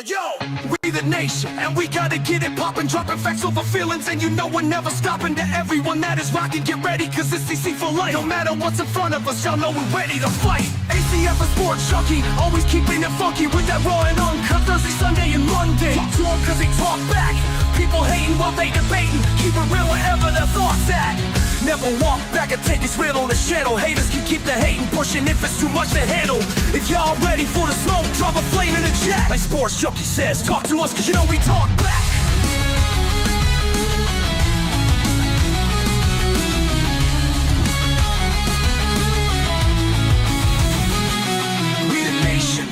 Yo, we the nation, and we gotta get it poppin', dropping facts over feelings, and you know we're never stopping. To everyone that is rockin', get ready, cause it's CC for life. No matter what's in front of us, y'all know we're ready to fight. ACF a sports junkie, always keeping it funky with that raw and uncut Thursday, Sunday, and Monday. Talk to 'em cause they talk back, people hating while they debating, keep it real wherever their thoughts at. Never walk back and take this real on the shadow. Haters can keep the hating pushing if it's too much to handle. If y'all ready for the smoke, drop a flame in the chat. Like Sports Junkie says, talk to us cause you know we talk back. We the nation,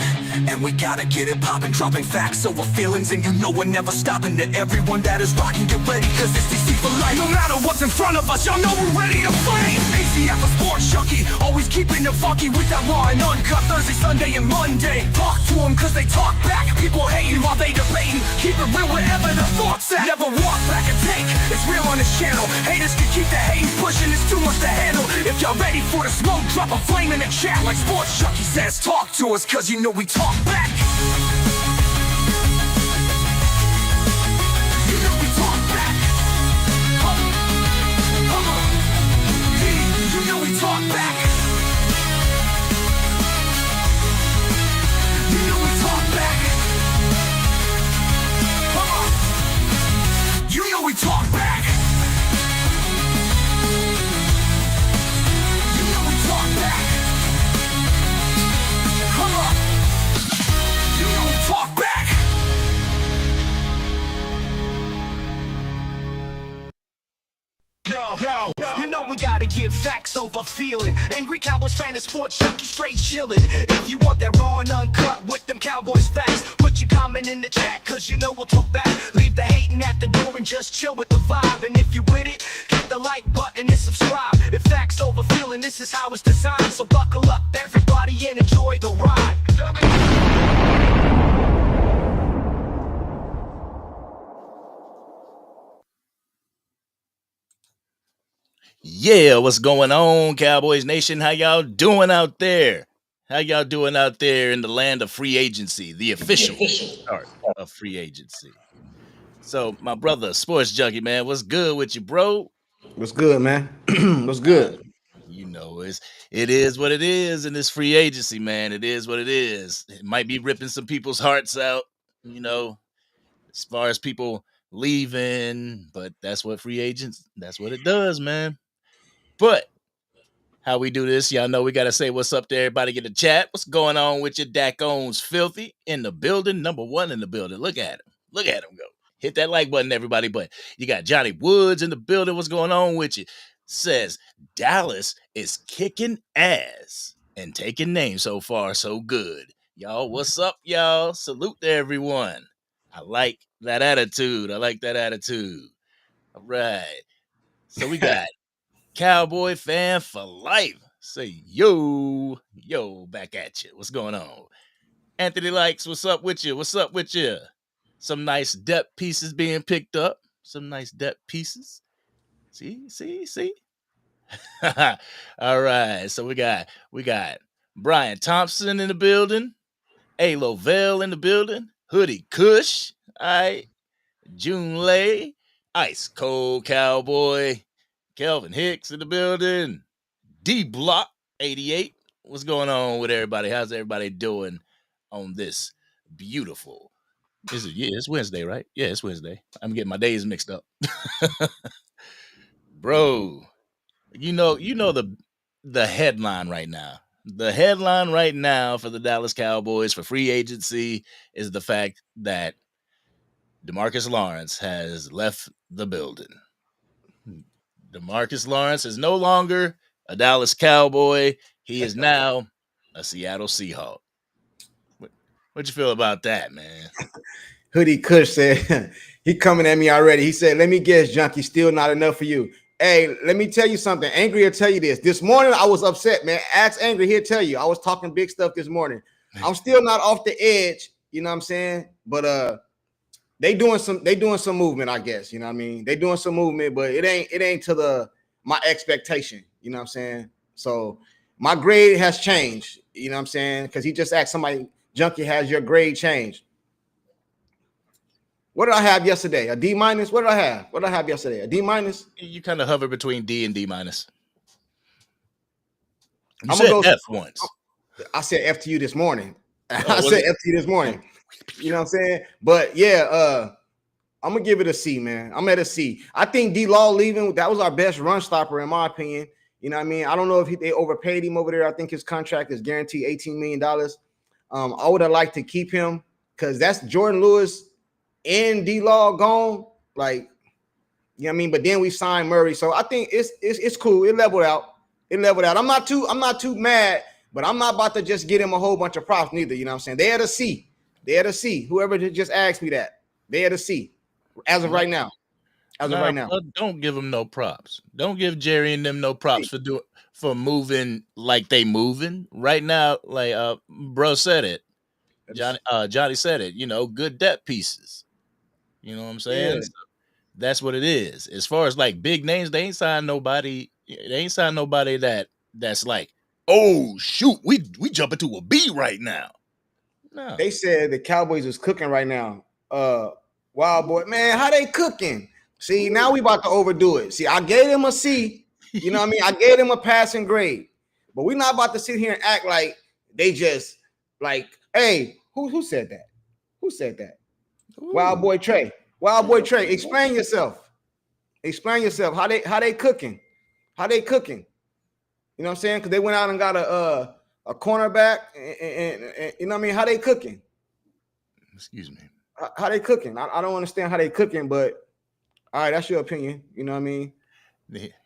and we gotta get it poppin', dropping facts over feelings, and you know we're never stopping. To everyone that is rockin', get ready, cause it's DC for life. No matter what's in front of us, y'all know we're ready to fight. ACF a sports junkie, always keeping it funky with that raw and uncut Thursday, Sunday, and Monday. Talk to them cause they talk back, people hating while they debating, keep it real wherever the thoughts at. Never walk back and take, it's real on this channel. Haters can keep the hating pushing, it's too much to handle. If y'all ready for the smoke, drop a flame in the chat. Like Sports Junkie says, talk to us cause you know we talk back. You know we talk back. You know we talk back. You know we talk back. Come on. You know we talk back. You know we talk back. Come on. You know we talk back. Yo, you know we gotta give facts over feeling. Angry Cowboys fan and sports junkie straight chillin'. If you want that raw and uncut with them Cowboys facts, put your comment in the chat cause you know we'll talk back. Leave the hating at the door and just chill with the vibe. And if you with it, hit the like button and subscribe. If facts over feeling, this is how it's designed. So buckle up everybody and enjoy the ride. Yeah, what's going on, Cowboys Nation? How y'all doing out there? How y'all doing out there in the land of free agency, the official start of free agency? So, my brother, Sports Junkie, man, what's good with you, bro? What's good, man? What's good? You know, it is what it is in this free agency, man. It is what it is. It might be ripping some people's hearts out, you know, as far as people leaving, but that's what that's what it does, man. But how we do this, y'all know we got to say what's up to everybody in the chat. What's going on with your Dacones Filthy in the building? Number one in the building. Look at him. Look at him go. Hit that like button, everybody. But you got Johnny Woods in the building. What's going on with you? Says Dallas is kicking ass and taking names so far. So good. Y'all, what's up, y'all? Salute to everyone. I like that attitude. All right. So we got Cowboy fan for life. Say yo, back at you. What's going on? Anthony Likes, what's up with you? Some nice depth pieces being picked up. See? All right. So we got Brian Thompson in the building. A. Lovell in the building. Hoodie Kush. All right. June Lay. Ice Cold Cowboy. Kelvin Hicks in the building. D Block 88. What's going on with everybody? How's everybody doing on this beautiful? It's Wednesday, right? Yeah, it's Wednesday. I'm getting my days mixed up. Bro, you know the headline right now. The headline right now for the Dallas Cowboys for free agency is the fact that DeMarcus Lawrence has left the building. DeMarcus Lawrence is no longer a Dallas Cowboy. He is now a Seattle Seahawk. What you feel about that, man? Hoodie Kush said, he coming at me already. He said, let me guess, Junkie, still not enough for you. Hey, let me tell you something. Angry will tell you this. This morning, I was upset, man. Ask Angry, he'll tell you. I was talking big stuff this morning. I'm still not off the edge, you know what I'm saying? But they doing some movement, I guess. You know what I mean? They doing some movement, but it ain't to my expectation, you know what I'm saying? So my grade has changed, you know what I'm saying? Because he just asked somebody, Junkie, has your grade changed? What did I have yesterday? A D minus? What did I have? What did I have yesterday? A D minus? You kind of hover between D and D minus. You I'm said gonna go. F once. I said F to you this morning. Oh, I was said it? F to you this morning. You know what I'm saying? But yeah, I'm gonna give it a C, man. I'm at a C. I think D Law leaving, that was our best run stopper, in my opinion. You know what I mean? I don't know if they overpaid him over there. I think his contract is guaranteed $18 million. I would have liked to keep him because that's Jordan Lewis and D Law gone. Like, you know what I mean? But then we signed Murray. So I think it's cool. It leveled out. It leveled out. I'm not too mad, but I'm not about to just get him a whole bunch of props neither. You know what I'm saying? They had a C. They had a C. Whoever just asked me that, they had a C as of right now. As of right now. Don't give them no props. Don't give Jerry and them no props for moving like they moving right now. Like bro said it. Johnny said it. You know, good depth pieces. You know what I'm saying? Yeah. So that's what it is. As far as like big names, they ain't signed nobody. They ain't signed nobody that's like, oh shoot, we jumping to a B right now. No. They said the Cowboys is cooking right now. Wild boy, man, how they cooking? See, now we about to overdo it. See, I gave him a C. You know what I mean? I gave him a passing grade, but we're not about to sit here and act like they just like, hey, who said that? Who said that? Ooh. Wild boy Trey. Wild boy Trey. Explain yourself. Explain yourself. How they cooking? How they cooking? You know what I'm saying? Because they went out and got a cornerback, and you know what I mean? How they cooking? Excuse me. How they cooking? I don't understand how they cooking, but all right, that's your opinion. You know what I mean?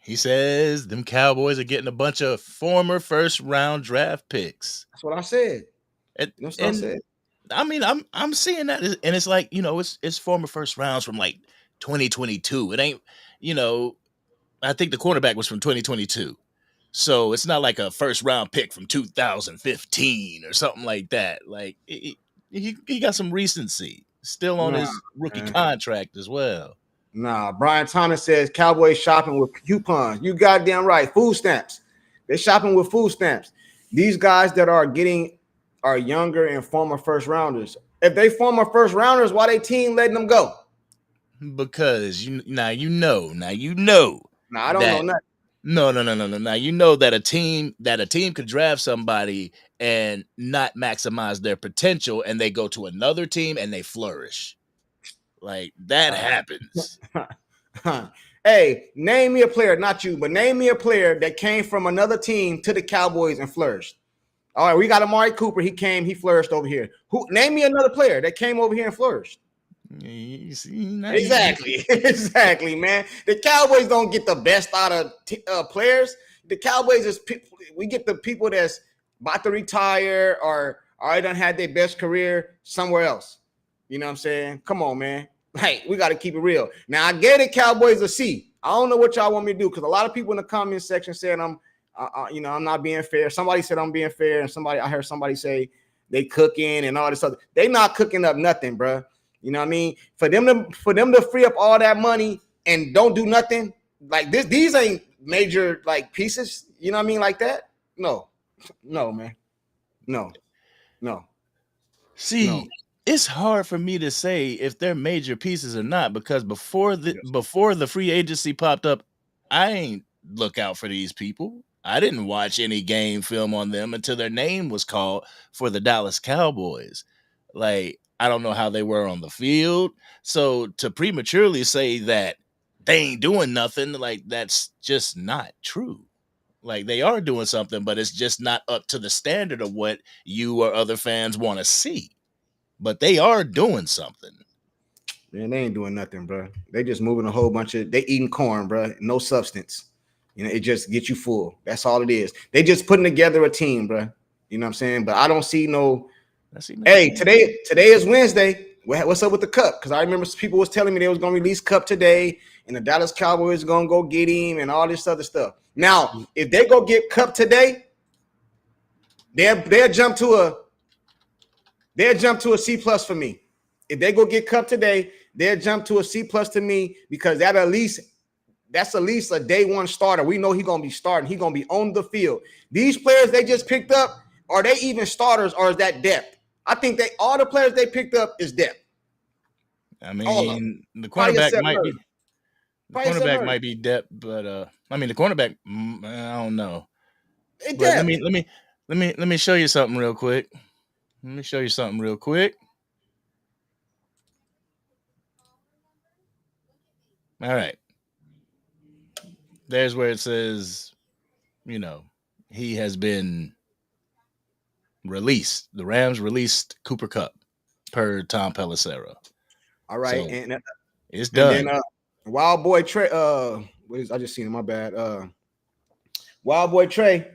He says them Cowboys are getting a bunch of former first round draft picks. That's what I said. That's what I said. I mean, I'm seeing that, and it's like, you know, it's former first rounds from like 2022. It ain't, you know, I think the quarterback was from 2022. So it's not like a first round pick from 2015 or something like that. Like he got some recency still on his rookie contract as well. Nah, Brian Thomas says Cowboys shopping with coupons. You goddamn right. Food stamps. They're shopping with food stamps. These guys that are getting are younger and former first rounders. If they former first rounders, why they team letting them go? Because now you know. Nah, I don't know nothing. No. Now you know that a team could draft somebody and not maximize their potential, and they go to another team and they flourish. Like that happens. Hey, name me a player, not you, but name me a player that came from another team to the Cowboys and flourished. All right, we got Amari Cooper. He flourished over here. Name me another player that came over here and flourished. Exactly, man. The Cowboys don't get the best out of players. The Cowboys we get the people that's about to retire or already done had their best career somewhere else. You know what I'm saying? Come on, man. Hey, we got to keep it real. Now, I gave the Cowboys a C. I don't know what y'all want me to do because a lot of people in the comment section said I'm not being fair. Somebody said I'm being fair, and I heard somebody say they cooking and all this other. They not cooking up nothing, bro. You know what I mean? For them to free up all that money and don't do nothing like this, these ain't major like pieces. You know what I mean? Like that? No, man. No. See, no. It's hard for me to say if they're major pieces or not because before the free agency popped up, I ain't look out for these people. I didn't watch any game film on them until their name was called for the Dallas Cowboys. Like, I don't know how they were on the field. So to prematurely say that they ain't doing nothing, like that's just not true. Like they are doing something, but it's just not up to the standard of what you or other fans want to see. But they are doing something. Man, they ain't doing nothing, bro. They just moving a whole bunch of. They eating corn, bro. No substance. You know, it just gets you full. That's all it is. They just putting together a team, bro. You know what I'm saying? But I don't see no. Hey, today is Wednesday. What's up with the cup? Because I remember people was telling me they was gonna release cup today, and the Dallas Cowboys gonna go get him and all this other stuff. Now, if they go get cup today, they'll jump to a C plus for me. If they go get cup today, they'll jump to a C plus to me because that's at least a day one starter. We know he's gonna be starting. He's gonna be on the field. These players they just picked up, are they even starters or is that depth? I think all the players they picked up is depth. I All of them. mean, the Probably cornerback except might Murray. be the Probably except cornerback Murray. might be depth, but I mean the cornerback, I don't know. They But let depth. me let me let me show you something real quick. Let me show you something real quick. All right. There's where it says, you know, he has been released. The Rams released Cooper Cup per Tom Pelissero. All right, So it's and then done. Wild Boy Trey. I just seen it. My bad. Wild Boy Trey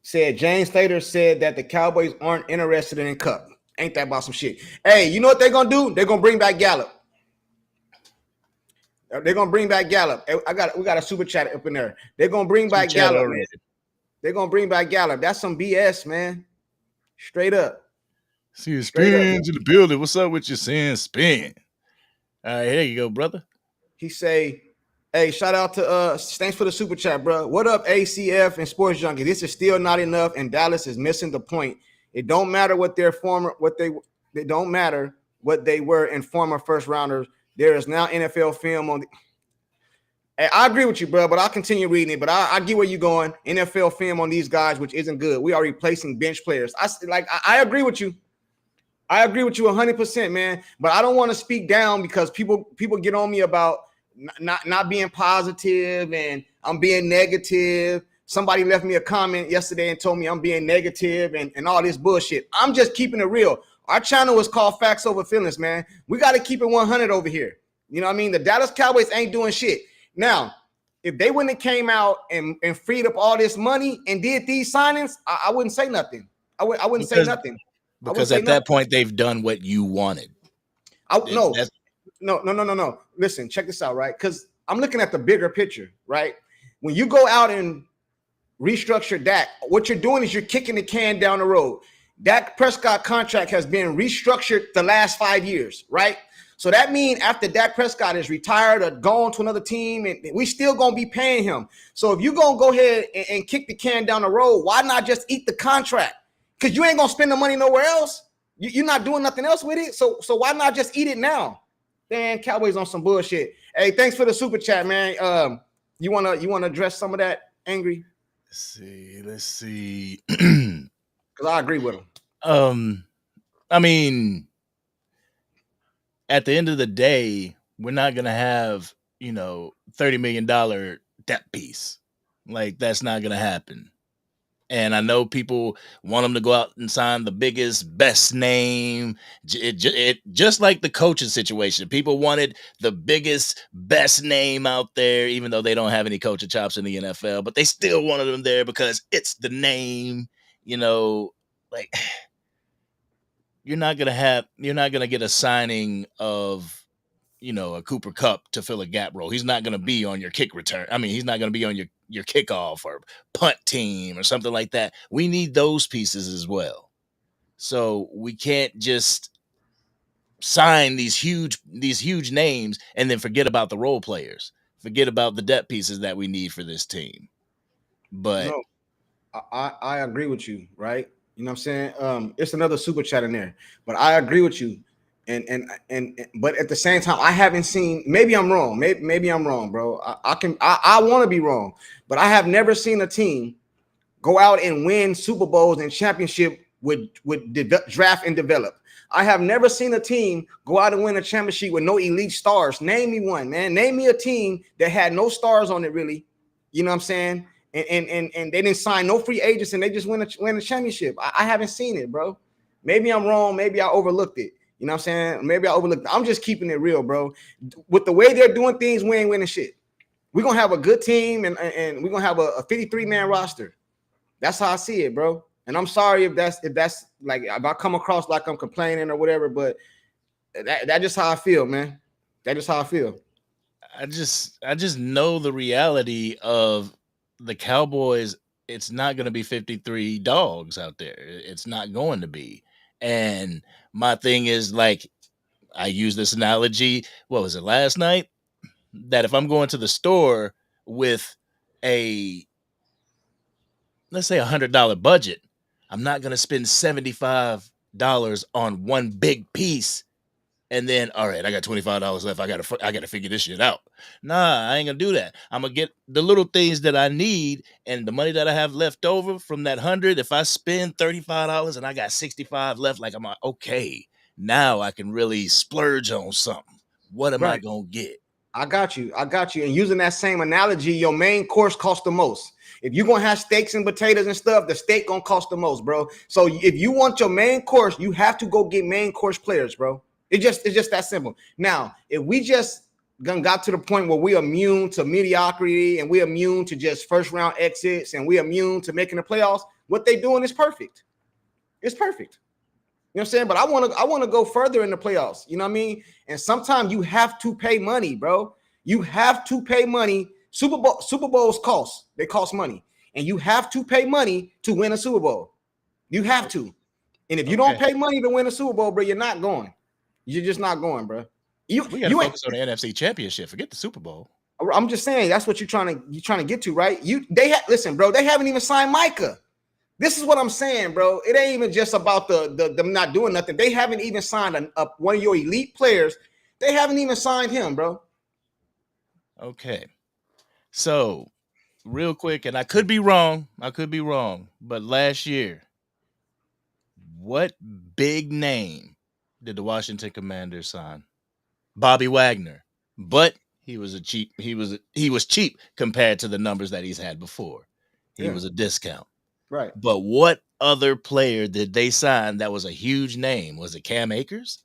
said James Slater said that the Cowboys aren't interested in Cup. Ain't that about some shit? Hey, you know what they're gonna do? They're gonna bring back Gallup. They're gonna bring back Gallup. We got a super chat up in there. They're gonna bring Two back chat Gallup, man. already. They're gonna bring back Gallup. That's some BS, man. Straight up. See your Straight up. spins in the building. What's up with your saying spin? All right, here you go, brother. He say, hey, shout out to thanks for the super chat, bro. What up, ACF and Sports Junkie? This is still not enough, and Dallas is missing the point. It don't matter what they don't matter what they were in former first rounders. There is now NFL film on the. Hey, I agree with you, bro, but I'll continue reading it. But I get where you're going. NFL film on these guys, which isn't good. We are replacing bench players. I agree with you. I agree with you 100%, man. But I don't want to speak down because people get on me about not being positive and I'm being negative. Somebody left me a comment yesterday and told me I'm being negative and all this bullshit. I'm just keeping it real. Our channel is called Facts Over Feelings, man. We got to keep it 100 over here. You know what I mean? The Dallas Cowboys ain't doing shit. Now, if they wouldn't have came out and freed up all this money and did these signings, I wouldn't say nothing. I wouldn't say nothing. Because at that point they've done what you wanted. No. Listen, check this out, right? Because I'm looking at the bigger picture, right? When you go out and restructure Dak, what you're doing is you're kicking the can down the road. Dak Prescott contract has been restructured the last 5 years, right? So that means after Dak Prescott is retired or gone to another team, and we still gonna be paying him. So if you're gonna go ahead and kick the can down the road, why not just eat the contract? Because you ain't gonna spend the money nowhere else. You're not doing nothing else with it. So why not just eat it now? Damn, Cowboys on some bullshit. Hey, thanks for the super chat, man. You wanna address some of that, Angry? Let's see. Because I agree with him. I mean, at the end of the day, we're not gonna have, $30 million depth piece. Like that's not gonna happen. And I know people want them to go out and sign the biggest, best name. It just like the coaching situation. People wanted the biggest, best name out there, even though they don't have any coaching chops in the NFL, but they still wanted them there because it's the name, like you're not gonna get a signing of a Cooper Cup to fill a gap role. He's not going to be on your kick return. I mean, he's not going to be on your kickoff or punt team or something like that. We need those pieces as well. So we can't just sign these huge names and then forget about the role players. Forget about the depth pieces that we need for this team. But no, I agree with you, right? You know what I'm saying? It's another super chat in there, but I agree with you. And but at the same time, I haven't seen. Maybe I'm wrong. Maybe I'm wrong, bro. I want to be wrong, but I have never seen a team go out and win Super Bowls and championship with draft and develop. I have never seen a team go out and win a championship with no elite stars. Name me one, man. Name me a team that had no stars on it, really. You know what I'm saying? And they didn't sign no free agents and they just win a championship. I haven't seen it, bro. Maybe I'm wrong. Maybe I overlooked it. You know what I'm saying? Maybe I overlooked it. I'm just keeping it real, bro. With the way they're doing things, we ain't winning shit. We're going to have a good team and we're going to have a 53-man roster. That's how I see it, bro. And I'm sorry if that's like if I come across like I'm complaining or whatever, but that's just how I feel, man. That's just how I feel. I just know the reality of the Cowboys. It's not going to be 53 dogs out there. It's not going to be. And my thing is, like, I use this analogy. What was it, last night? That if I'm going to the store with let's say $100 budget, I'm not going to spend $75 on one big piece and then all right, I got $25 left. I gotta figure this shit out. Nah, I ain't gonna do that. I'm gonna get the little things that I need and the money that I have left over from that 100. If I spend $35 and I got 65 left, like I'm like, okay, now I can really splurge on something. What am I Right. gonna get? I got you. I got you. And using that same analogy, your main course costs the most. If you're gonna have steaks and potatoes and stuff, the steak gonna cost the most, bro. So if you want your main course, you have to go get main course players, bro. It's just that simple. Now, if we just got to the point where we're immune to mediocrity and we're immune to just first round exits and we're immune to making the playoffs, what they doing is perfect. It's perfect. You know what I'm saying? But I want to go further in the playoffs. You know what I mean? And sometimes you have to pay money, bro. You have to pay money. Super Bowls cost. They cost money. And you have to pay money to win a Super Bowl. You have to. And if you don't pay money to win a Super Bowl, bro, you're not going. You're just not going, bro. We gotta focus on the NFC Championship. Forget the Super Bowl. I'm just saying that's what you're trying to get to, right? Listen, bro, they haven't even signed Micah. This is what I'm saying, bro. It ain't even just about them not doing nothing. They haven't even signed one of your elite players. They haven't even signed him, bro. Okay. So, real quick, and I could be wrong, but last year, what big name did the Washington Commanders sign? Bobby Wagner. But he was cheap compared to the numbers that he's had before. He was a discount. Right. But what other player did they sign that was a huge name? Was it Cam Akers?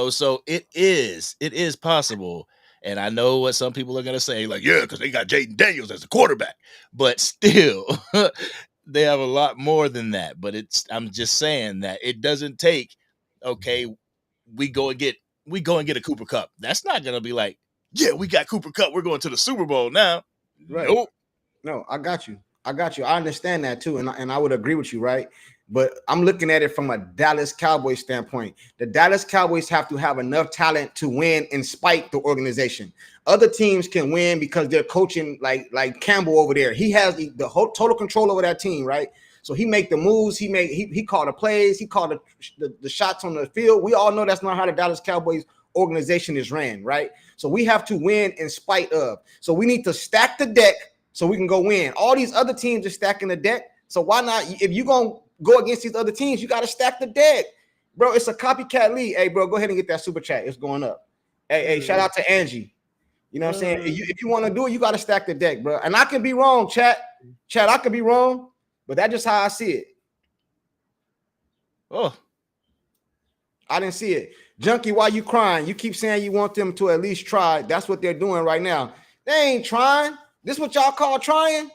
So it is possible. And I know what some people are going to say, like, yeah, because they got Jaden Daniels as a quarterback. But still, they have a lot more than that. But I'm just saying that it doesn't take, okay, we go and get a Cooper Kupp. That's not going to be like, yeah, we got Cooper Kupp. We're going to the Super Bowl now. Right. Nope. No, I got you. I understand that too. And I would agree with you, right? But I'm looking at it from a Dallas Cowboys standpoint. The Dallas Cowboys have to have enough talent to win in spite the organization. Other teams can win because they're coaching like Campbell over there. He has the whole total control over that team, right? So he make the moves. He called the plays. He called the shots on the field. We all know that's not how the Dallas Cowboys organization is ran, right? So we have to win in spite of. So we need to stack the deck so we can go win. All these other teams are stacking the deck. So why not? If you're going to go against these other teams, you got to stack the deck. Bro, it's a copycat league. Hey, bro, go ahead and get that super chat. It's going up. Hey, shout out to Angie. You know what I'm saying? If you want to do it, you got to stack the deck, bro. And I can be wrong, chat. I could be wrong, but that's just how I see it. Oh. I didn't see it. Junkie, why you crying? You keep saying you want them to at least try. That's what they're doing right now. They ain't trying. This what y'all call trying?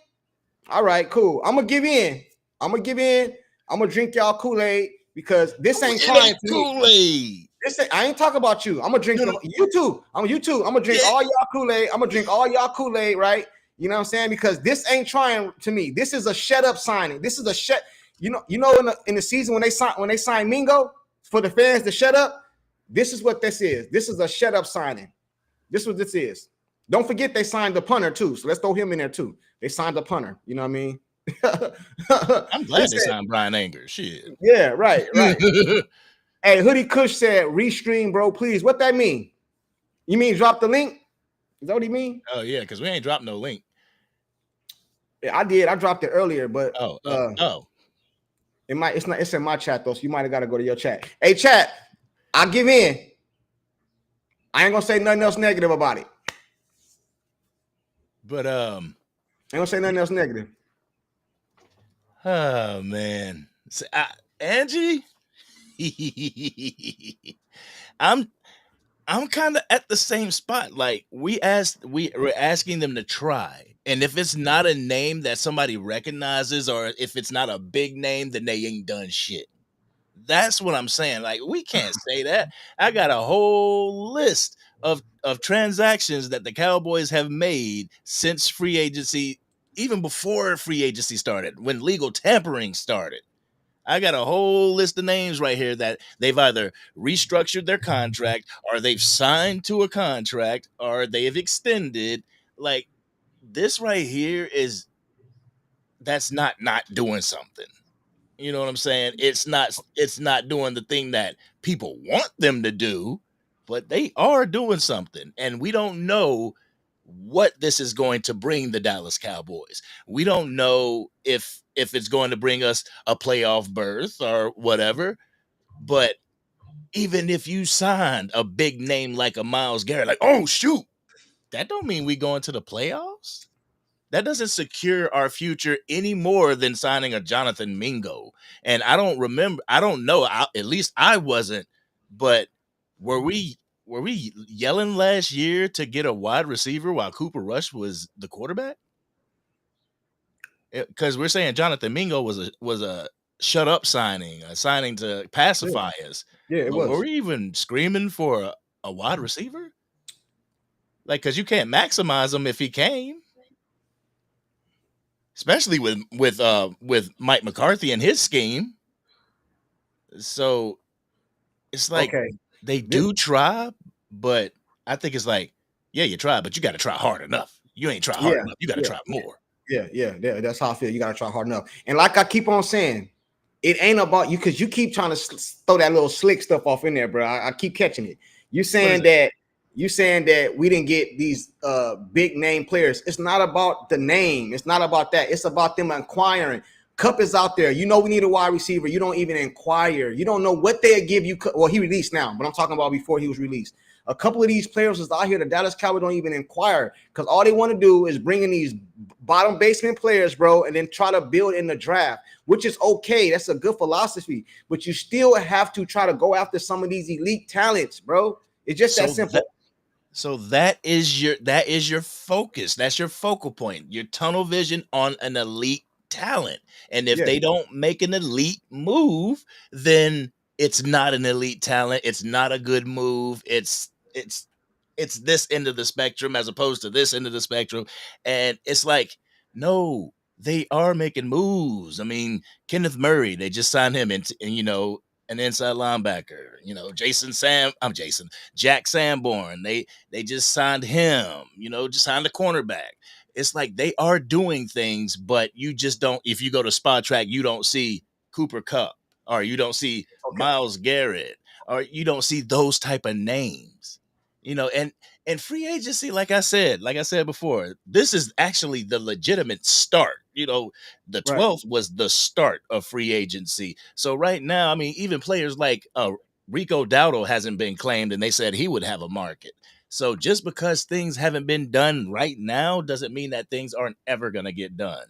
All right, cool. I'm going to give in. I'm going to drink y'all Kool-Aid because this ain't trying to Kool-Aid. I ain't talking about you. I'm going to drink you too. I'm going to drink all y'all Kool-Aid. I'm going to drink all y'all Kool-Aid, right? You know what I'm saying? Because this ain't trying to me. This is a shut up signing. This is a shut. You know in the season when they sign Mingo for the fans to shut up, this is what this is. This is a shut up signing. This is what this is. Don't forget they signed the punter too. So let's throw him in there too. They signed the punter. You know what I mean? I'm glad they signed Brian Anger. Shit. Yeah, right. Hey, Hoodie Kush said, restream, bro, please. What that mean? You mean drop the link? Is that what he mean? Oh, yeah, because we ain't dropped no link. Yeah, I did. I dropped it earlier, but it's in my chat though, so you might have got to go to your chat. Hey, chat, I give in. I ain't gonna say nothing else negative about it. But I ain't gonna say nothing else negative. Oh man, Angie, I'm kind of at the same spot. Like we're asking them to try, and if it's not a name that somebody recognizes, or if it's not a big name, then they ain't done shit. That's what I'm saying. Like we can't say that. I got a whole list of transactions that the Cowboys have made since free agency, even before free agency started, when legal tampering started. I got a whole list of names right here that they've either restructured their contract or they've signed to a contract or they have extended. Like this right here that's not doing something. You know what I'm saying? It's not doing the thing that people want them to do, but they are doing something. And we don't know what this is going to bring the Dallas Cowboys. We don't know if it's going to bring us a playoff berth or whatever. But even if you signed a big name like a Myles Garrett, like, oh shoot, that don't mean we go into the playoffs. That doesn't secure our future any more than signing a Jonathan Mingo. And I don't know, at least I wasn't, but were we yelling last year to get a wide receiver while Cooper Rush was the quarterback? Because we're saying Jonathan Mingo was a shut up signing, a signing to pacify us. Yeah, it But was. were we even screaming for a wide receiver? Like, because you can't maximize him if he came. Especially with Mike McCarthy and his scheme. So it's like they do try, but I think it's like, yeah, you try, but you got to try hard enough. You ain't try hard enough. You got to try more. Yeah. That's how I feel. You got to try hard enough. And like I keep on saying, it ain't about you because you keep trying to throw that little slick stuff off in there, bro. I keep catching it. You saying that we didn't get these big name players. It's not about the name. It's not about that. It's about them inquiring. Cup is out there. You know we need a wide receiver. You don't even inquire. You don't know what they'll give you. Well, he released now, but I'm talking about before he was released. A couple of these players is out here. The Dallas Cowboys don't even inquire because all they want to do is bring in these bottom basement players, bro, and then try to build in the draft, which is okay. That's a good philosophy, but you still have to try to go after some of these elite talents, bro. It's just that simple. So that is your focus. That's your focal point. Your tunnel vision on an elite talent. And if they don't make an elite move, then it's not an elite talent. It's not a good move. It's this end of the spectrum as opposed to this end of the spectrum. And it's like, no, they are making moves. I mean, Kenneth Murray, they just signed him and an inside linebacker, Jack Sanborn. They just signed him, just signed a cornerback. It's like they are doing things, but you just don't, if you go to Spot Track, you don't see Cooper Kupp or you don't see Myles Garrett or you don't see those type of names, and free agency, like I said before, this is actually the legitimate start. The 12th was the start of free agency. So right now, I mean, even players like Rico Dowdle hasn't been claimed, and they said he would have a market. So just because things haven't been done right now doesn't mean that things aren't ever going to get done.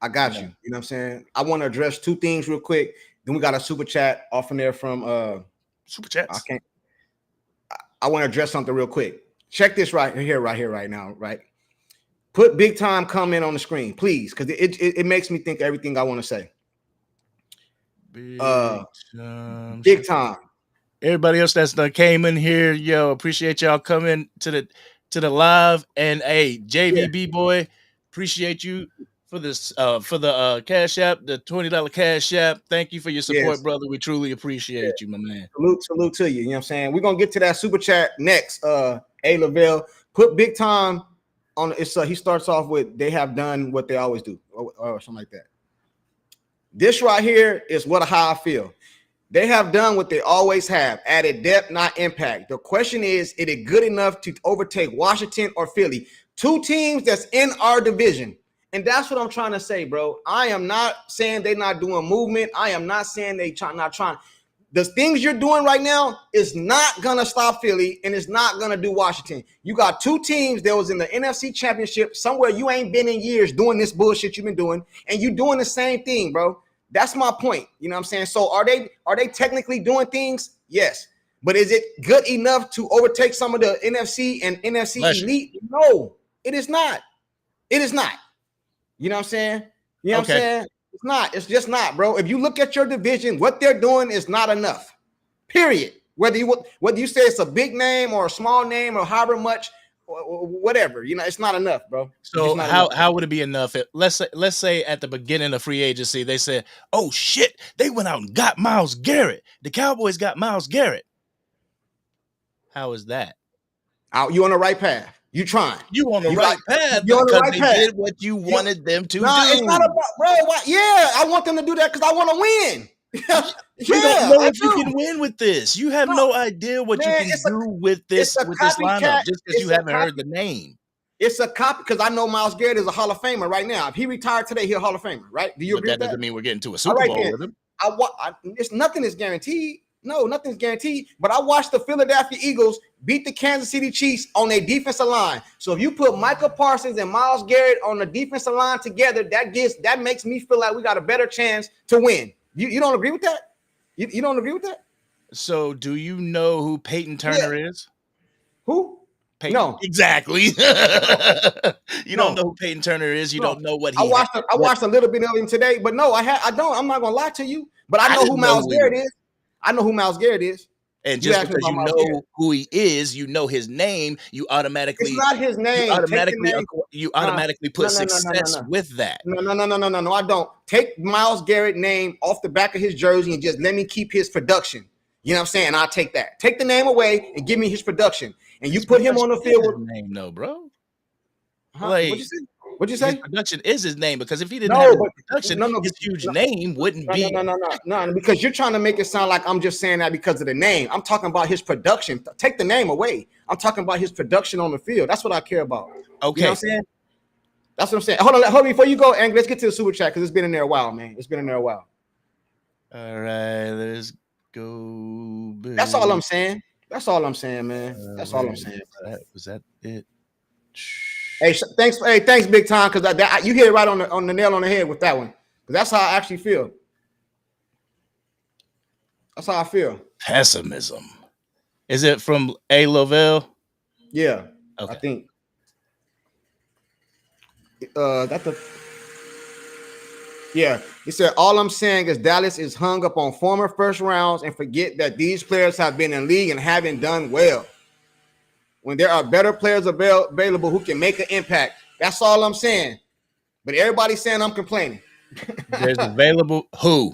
I got you. You know what I'm saying? I want to address two things real quick. Then we got a super chat off in there from Super Chats. I want to address something real quick. Check this right now, right? Put big time comment on the screen, please, because it makes me think everything I want to say. Big time. Everybody else that's done came in here, appreciate y'all coming to the live. And hey, JVB boy, appreciate you for this for the Cash App, the $20 Cash App. Thank you for your support, brother. We truly appreciate you, my man. Salute to you. You know what I'm saying? We're gonna get to that super chat next. A Lavelle, put big time on it's he starts off with they have done what they always do, or something like that. This right here is how I feel. They have done what they always have, added depth, not impact. The question is it good enough to overtake Washington or Philly? Two teams that's in our division. And that's what I'm trying to say, bro. I am not saying they're not doing movement. I am not saying not trying. The things you're doing right now is not going to stop Philly, and it's not going to do Washington. You got two teams that was in the NFC Championship, somewhere you ain't been in years doing this bullshit you've been doing, and you doing the same thing, bro. That's my point. You know what I'm saying? So are they technically doing things? Yes. But is it good enough to overtake some of the NFC and NFC elite? No, it is not. It is not. You know what I'm saying? You know what I'm saying? It's not. It's just not, bro. If you look at your division, what they're doing is not enough. Period. Whether you say it's a big name or a small name or however much, or whatever, it's not enough, bro. So how would it be enough? Let's say at the beginning of free agency, they said, "Oh shit, they went out and got Myles Garrett. The Cowboys got Myles Garrett." How is that? You on the right path. You trying. You on the right path because they did what you wanted them to do. It's not about, bro. Yeah, I want them to do that because I want to win. You don't Yeah, know I if you do. can win with this. You have No, no idea what you man, can do with it's this a lineup copycat. just because you It's a haven't heard copy. the name. It's a copy because I know Myles Garrett is a Hall of Famer right now. If he retired today, he's a Hall of Famer, right? Do you But agree that with that? doesn't mean we're getting to a All Super right, Bowl then. with him. It's nothing is guaranteed. No, nothing's guaranteed. But I watched the Philadelphia Eagles beat the Kansas City Chiefs on their defensive line. So if you put Micah Parsons and Myles Garrett on the defensive line together, that makes me feel like we got a better chance to win. You don't agree with that? You don't agree with that? So do you know who Peyton Turner is? Who? Peyton. No, Exactly. You don't no, know who Peyton Turner is. You no. don't know what I he watched I what watched a little bit of him today, but no, I don't. I'm not gonna lie to you. But I I know who didn't know Myles who he Garrett was. is. I know who Myles Garrett is. And You just asked me because about you Myles Garrett. know who he is, you know his name, It's not his name. Take the name. you Uh, automatically no, put no, no, no, no, success no. with that. No, I don't. Take Myles Garrett name off the back of his jersey and just let me keep his production. You know what I'm saying? I'll take that. Take the name away and give me his production. And you His put him on production the is field his with name, though, bro. What'd you Like say? What'd you his say? production is his name because if he didn't have No, his but production, no, no, his huge no, name wouldn't no, no, be. no, no, no, no, because you're trying to make it sound like I'm just saying that because of the name. I'm talking about his production. Take the name away. I'm talking about his production on the field. That's what I care about. You know what Okay. I'm saying? That's what I'm saying. Hold on, before you go, Ang, let's get to the super chat because it's been in there a while, man. It's been in there a while. All right, let's go. That's all I'm saying. That's all I'm saying, man. That's all I'm saying. Was that it? Hey, thanks, big time, because you hit it right on the nail on the head with that one. Because that's how I actually feel. That's how I feel. Pessimism. Is it from A. Lovell? Yeah, Okay. I think. Yeah, he said, all I'm saying is Dallas is hung up on former first rounds and forget that these players have been in league and haven't done well. When there are better players available who can make an impact. That's all I'm saying. But everybody's saying I'm complaining. There's available who?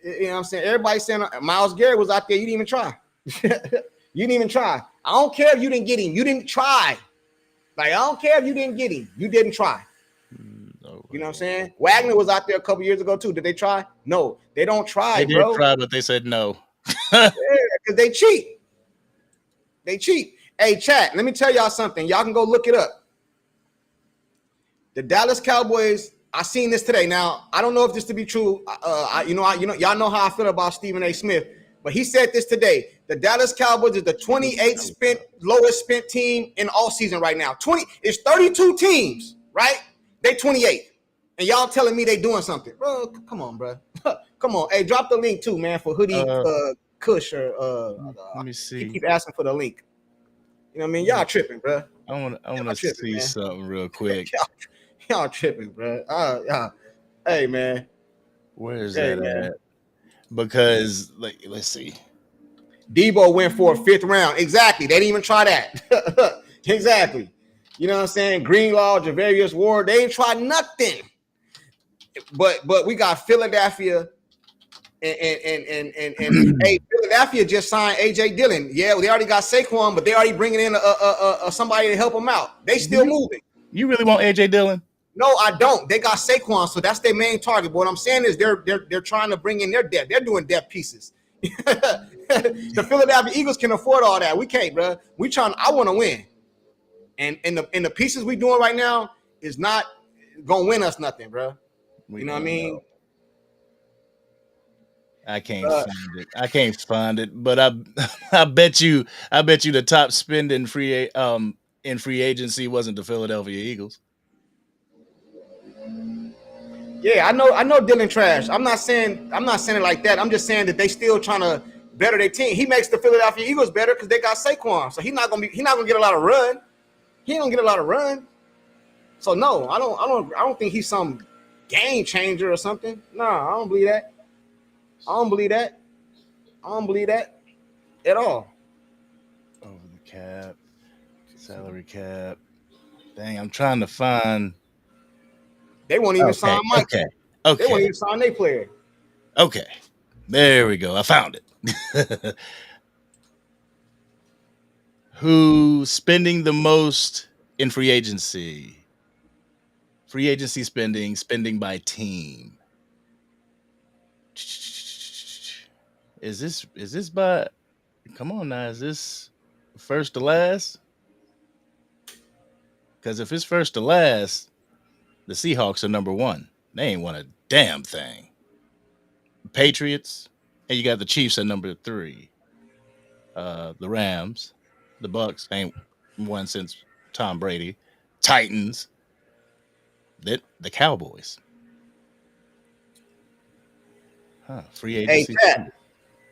You know what I'm saying? Everybody's saying Myles Garrett was out there. You didn't even try. You didn't even try. I don't care if you didn't get him. You didn't try. Like, I don't care if you didn't get him. You didn't try. No, you know what I'm saying? Wagner was out there a couple years ago too. Did they try? No, they don't try, they bro. did try, but they said no. Yeah, because they cheat. They cheat. Hey, chat, let me tell y'all something. Y'all can go look it up. The Dallas Cowboys, I seen this today. Now, I don't know if this to be true. Y'all know how I feel about Stephen A. Smith, but he said this today. The Dallas Cowboys is the 28th lowest spent team in all season right now. It's 32 teams, right? They 28. And y'all telling me they doing something. Bro, come on, bro. Come on. Hey, drop the link too, man, for Hoodie Kush or let me see. You keep asking for the link. You know what I mean? Y'all tripping, bro. I want to see man. something real quick. Y'all tripping, bro. Hey, man. Where is that at? Because let's see. Debo went for a 5th round. Exactly. They didn't even try that. Exactly. You know what I'm saying? Greenlaw, Javarius Ward, they ain't tried nothing. But we got Philadelphia and hey, Philadelphia just signed AJ Dillon. Yeah, they already got Saquon, but they already bringing in somebody to help them out. They still moving. You really want AJ Dillon? No, I don't. They got Saquon, so that's their main target. But what I'm saying is they're trying to bring in their depth. They're doing depth pieces. The Philadelphia Eagles can afford all that. We can't, bro. I want to win, and the pieces we doing right now is not gonna win us nothing, bro. You know what I mean? I can't find it. I can't find it. But I bet you the top spending in free agency wasn't the Philadelphia Eagles. Yeah, I know Dylan trash. I'm not saying it like that. I'm just saying that they still trying to better their team. He makes the Philadelphia Eagles better because they got Saquon. So he's not gonna get a lot of run. He don't get a lot of run. So no, I don't think he's some game changer or something. No, I don't believe that. I don't believe that at all. Over the cap, salary cap. Dang, I'm trying to find. They won't even sign Mike. Okay. They won't even sign their player. Okay. There we go. I found it. Who's spending the most in free agency? Free agency spending by team. Is this by? Come on now, is this first to last? Because if it's first to last, the Seahawks are number one. They ain't won a damn thing. Patriots, and you got the Chiefs at number three. The Rams, the Bucks ain't won since Tom Brady. Titans, the Cowboys. Huh? Free Hey, agency. Chad,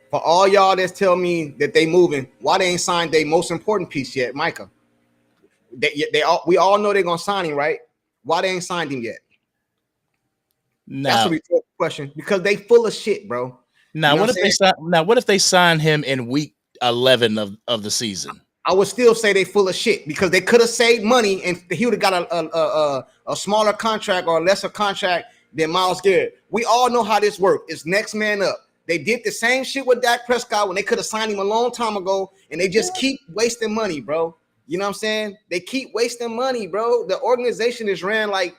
for all y'all that's telling me that they moving, why they ain't signed their most important piece yet, Micah? We all know they're gonna sign him, right? Why they ain't signed him yet? That's a Now, rhetorical question because they full of shit, bro. You know what what if I'm they saying? sign? Now, what if they sign him in week 11 of the season? I would still say they full of shit because they could have saved money and he would have got a smaller contract or a lesser contract than Myles Garrett. We all know how this works. It's next man up. They did the same shit with Dak Prescott when they could have signed him a long time ago, and they just keep wasting money, bro. You know what I'm saying? They keep wasting money, bro. The organization is ran like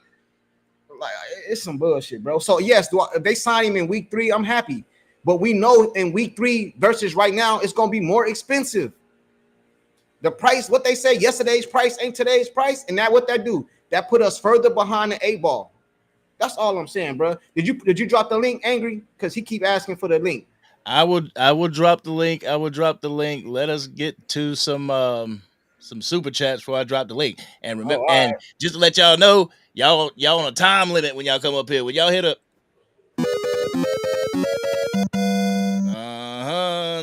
it's some bullshit, bro. So yes, if they sign him in week 3, I'm happy. But we know in week 3 versus right now, it's gonna be more expensive. The price, what they say, yesterday's price ain't today's price, and that what that do? That put us further behind the 8 ball. That's all I'm saying, bro. Did you drop the link, Angry? Because he keep asking for the link. I would drop the link. I would drop the link. Let us get to some super chats before I drop the link. And Oh, remember, all and right. just to let y'all know, y'all on a time limit when y'all come up here. When y'all hit up,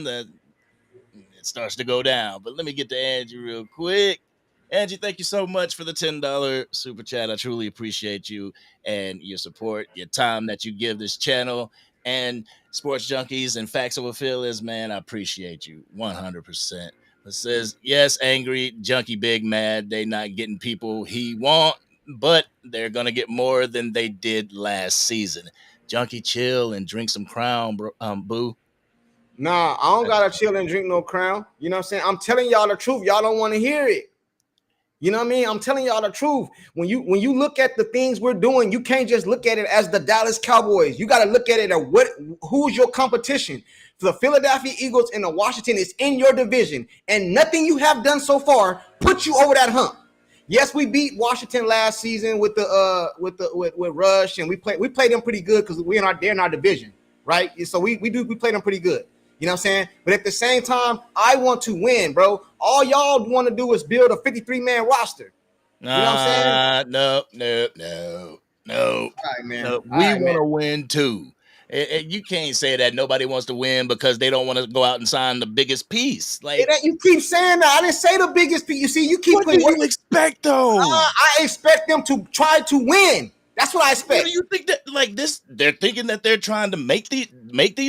that it starts to go down. But let me get to Angie real quick. Angie, thank you so much for the $10 super chat. I truly appreciate you and your support, your time that you give this channel and Sports Junkies and Facts Over Feelings, man. I appreciate you 100%. It says, yes, angry, junkie, big, mad. They not getting people he want, but they're going to get more than they did last season. Junkie, chill and drink some Crown, bro, boo. Nah, I don't gotta chill and drink no Crown. You know what I'm saying? I'm telling y'all the truth. Y'all don't want to hear it. You know what I mean? I'm telling y'all the truth. When you look at the things we're doing, you can't just look at it as the Dallas Cowboys. You got to look at it at who's your competition. The Philadelphia Eagles and the Washington is in your division, and nothing you have done so far puts you over that hump. Yes, we beat Washington last season with Rush, and we played them pretty good because they're in our division, right? So we played them pretty good. You know what I'm saying? But at the same time, I want to win, bro. All y'all want to do is build a 53-man roster. You know what I'm saying? No, no, no, no, All right, man. no. All We right, man. want to win too. You can't say that nobody wants to win because they don't want to go out and sign the biggest piece. Like, You keep saying that. I didn't say the biggest piece. You see, you keep what do putting work. you expect though? I expect them to try to win. That's what I What do expect. you think that like this? They're thinking that they're trying to make these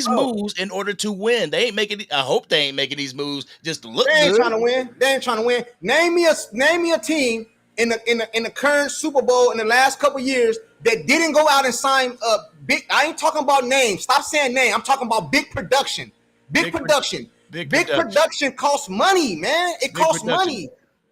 Bro, moves in order to win. They ain't making. I hope they ain't making these moves just to look they ain't good. trying to win. They ain't trying to win. Name me a team in the current Super Bowl in the last couple years that didn't go out and sign a big. I ain't talking about names. Stop saying name. I'm talking about big production. Big production. Big Big production. production costs money, man. It Big costs production. money.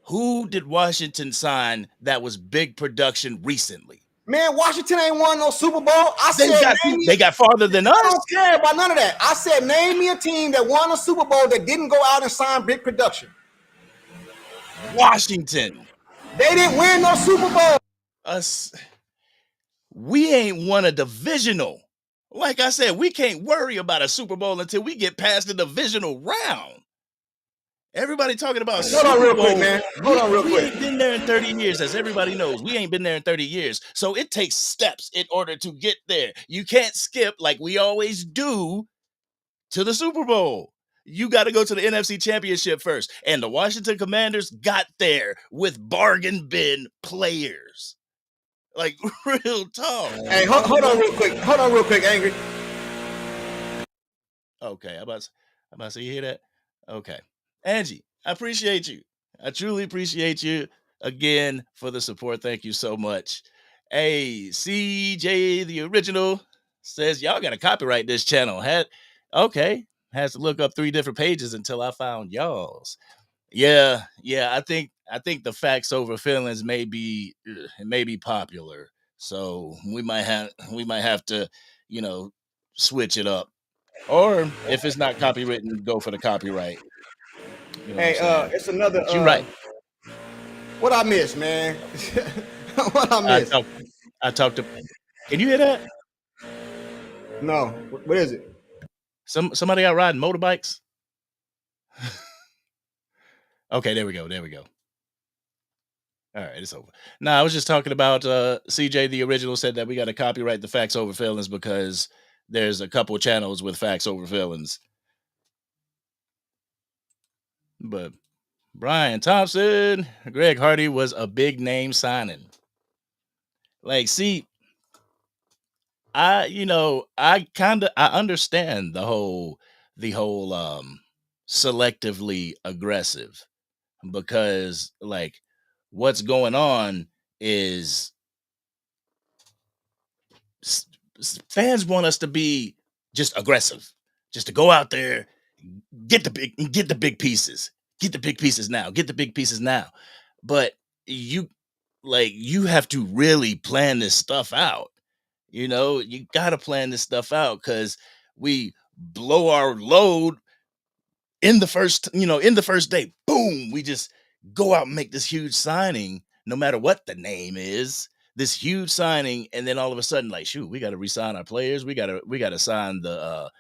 Who did Washington sign that was big production recently? Man, Washington ain't won no Super Bowl. I They said, got name me. they got farther than I don't us. care about none of that. I said, name me a team that won a Super Bowl that didn't go out and sign big production. Washington. They didn't win no Super Bowl. Us. We ain't won a divisional. Like I said, we can't worry about a Super Bowl until we get past the divisional round. Everybody talking about Hold on Super real quick, Bowl. man. Hold We on real we quick. ain't been there in 30 years, as everybody knows. We ain't been there in 30 years. So it takes steps in order to get there. You can't skip like we always do to the Super Bowl. You got to go to the NFC Championship first. And the Washington Commanders got there with bargain bin players. Like real talk. Hey, hold on real quick. Hold on real quick, Angry. Okay, I'm about to say you hear that? Okay. Angie, I appreciate you. I truly appreciate you again for the support. Thank you so much. Hey, CJ the original says y'all gotta copyright this channel. Okay. Has to look up 3 different pages until I found y'all's. Yeah, I think the facts over feelings may be popular. So we might have to, switch it up Or if it's not copywritten, go for the copyright. You know what I'm Hey, saying? it's another But you're right. what I miss, man. What I I miss? talked. I talked to. Can you hear that? No, what is it? Somebody out riding motorbikes. Okay, there we go. There we go. All right, it's over. No, I was just talking about CJ, the original, said that we got to copyright the facts over feelings because there's a couple channels with facts over feelings. But Brian Thompson, Greg Hardy was a big name signing. Like, see, I understand the whole selectively aggressive because like what's going on is s- fans want us to be just aggressive, just to go out there, get the big pieces, get the big pieces now, get the big pieces now. But you you have to really plan this stuff out. You got to plan this stuff out because we blow our load in the first day, boom, we just go out and make this huge signing, no matter what the name is, this huge signing, and then all of a sudden, like, shoot, we got to resign our players, we got to sign the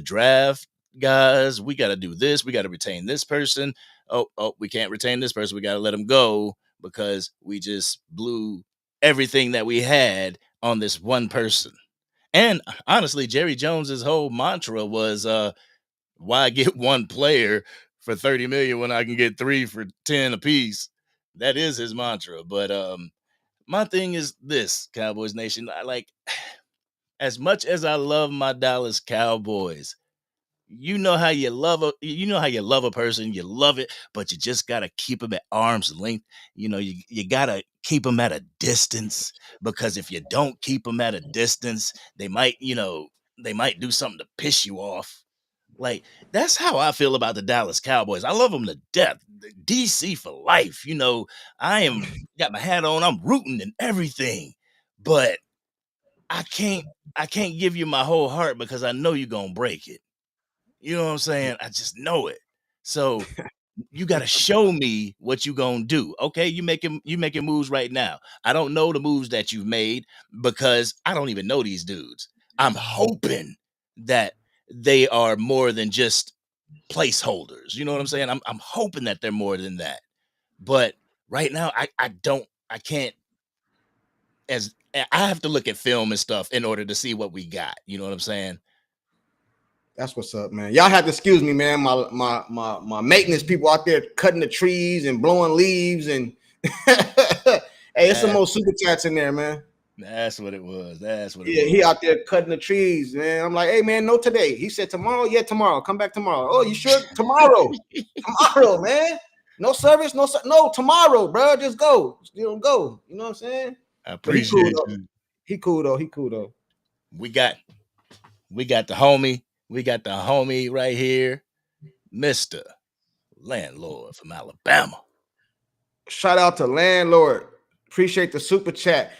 draft guys, we got to do this, we got to retain this person. Oh, we can't retain this person, we got to let them go because we just blew everything that we had on this one person. And honestly, Jerry Jones's whole mantra was why get one player for 30 million when I can get three for 10 apiece? That is his mantra. But my thing is this, Cowboys Nation. I like as much as I love my Dallas Cowboys, you know how you love a person, you love it, but you just gotta keep them at arm's length. You gotta keep them at a distance because if you don't keep them at a distance, they might do something to piss you off. Like, that's how I feel about the Dallas Cowboys. I love them to death. DC for life. I am got my hat on. I'm rooting and everything. But I can't I can't give you my whole heart because I know you're gonna break it. You know what I'm saying? I just know it. So you got to show me what you gonna do. Okay, you making moves right now. I don't know the moves that you've made because I don't even know these dudes. I'm hoping that they are more than just placeholders. You know what I'm saying? I'm hoping that they're more than that. But right now, I can't as I have to look at film and stuff in order to see what we got. You know what I'm saying? That's what's up, man. Y'all have to excuse me, man. My maintenance people out there cutting the trees and blowing leaves and hey, it's some That, more super chats in there, man. that's what it was. That's what it Yeah, he was. out there cutting the trees, man. I'm like, hey, man, no today. He said tomorrow. Yeah, tomorrow. Come back tomorrow. Oh, you sure? Tomorrow. Tomorrow, man. No service, no tomorrow, bro. Just go. Go. You know what I'm saying? I But he cool appreciate though. you. He cool though. He cool though. We got we got the homie. We got the homie right here, Mister Landlord from Alabama. Shout out to landlord. Appreciate the super chat.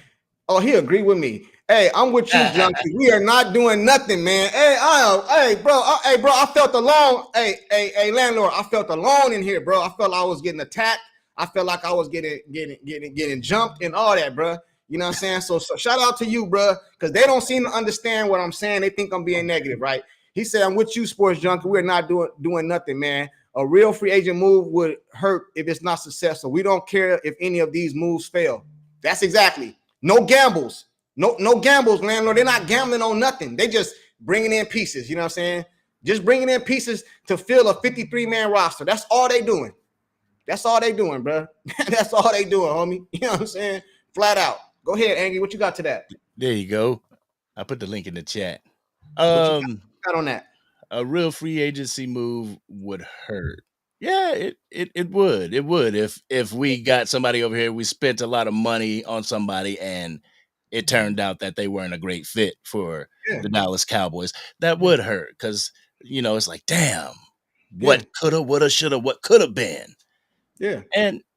Oh, he agree with me. Hey, I'm with you, Junkie. We are not doing nothing, man. Hey, bro, I felt alone. Hey, landlord, I felt alone in here, bro. I felt I was getting attacked. I felt like I was getting jumped and all that, bro. You know what I'm saying? So shout out to you, bro, because they don't seem to understand what I'm saying. They think I'm being negative, right? He said, "I'm with you, sports junkie. We're not doing nothing, man. A real free agent move would hurt if it's not successful. We don't care if any of these moves fail." That's exactly. No gambles. No gambles, landlord. They're not gambling on nothing. They just bringing in pieces. You know what I'm saying? Just bringing in pieces to fill a 53-man roster. That's all they doing. That's all they doing, bro. That's all they doing, homie. You know what I'm saying? Flat out. Go ahead, Angie. What you got to that? There you go. I put the link in the chat. What you Um, got on that? a real free agency move would hurt. Yeah, it would. It would if we got somebody over here, we spent a lot of money on somebody and it turned out that they weren't a great fit for Yeah, the Dallas Cowboys. That yeah, would hurt because it's like, damn, yeah, what coulda, woulda, shoulda, what could have been. yeah.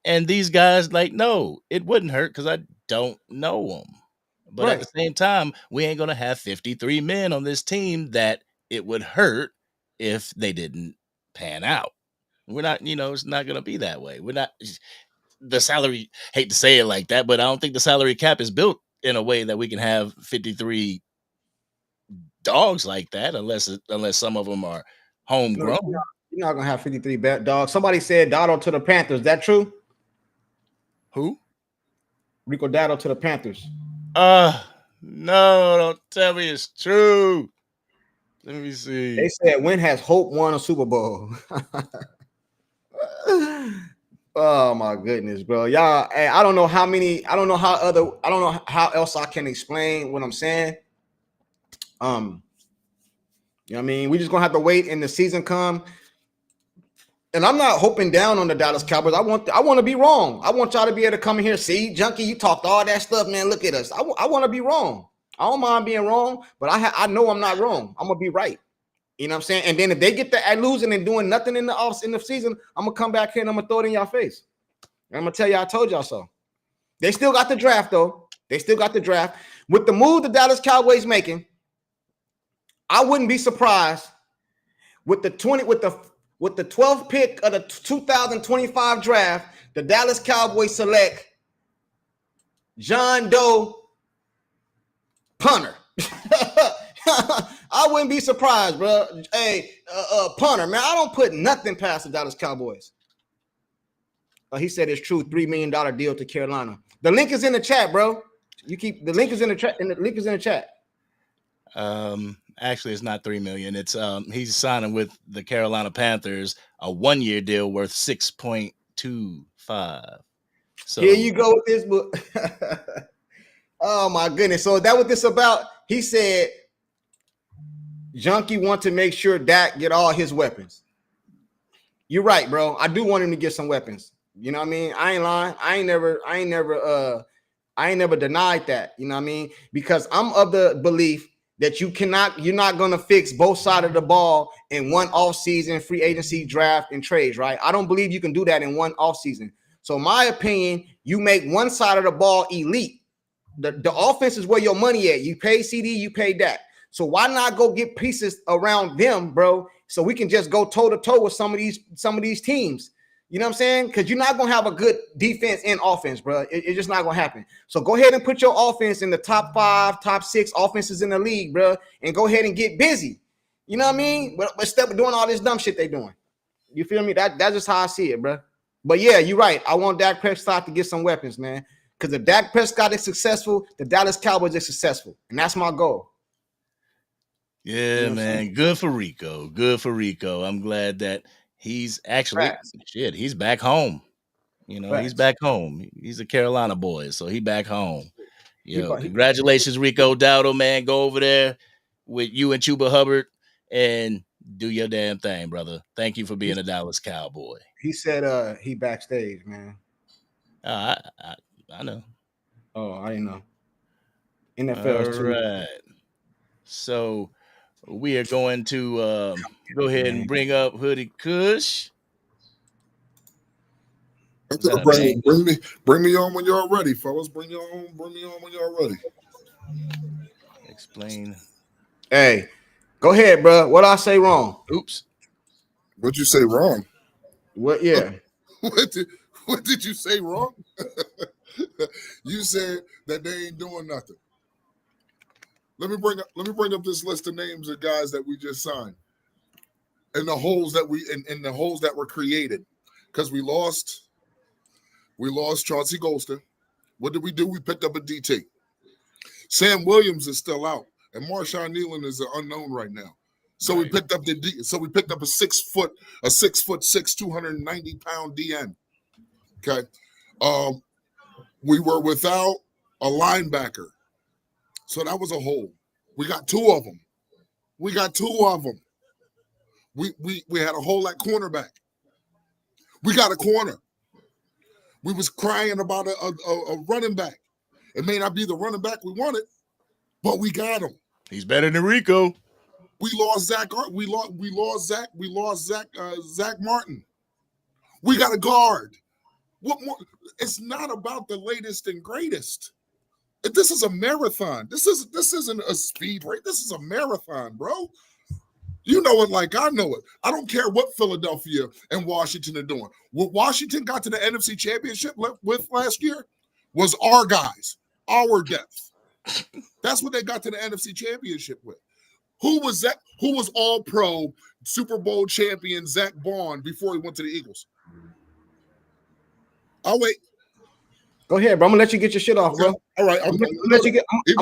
And these guys, like, no, it wouldn't hurt because I don't know them. But at the Right. same time, we ain't gonna have 53 men on this team that it would hurt if they didn't pan out. We're not, it's not going to be that way. We're not the salary. Hate to say it like that, but I don't think the salary cap is built in a way that we can have 53 dogs like that, unless some of them are homegrown. No, you're not gonna have 53 dogs. Somebody said Dotto to the Panthers. Is that true? Who? Rico Dotto to the Panthers. No, don't tell me it's true. Let me see. They said, when has Hope won a Super Bowl? Oh my goodness, bro. Y'all, hey, I don't know how else I can explain what I'm saying. You know what I mean? We just gonna have to wait and the season come. And I'm not hoping down on the Dallas Cowboys. I want to be wrong. I want y'all to be able to come in here. See, Junkie, you talked all that stuff, man. Look at us. I want to be wrong. I don't mind being wrong, but I know I'm not wrong. I'm gonna be right. You know what I'm saying? And then if they get at losing and doing nothing in the season, I'm gonna come back here and I'm gonna throw it in y'all face. I'm gonna tell you, I told y'all so. They still got the draft, though. They still got the draft. With the move the Dallas Cowboys making, I wouldn't be surprised with the 12th pick of the 2025 draft, the Dallas Cowboys select John Doe punter. I wouldn't be surprised, bro. Hey, punter, man. I don't put nothing past the Dallas Cowboys. He said it's true. $3 million deal to Carolina. The link is in the chat, bro. The link is in the chat. And the link is in the chat. Actually, it's not $3 million. It's he's signing with the Carolina Panthers a 1-year deal worth $6.25. So here you go with this book. Oh my goodness. So that what this about? He said Junkie want to make sure Dak get all his weapons. You're right, bro. I do want him to get some weapons. You know what I mean? I ain't lying. I ain't never denied that. You know what I mean? Because I'm of the belief that you're not going to fix both sides of the ball in one offseason, free agency, draft, and trades, right? I don't believe you can do that in one offseason. So my opinion, you make one side of the ball elite. The offense is where your money at. You pay CD, you pay that. So why not go get pieces around them, bro? So we can just go toe-to-toe with some of these teams. You know what I'm saying? Because you're not going to have a good defense and offense, bro. It's just not going to happen. So go ahead and put your offense in the top 5, top 6 offenses in the league, bro, and go ahead and get busy. You know what I mean? But instead of doing all this dumb shit they doing. You feel me? That's just how I see it, bro. But, yeah, you're right. I want Dak Prescott to get some weapons, man. Because if Dak Prescott is successful, the Dallas Cowboys are successful. And that's my goal. Yeah, you know man. Good for Rico. Good for Rico. I'm glad that he's actually he's back home. He's back home. He's a Carolina boy, so he back home. Congratulations, Rico Dowdle, man. Go over there with you and Chuba Hubbard and do your damn thing, brother. Thank you for being a Dallas Cowboy. He said he backstage, man. I know. Oh, I didn't know. NFL too. Right. So we are going to go ahead and bring up Hoodie Kush. Bring me on when y'all ready, fellas. Bring me on when y'all ready. Explain. Hey, go ahead, bro. What I say wrong? Oops. What'd you say wrong? What? Yeah. What did you say wrong? You said that they ain't doing nothing. Let me bring up this list of names of guys that we just signed, and the holes that the holes that were created, because we lost Chauncey Golston. What did we do? We picked up a DT. Sam Williams is still out, and Marshawn Nealon is an unknown right now. So we picked up a 6'6", 290-pound DN. Okay. We were without a linebacker. So that was a hole. We got two of them. We had a hole at cornerback. We got a corner. We was crying about a running back. It may not be the running back we wanted, but we got him. He's better than Rico. We lost Zach. We lost Zach Martin. We got a guard. What more? It's not about the latest and greatest. This is a marathon. This isn't a speed race. This is a marathon, bro. You know it like I know it. I don't care what Philadelphia and Washington are doing. What Washington got to the NFC Championship with last year was our guys, our depth. That's what they got to the NFC Championship with. Who was that? Who was all pro Super Bowl champion Zach Bond before he went to the Eagles? I'll wait. Go ahead, bro. I'm gonna let you get your shit off, bro. All right. I'm gonna let you get your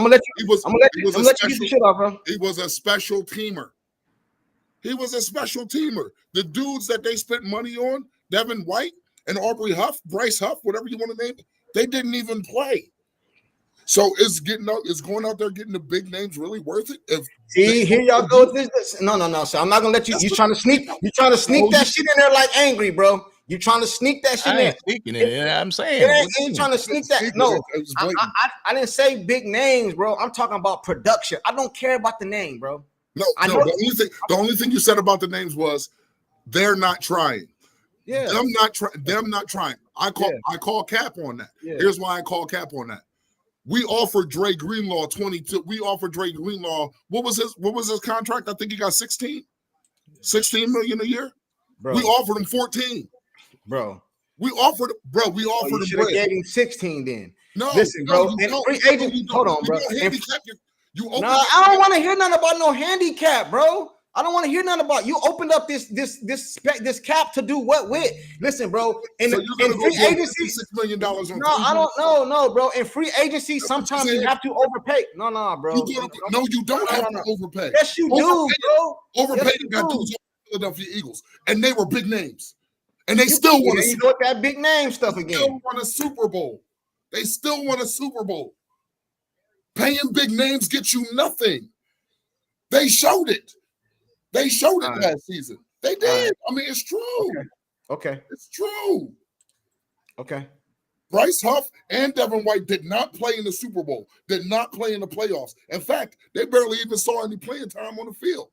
shit off, bro. He was a special teamer. He was a special teamer. The dudes that they spent money on, Devin White and Aubrey Huff, Bryce Huff, whatever you want to name it, they didn't even play. So is going out there getting the big names really worth it? See, here y'all go with this. No. So I'm not gonna let you. You trying to sneak that shit in there like angry, bro. You trying to sneak that shit I ain't in? speaking it. I'm saying It ain't trying to sneak that. No, I didn't say big names, bro. I'm talking about production. I don't care about the name, bro. No. The only thing you said about the names was they're not trying. Yeah, them not trying. I call cap on that. Yeah. Here's why I call cap on that. We offered Dre Greenlaw 22. We offered Dre Greenlaw. What was his contract? I think he got 16 million a year. Bro. We offered him 14. Bro. We offered him. Should have gave him 16 then. No, listen, bro. Free agent. Hold on, bro. I don't want to hear nothing about no handicap, bro. I don't want to hear nothing about you. Opened up this cap to do what with? Listen, bro. In free agency, $6 million. No, I don't know, no, bro. In free agency, sometimes you have to overpay. No, bro. You don't have to overpay. Yes, you do, bro. Overpaying got dudes on the Philadelphia Eagles, and they were big names, and they still want to. You know what that big name stuff again? Still want a Super Bowl. They still want a Super Bowl. Paying big names gets you nothing. They showed it. They showed it last season. They did. I mean, it's true. Okay. It's true. Okay. Bryce Huff and Devin White did not play in the Super Bowl, did not play in the playoffs. In fact, they barely even saw any playing time on the field.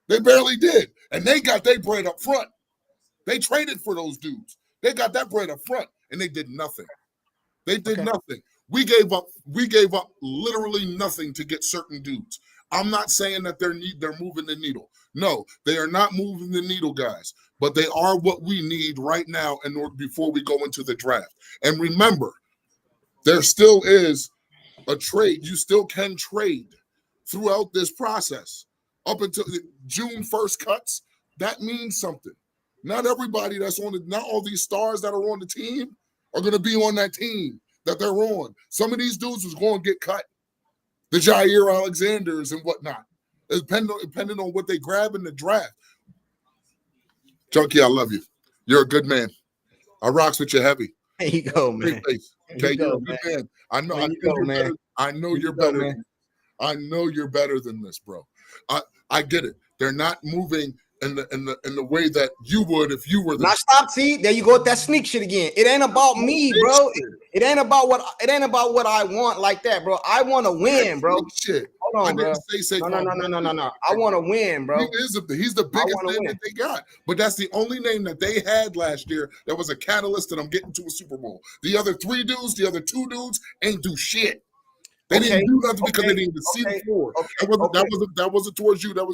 They barely did. And they got their bread up front. They traded for those dudes. They got that bread up front, and they did nothing. They did nothing. We gave up literally nothing to get certain dudes. I'm not saying that they're moving the needle. No, they are not moving the needle, guys. But they are what we need right now in order before we go into the draft. And remember, there still is a trade. You still can trade throughout this process. Up until June 1st cuts, that means something. Not everybody not all these stars that are on the team are going to be on that team that they're on. Some of these dudes was going to get cut. The Jair Alexanders and whatnot, depending on what they grab in the draft. Junkie, I love you. You're a good man. I rocks with you heavy. There you go, man. Okay, you're a good man. I know you're better. I know you're better than this, bro. I get it. They're not moving in the way that you would if you were the. Now stop. See, there you go with that sneak shit again. It ain't about me, bro. It ain't about what I want like that, bro. I want to win, bro. Shit. Hold on, bro. No. I want to win, bro. He's the biggest name that they got, but that's the only name that they had last year that was a catalyst to them getting to a Super Bowl. The other two dudes ain't do shit. They didn't do nothing because they didn't see the floor. That wasn't towards you. That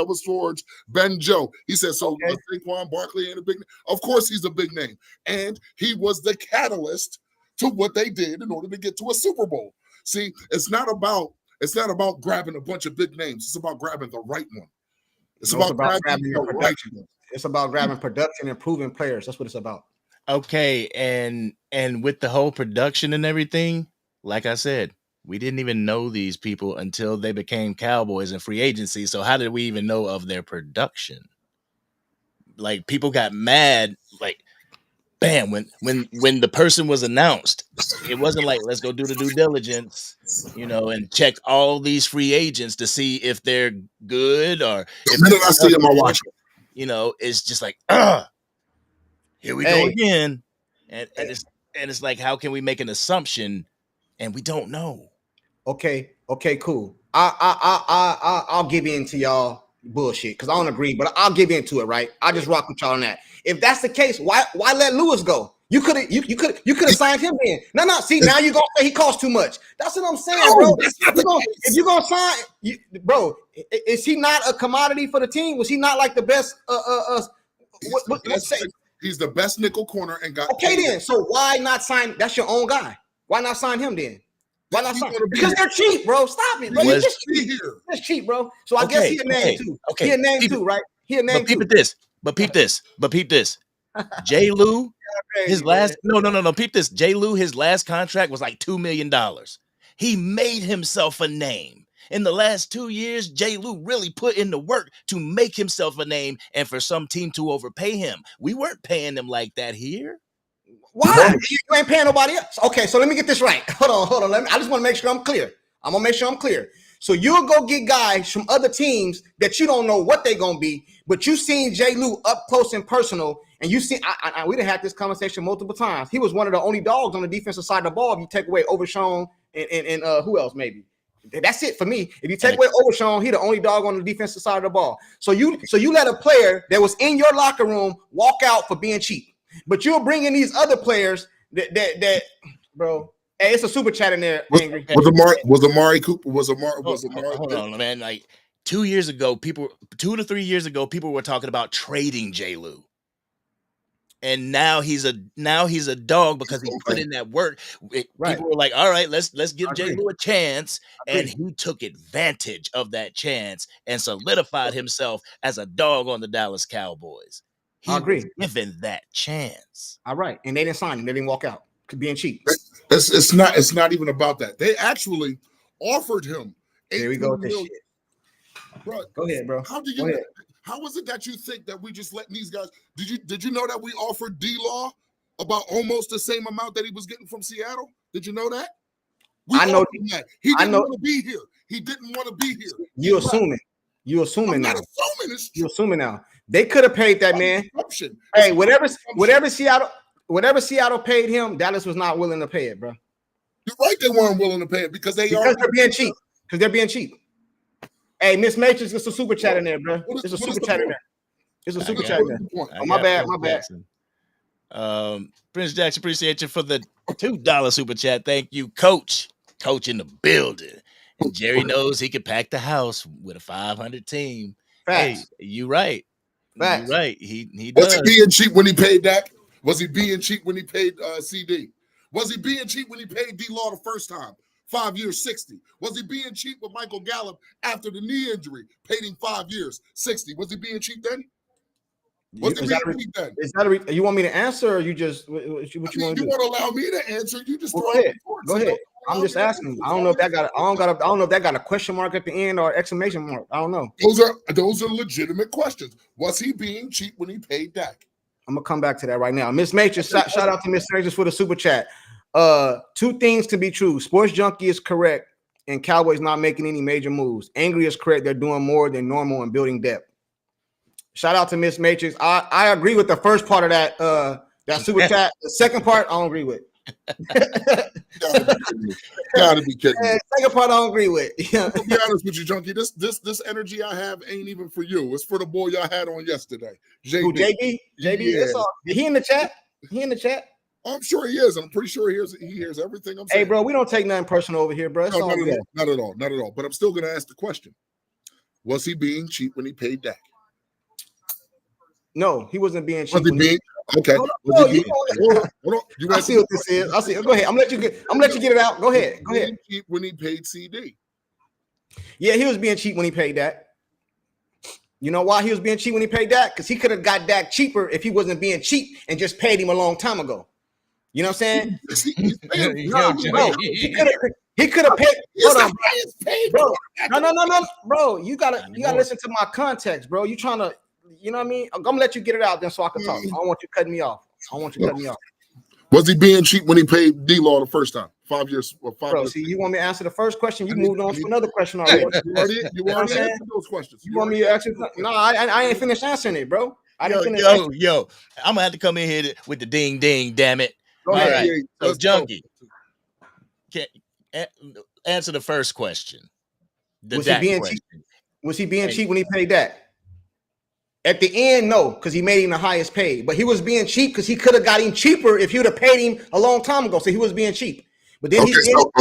was towards Ben Joe. He said, so Saquon Barkley ain't a big name. Of course he's a big name. And he was the catalyst to what they did in order to get to a Super Bowl. See, it's not about grabbing a bunch of big names. It's about grabbing the right one. It's about grabbing the right one. It's about grabbing production and proving players. That's what it's about. Okay, and with the whole production and everything, like I said, we didn't even know these people until they became Cowboys in free agency. So how did we even know of their production? Like, people got mad, like, bam, when the person was announced, it wasn't like, let's go do the due diligence, and check all these free agents to see if they're good or if I see them, I watch them. It's just like, here we go again. And it's like, how can we make an assumption and we don't know? Okay, cool. I'll give in to y'all bullshit because I don't agree, but I'll give into it, right? I just rock with y'all on that. If that's the case, why let Lewis go? You could have signed him in. No. See, now you're gonna say he costs too much. That's what I'm saying, bro. If you're gonna sign, bro, is he not a commodity for the team? Was he not like the best? He's the best nickel corner and got okay. Then, so why not sign? That's your own guy. Why not sign him then? Why not sign? Because they're cheap, bro. Stop it, bro. You're just cheap. That's cheap, bro. So I guess he a name too. Okay. He a name too, right? He a name too. But peep this. J. Lou, his last no. Peep this. J. Lou, his last contract was like $2 million. He made himself a name. In the last 2 years, J. Lou really put in the work to make himself a name and for some team to overpay him. We weren't paying him like that here. Why? You ain't paying nobody else. Okay, so let me get this right. Hold on. I just want to make sure I'm clear. I'm gonna make sure I'm clear. So you'll go get guys from other teams that you don't know what they're gonna be, but you seen J. Lou up close and personal, and you see. We done had this conversation multiple times. He was one of the only dogs on the defensive side of the ball. If you take away Overshown and who else maybe. That's it for me. If you take away Overshown, he the only dog on the defensive side of the ball. So you let a player that was in your locker room walk out for being cheap. But you'll bring in these other players that bro. Hey, it's a super chat in there. Angry. Was Amari Cooper? Hold on, man. Like 2 years ago, 2 to 3 years ago, people were talking about trading J. Lou. And now he's a dog because he put in that work. People were like, all right, let's give J. Lou a chance. And he took advantage of that chance and solidified himself as a dog on the Dallas Cowboys. He was given that chance. All right. And they didn't sign him. They didn't walk out. Being cheap. It's not even about that. They actually offered him. There we go with this shit. Bro, go ahead, bro. How was it that you think that we just letting these guys? Did you know that we offered D-Law about almost the same amount that he was getting from Seattle? Did you know that? I know that. He didn't want to be here. He didn't want to be here. You assuming. You assuming now. I'm not assuming. You assuming now. They could have paid that man. Hey, whatever Seattle paid him, Dallas was not willing to pay it, bro. You're right. They weren't willing to pay it because they're being cheap. Because they're being cheap. Hey, Miss Matrix, it's a super chat in there, bro. It's a super chat in there. It's a super chat in there. Oh, my bad. Prince Jackson, appreciate you for the $2 super chat. Thank you, Coach. Coach in the building. And Jerry knows he could pack the house with a 500 team. Facts. Hey, you right. Facts. You right. He does. Was he being cheap when he paid Dak? Was he being cheap when he paid CD? Was he being cheap when he paid D-Law the first time? 5 years, 60. Was he being cheap with Michael Gallup after the knee injury? Paid him 5 years, 60. Was he being cheap then? Was he being cheap then? You want me to answer, or you just what you want to do? You want to allow me to answer? You just go ahead. Go ahead. I'm just asking. I don't know if that got. I don't know if that got a question mark at the end or exclamation mark. I don't know. Those are legitimate questions. Was he being cheap when he paid Dak? I'm gonna come back to that right now. Miss Matrix, shout out to Miss Matrix for the super chat. 2 things to be true. Sports Junkie is correct, and Cowboys not making any major moves. Angry is correct. They're doing more than normal and building depth. Shout out to Miss Matrix. I agree with the first part of that super chat. The second part, I don't agree with. Gotta be kidding me. Second part, I don't agree with. I'll be honest with you, Junkie. This energy I have ain't even for you. It's for the boy y'all had on yesterday. JB. JB. Yeah. He in the chat. He in the chat. I'm sure he is. I'm pretty sure he hears everything I'm saying. Hey, bro, we don't take nothing personal over here, bro. No, not at all. But I'm still going to ask the question. Was he being cheap when he paid Dak? No, he wasn't being cheap. Was he being? Okay. Hold on. I see what this is. I see. Go ahead. I'm gonna let you get it out. Go ahead. Cheap when he paid CD. Yeah, he was being cheap when he paid Dak. You know why he was being cheap when he paid Dak? Because he could have got Dak cheaper if he wasn't being cheap and just paid him a long time ago. You know what I'm saying? He could have paid. Hold on, bro. No, bro. You gotta listen to my context, bro. You trying to, you know what I mean? I'm gonna let you get it out then so I can talk. I don't want you cutting me off. Was he being cheap when he paid D-Law the first time? 5 years. Bro, see, you want me to answer the first question? You moved on to another question already. You already answered those questions. You want me to answer? No, I ain't finished answering it, bro. Yo, I'm gonna have to come in here with the ding ding. Damn it! All right. So, Junkie, answer the first question. Was he being cheap when he paid Dak? At the end, no, because he made him the highest paid. But he was being cheap because he could have got him cheaper if he would have paid him a long time ago. So he was being cheap. But then Okay, so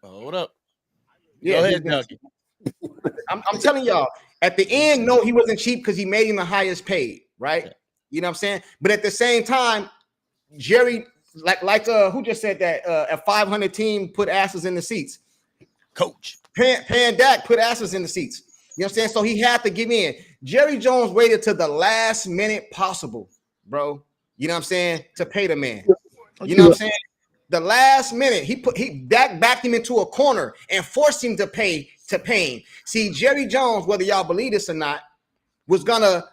Hold up. yeah, Go he was ahead, being Junkie. cheap. I'm telling y'all, at the end, no, he wasn't cheap because he made him the highest paid, right? You know what I'm saying? But at the same time, Jerry, who just said that a 500 team put asses in the seats. Coach. Paying Dak put asses in the seats. You know what I'm saying? So he had to give in. Jerry Jones waited to the last minute possible, bro. You know what I'm saying? To pay the man. You know what I'm saying? The last minute, Dak backed him into a corner and forced him to pay him. See, Jerry Jones, whether y'all believe this or not, was gonna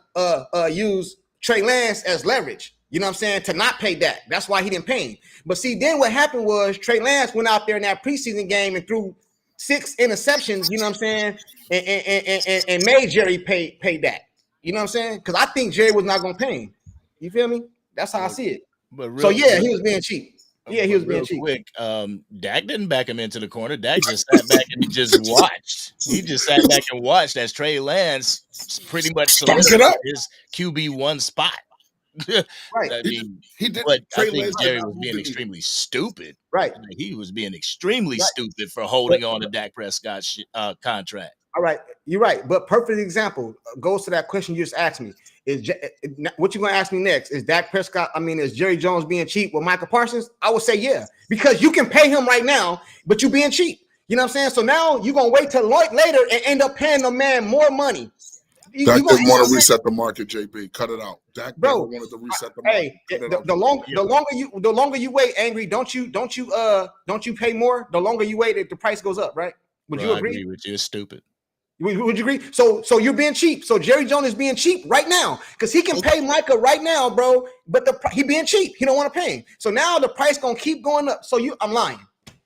use Trey Lance as leverage. You know what I'm saying? To not pay Dak. That's why he didn't pay him. But see, then what happened was Trey Lance went out there in that preseason game and threw 6 interceptions, you know what I'm saying, and made Jerry pay Dak. You know what I'm saying? Because I think Jerry was not gonna pay him. You feel me? That's how I see it. So yeah, he was being cheap. Yeah, he was being cheap. Quick, Dak didn't back him into the corner. Dak just sat back and he just watched. He just sat back and watched as Trey Lance pretty much solidified his QB1 spot. Right. I mean, he did. But Trey I think Lance Jerry was being extremely stupid. Right. He was being extremely stupid for holding on to Dak Prescott's contract. All right, you're right. But perfect example goes to that question you just asked me. What you gonna ask me next? Is Dak Prescott? I mean, is Jerry Jones being cheap with Michael Parsons? I would say yeah, because you can pay him right now, but you being cheap. You know what I'm saying? So now you're gonna wait till later and end up paying the man more money. Dak didn't want to reset the market, JP. Cut it out. Dak bro wanted to reset the market. Hey, the longer you wait, Angry, don't you pay more? The longer you wait, the price goes up, right? Would you agree? I agree with you. It's stupid. Would you agree? So you're being cheap. So Jerry Jones is being cheap right now because he can pay Micah right now, bro. But he being cheap. He don't want to pay him. So now the price gonna keep going up. So I'm lying.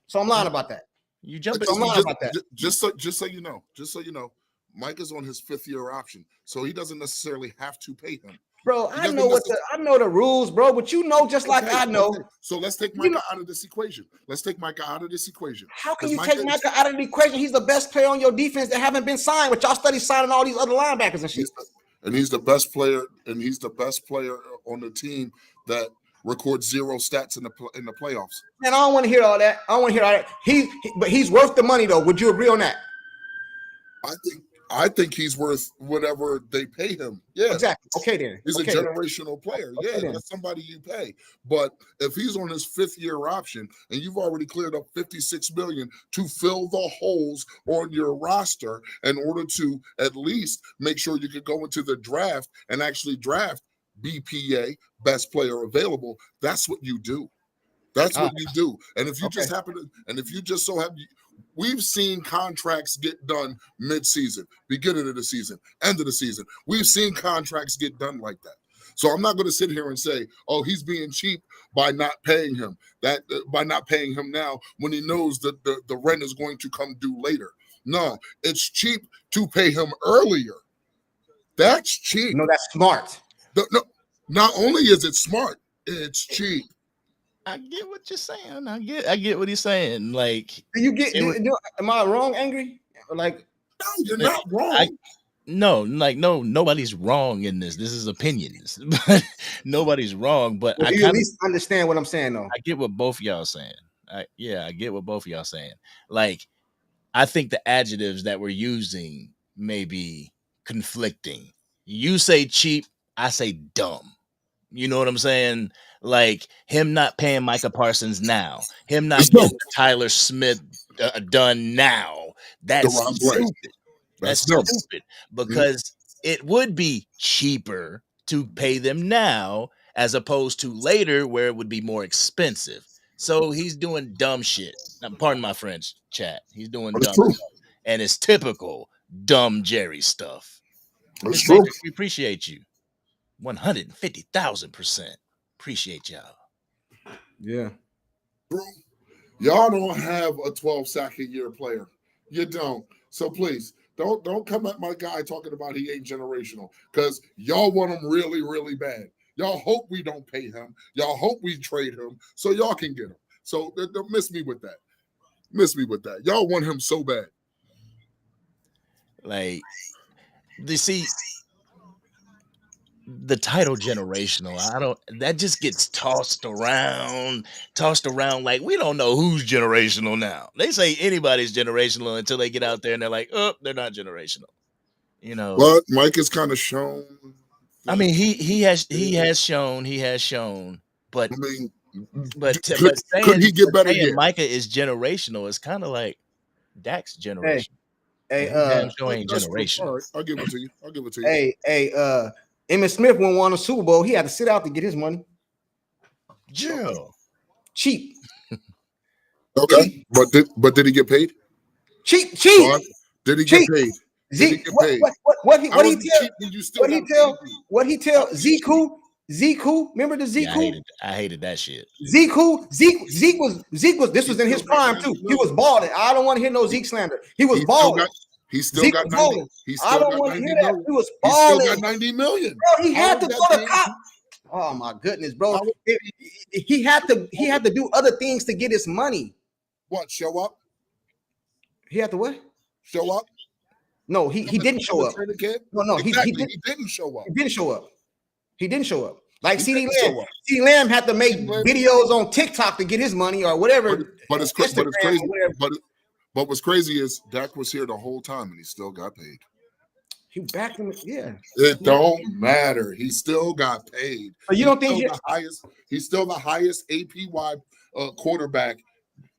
So I'm lying about that. You jump. So I'm lying about that. Just so you know, Mike is on his 5th-year option, so he doesn't necessarily have to pay him. Bro, I know the rules, bro, but you know just like I know. Okay. So let's take Micah out of this equation. How can you take Micah out of the equation? He's the best player on your defense that haven't been signed, but y'all study signing all these other linebackers and shit. He's the best player, on the team that records 0 stats in the playoffs. Man, I don't want to hear all that. But he's worth the money, though. Would you agree on that? I think he's worth whatever they pay him. Yeah, exactly. Okay, then he's a generational player. Okay, that's somebody you pay. But if he's on his 5th-year option and you've already cleared up $56 million to fill the holes on your roster in order to at least make sure you could go into the draft and actually draft BPA, best player available, that's what you do. That's what you do. And if you just happen to, and if you just so happen. We've seen contracts get done mid-season, beginning of the season, end of the season. We've seen contracts get done like that. So I'm not going to sit here and say, "Oh, he's being cheap by not paying him." By not paying him now when he knows that the rent is going to come due later. No, it's cheap to pay him earlier. That's cheap. No, that's smart. No, not only is it smart, it's cheap. I get what you're saying. I get what he's saying. Like, do you get? Am I wrong, Angry? Like, no, you're not wrong. Nobody's wrong in this. This is opinions, but nobody's wrong. But well, you at least understand what I'm saying, though. I get what both of y'all saying. I get what both of y'all saying. Like, I think the adjectives that we're using may be conflicting. You say cheap, I say dumb. You know what I'm saying? Like him not paying Micah Parsons now, him not getting Tyler Smith done now. That's stupid. That's stupid because it would be cheaper to pay them now as opposed to later where it would be more expensive. So he's doing dumb shit. Now, pardon my French, chat. He's doing dumb stuff. And it's typical dumb Jerry stuff. That's true. We appreciate you. 150,000%. Appreciate y'all. Yeah. Bro, y'all don't have a 12-sack-a-year player. You don't. So please, don't come at my guy talking about he ain't generational because y'all want him really, really bad. Y'all hope we don't pay him. Y'all hope we trade him so y'all can get him. So don't miss me with that. Y'all want him so bad. Like, you see, the title generational. That just gets tossed around like we don't know who's generational now. They say anybody's generational until they get out there and they're like, oh, they're not generational. You know. But Mike has kind of shown. I mean, he has shown, but I mean, but could he get better? Yeah. Micah is generational. It's kind of like Dak's generation. Hey, showing generation. All right, I'll give it to you. Hey, Emmitt Smith won a Super Bowl. He had to sit out to get his money. Jill. Cheap. Okay, but did he get paid? Cheap. Did he get paid? Zeke, what he tell Zeke who? Remember the Zeke who? I hated that shit. Zeke who? Zeke was this was in his prime too. He was balling. I don't want to hear no Zeke slander. He was balling. He still got 90. I don't want to hear that. He was balling. He still got 90 million. Bro, he had to go to cop. Oh my goodness, bro. He had to do other things to get his money. What? Show up? He had to what? Show up? No, he didn't show up. No, exactly. he didn't show up. He didn't show up. Like CeeDee Lamb. CeeDee Lamb had to make videos on TikTok to get his money or whatever. But it's crazy. But what's crazy is Dak was here the whole time and he still got paid. He backed him. Yeah. It don't matter. He still got paid. But you don't think he's still the highest APY quarterback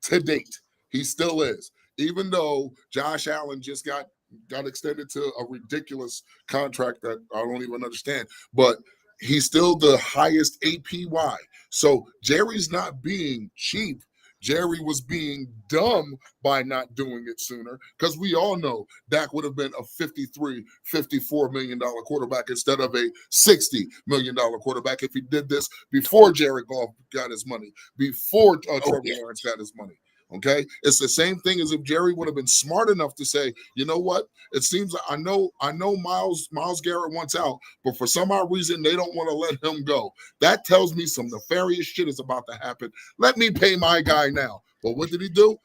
to date. He still is. Even though Josh Allen just got extended to a ridiculous contract that I don't even understand, but he's still the highest APY. So Jerry's not being cheap. Jerry was being dumb by not doing it sooner, because we all know Dak would have been a $54 million quarterback instead of a $60 million quarterback if he did this before Jared Goff got his money, before Trevor Lawrence got his money. Okay, it's the same thing as if Jerry would have been smart enough to say, you know what? It seems like I know Myles Garrett wants out, but for some odd reason they don't want to let him go. That tells me some nefarious shit is about to happen. Let me pay my guy now. But what did he do?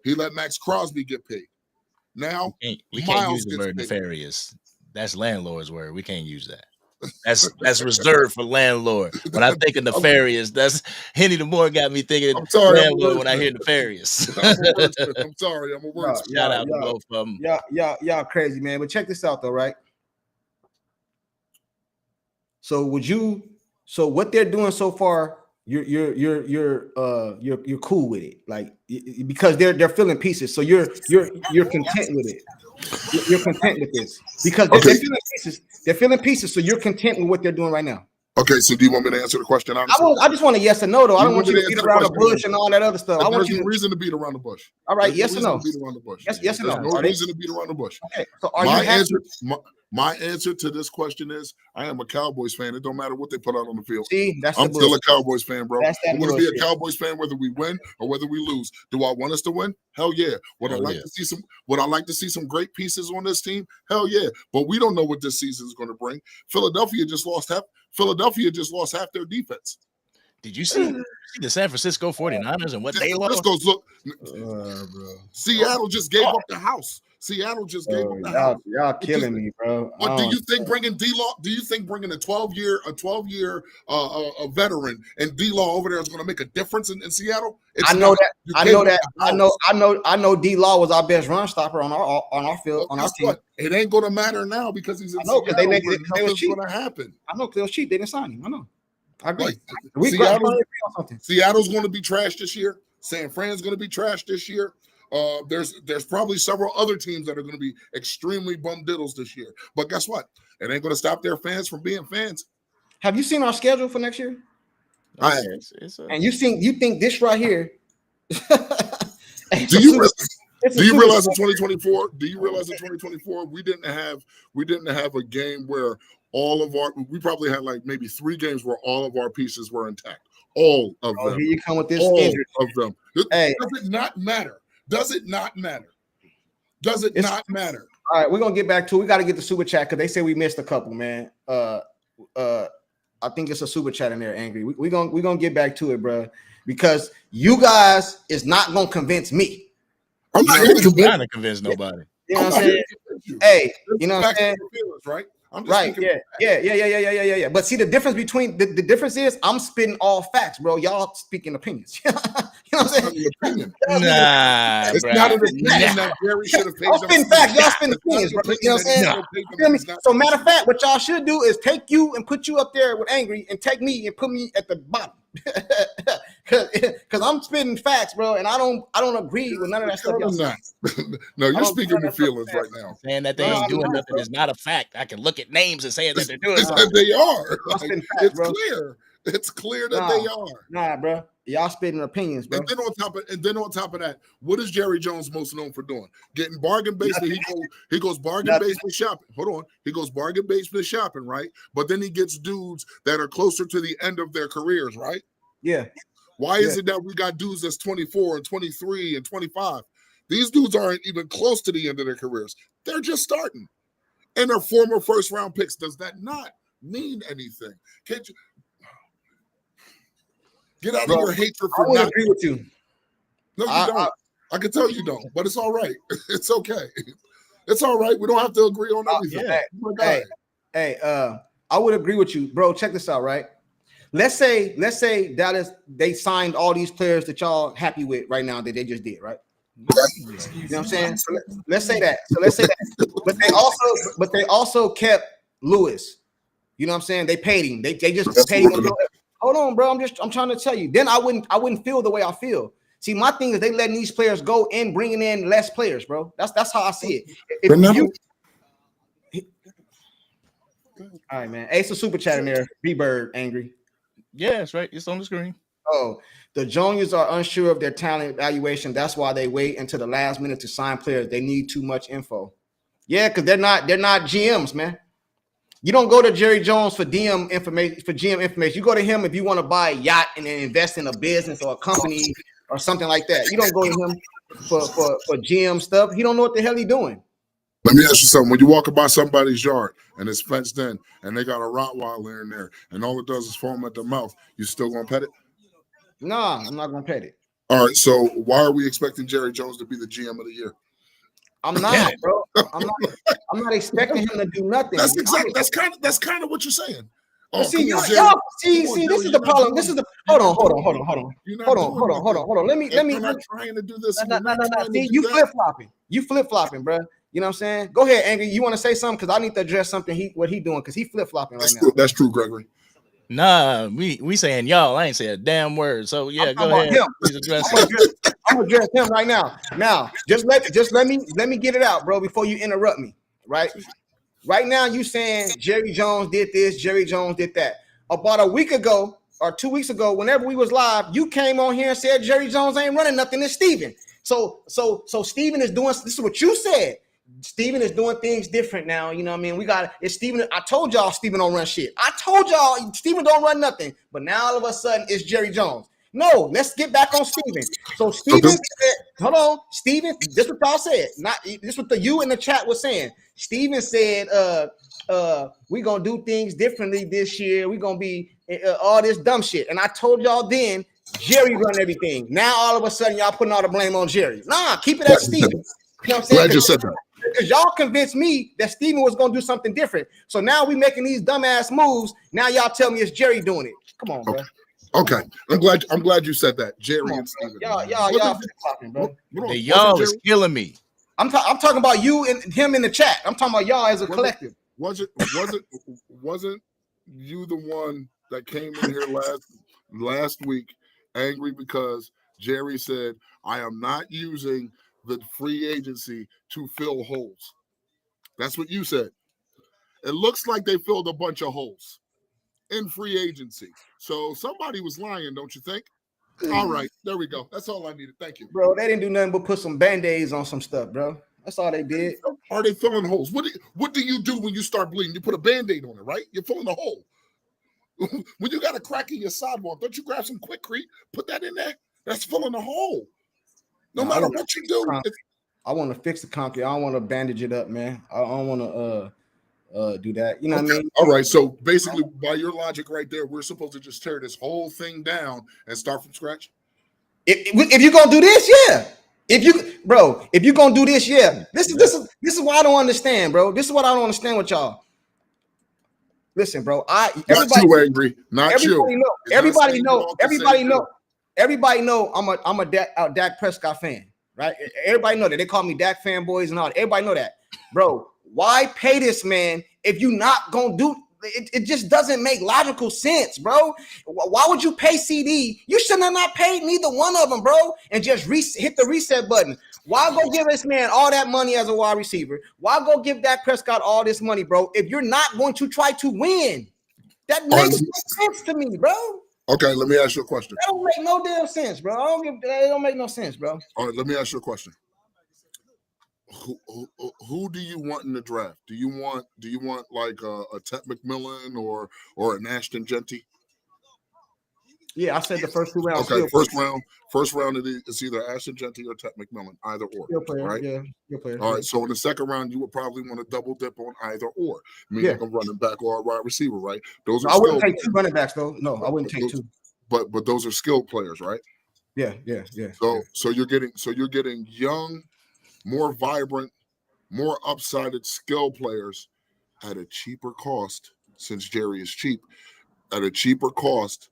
He let Max Crosby get paid. Now we can't use the word nefarious. That's landlord's word. We can't use that. That's reserved for landlord. When I think of nefarious, that's Henny the Moore got me thinking of landlord when I hear nefarious. I'm sorry, I'm a word. Shout out to both of them. Y'all crazy, man. But check this out though, right? So what they're doing so far, you're cool with it, like, because they're filling pieces. So you're content with it. You're content with this because they're filling pieces. So you're content with what they're doing right now. Okay, so do you want me to answer the question honestly? I just want a yes or no, though. I don't want you to beat around the bush and all that other stuff. I want you reason to beat around the bush. All right, yes or no? Beat around the bush. Yes or no? No reason to beat around the bush. Okay, so are you happy? My answer to this question is I am a Cowboys fan. It don't matter what they put out on the field. See, I'm still a Cowboys fan, bro. I'm going to be a Cowboys fan whether we win or whether we lose. Do I want us to win? Hell yeah. Would I like to see some great pieces on this team? Hell yeah. But we don't know what this season is going to bring. Philadelphia just lost half their defense. Did you see the San Francisco 49ers and what they lost? Seattle just gave up the house. Seattle just gave up the house. Y'all killing me, bro. But do you think bringing D-Law? Do you think bringing a 12-year veteran and D-Law over there is going to make a difference in Seattle? I know D-Law was our best run stopper on our field on our team. What? It ain't going to matter now because he's in Seattle. They was cheap. Going to happen. I know, because they was cheap. They didn't sign him. I know. I agree. Seattle's going to be trash this year. San Fran's going to be trash this year. There's probably several other teams that are going to be extremely bum-diddles this year. But guess what? It ain't going to stop their fans from being fans. Have you seen our schedule for next year? I have. And you think this right here? Do you realize in 2024? Do you realize in 2024 we didn't have a game where we probably had like maybe 3 games where all of our pieces were intact. All of them. Here you come with this. All of them. Hey. Does it not matter? Does it not matter? All right, we're gonna get back to it. We got to get the super chat because they say we missed a couple, man. I think it's a super chat in there, Angry. We're gonna get back to it, bro, because you guys is not gonna convince me. I'm not trying to convince nobody. You know what I'm saying? Hey, you know what I'm saying? Right? I'm just Right. speaking. Yeah. But see, the difference between the difference is I'm spitting all facts, bro. Y'all speaking opinions. You know what I'm It's not saying? an opinion. Nah, It's bro. not an opinion that Jerry should have paid I'm them. spitting facts. Y'all spitting It's not opinions, an bro. You know opinion what I'm that he saying? should have paid them. Feel me? He's not. So matter of fact, what y'all should do is take you and put you up there with Angry and take me and put me at the bottom. Cause I'm spitting facts, bro, and I don't agree with none of that stuff y'all Not. saying. No, I you're don't speaking your that stuff feelings right now. Saying that they No, ain't I'm doing not, nothing bro. is not a fact. I can look at names and say that they're doing It's something. that they are. I'm Like, spitting facts, it's bro. clear. It's clear that Nah. they are. Nah, bro. Y'all spitting opinions, bro. And then on top of that, what is Jerry Jones most known for doing? Getting bargain basement. He goes bargain Nothing. basement shopping. Hold on. He goes bargain basement shopping, right? But then he gets dudes that are closer to the end of their careers, right? Yeah. Why is it that we got dudes that's 24 and 23 and 25? These dudes aren't even close to the end of their careers. They're just starting. And they're former first round picks. Does that not mean anything? Can't you get out of your hatred I for would not? agree with you. No, you don't. I can tell you don't, but it's all right. It's okay. It's all right. We don't have to agree on everything. I would agree with you, bro. Check this out, right? Let's say Dallas, they signed all these players that y'all happy with right now that they just did, right? You know what I'm saying? So let's say that. But they also kept Lewis. You know what I'm saying? They paid him. They just paid him. Hold on, bro. I'm trying to tell you. Then I wouldn't feel the way I feel. See, my thing is they letting these players go and bringing in less players, bro. That's how I see it. All right, man. Ace of super chat in there. B-Bird angry. Yeah, that's right. It's on the screen. Oh, the juniors are unsure of their talent evaluation. That's why they wait until the last minute to sign players. They need too much info. Yeah, because they're not GMs, man. You don't go to Jerry Jones for GM information. You go to him if you want to buy a yacht and then invest in a business or a company or something like that. You don't go to him for GM stuff. He don't know what the hell he's doing. Let me ask you something. When you walk by somebody's yard and it's fenced in and they got a Rottweiler in there and all it does is foam at the mouth, you still gonna pet it? Nah, I'm not gonna pet it. All right. So why are we expecting Jerry Jones to be the GM of the year? I'm not, bro. I'm not expecting him to do nothing. That's exactly. That's kind of what you're saying. Oh, see, y'all, see, this is the problem. This is the hold on. Let me. You're not trying to do this. No. See, you flip flopping. You flip flopping, bro. You know what I'm saying? Go ahead, Angry. You want to say something? Because I need to address something. What he doing? Because he flip flopping right now. That's true, Gregory. Nah, we saying y'all. I ain't say a damn word. So yeah, go ahead. Please address I'm gonna address him right now. Now, just let me get it out, bro, before you interrupt me. Right now, you saying Jerry Jones did this, Jerry Jones did that. About a week ago or 2 weeks ago, whenever we was live, you came on here and said Jerry Jones ain't running nothing. It's Steven. So Steven is doing. This is what you said. Steven is doing things different now. You know what I mean? It's Steven. I told y'all Steven don't run shit. I told y'all Steven don't run nothing. But now all of a sudden it's Jerry Jones. No, let's get back on Steven. So Steven said, hold on, Steven, this is what y'all said. Not this what you in the chat was saying. Steven said, we gonna do things differently this year. We gonna be all this dumb shit. And I told y'all then Jerry run everything. Now all of a sudden y'all putting all the blame on Jerry. Nah, keep it at Steven. You know what I'm saying? Glad you said that. Because y'all convinced me that Steven was gonna do something different. So now we making these dumbass moves. Now y'all tell me it's Jerry doing it. Come on, bro. Okay. I'm glad you said that. Jerry and Steven. Y'all flip-flopping, bro. The y'all is killing me. I'm talking about you and him in the chat. I'm talking about y'all as a collective. Wasn't you the one that came in here last week angry because Jerry said, I am not using the free agency to fill holes? That's what you said. It looks like they filled a bunch of holes in free agency. So somebody was lying, don't you think? All right, there we go. That's all I needed. Thank you. Bro, they didn't do nothing but put some Band-Aids on some stuff, bro. That's all they did. Are they filling holes? What do you do when you start bleeding? You put a Band-Aid on it, right? You're filling a hole. When you got a crack in your sidewalk, don't you grab some Quikrete, put that in there? That's filling a hole. No matter what you do. I want to fix the concrete. I don't want to bandage it up, man. I don't want to do that. You know what I mean? All right. So basically, by your logic right there, we're supposed to just tear this whole thing down and start from scratch. If you're gonna do this, yeah. If you're gonna do this, yeah. This is why I don't understand, bro. This is what I don't understand with y'all. Listen, bro. Not Everybody, you, Angry. Not you. everybody know. It's not Everybody saying know. you're off the Everybody same know. Everybody know. I'm a Dak Prescott fan, right? Everybody know that. They call me Dak fanboys and all that. Everybody know that, bro. Why pay this man if you not gonna do? It just doesn't make logical sense, bro. Why would you pay CD? You should have not paid neither one of them, bro, and just hit the reset button. Why go give this man all that money as a wide receiver? Why go give Dak Prescott all this money, bro, if you're not going to try to win? That makes no sense to me, bro. Okay, let me ask you a question. That don't make no damn sense, bro. It don't make no sense, bro. All right, let me ask you a question. Who do you want in the draft? Do you want like a Ted McMillan or an Ashton Genty? Yeah, I said the first 2 rounds. Okay, first round it's either Ashton Genty or Ted McMillan, either or. Player, right? Yeah, skill player. All right, so in the second round, you would probably want to double dip on either or, meaning a running back or a wide receiver, right? Those are I wouldn't take 2 running backs though. No, I wouldn't take 2. But those are skilled players, right? Yeah. So you're getting young, more vibrant, more upsided skill players at a cheaper cost, since Jerry is cheap, at a cheaper cost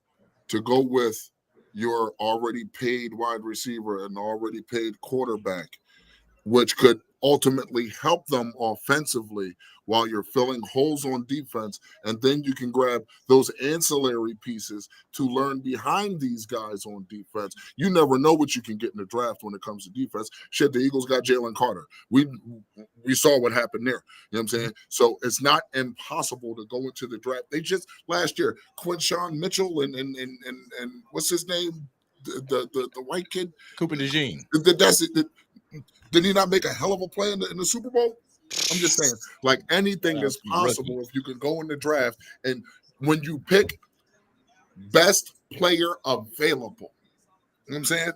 to go with your already paid wide receiver and already paid quarterback, which could ultimately help them offensively while you're filling holes on defense. And then you can grab those ancillary pieces to learn behind these guys on defense. You never know what you can get in the draft when it comes to defense. Shit, the Eagles got Jalen Carter. We saw what happened there. You know what I'm saying? So it's not impossible to go into the draft. They just last year, Quinshawn Mitchell and what's his name? The white kid? Cooper DeJean. That's it. Did he not make a hell of a play in the Super Bowl? I'm just saying, like anything is possible if you can go in the draft. And when you pick best player available, you know what I'm saying?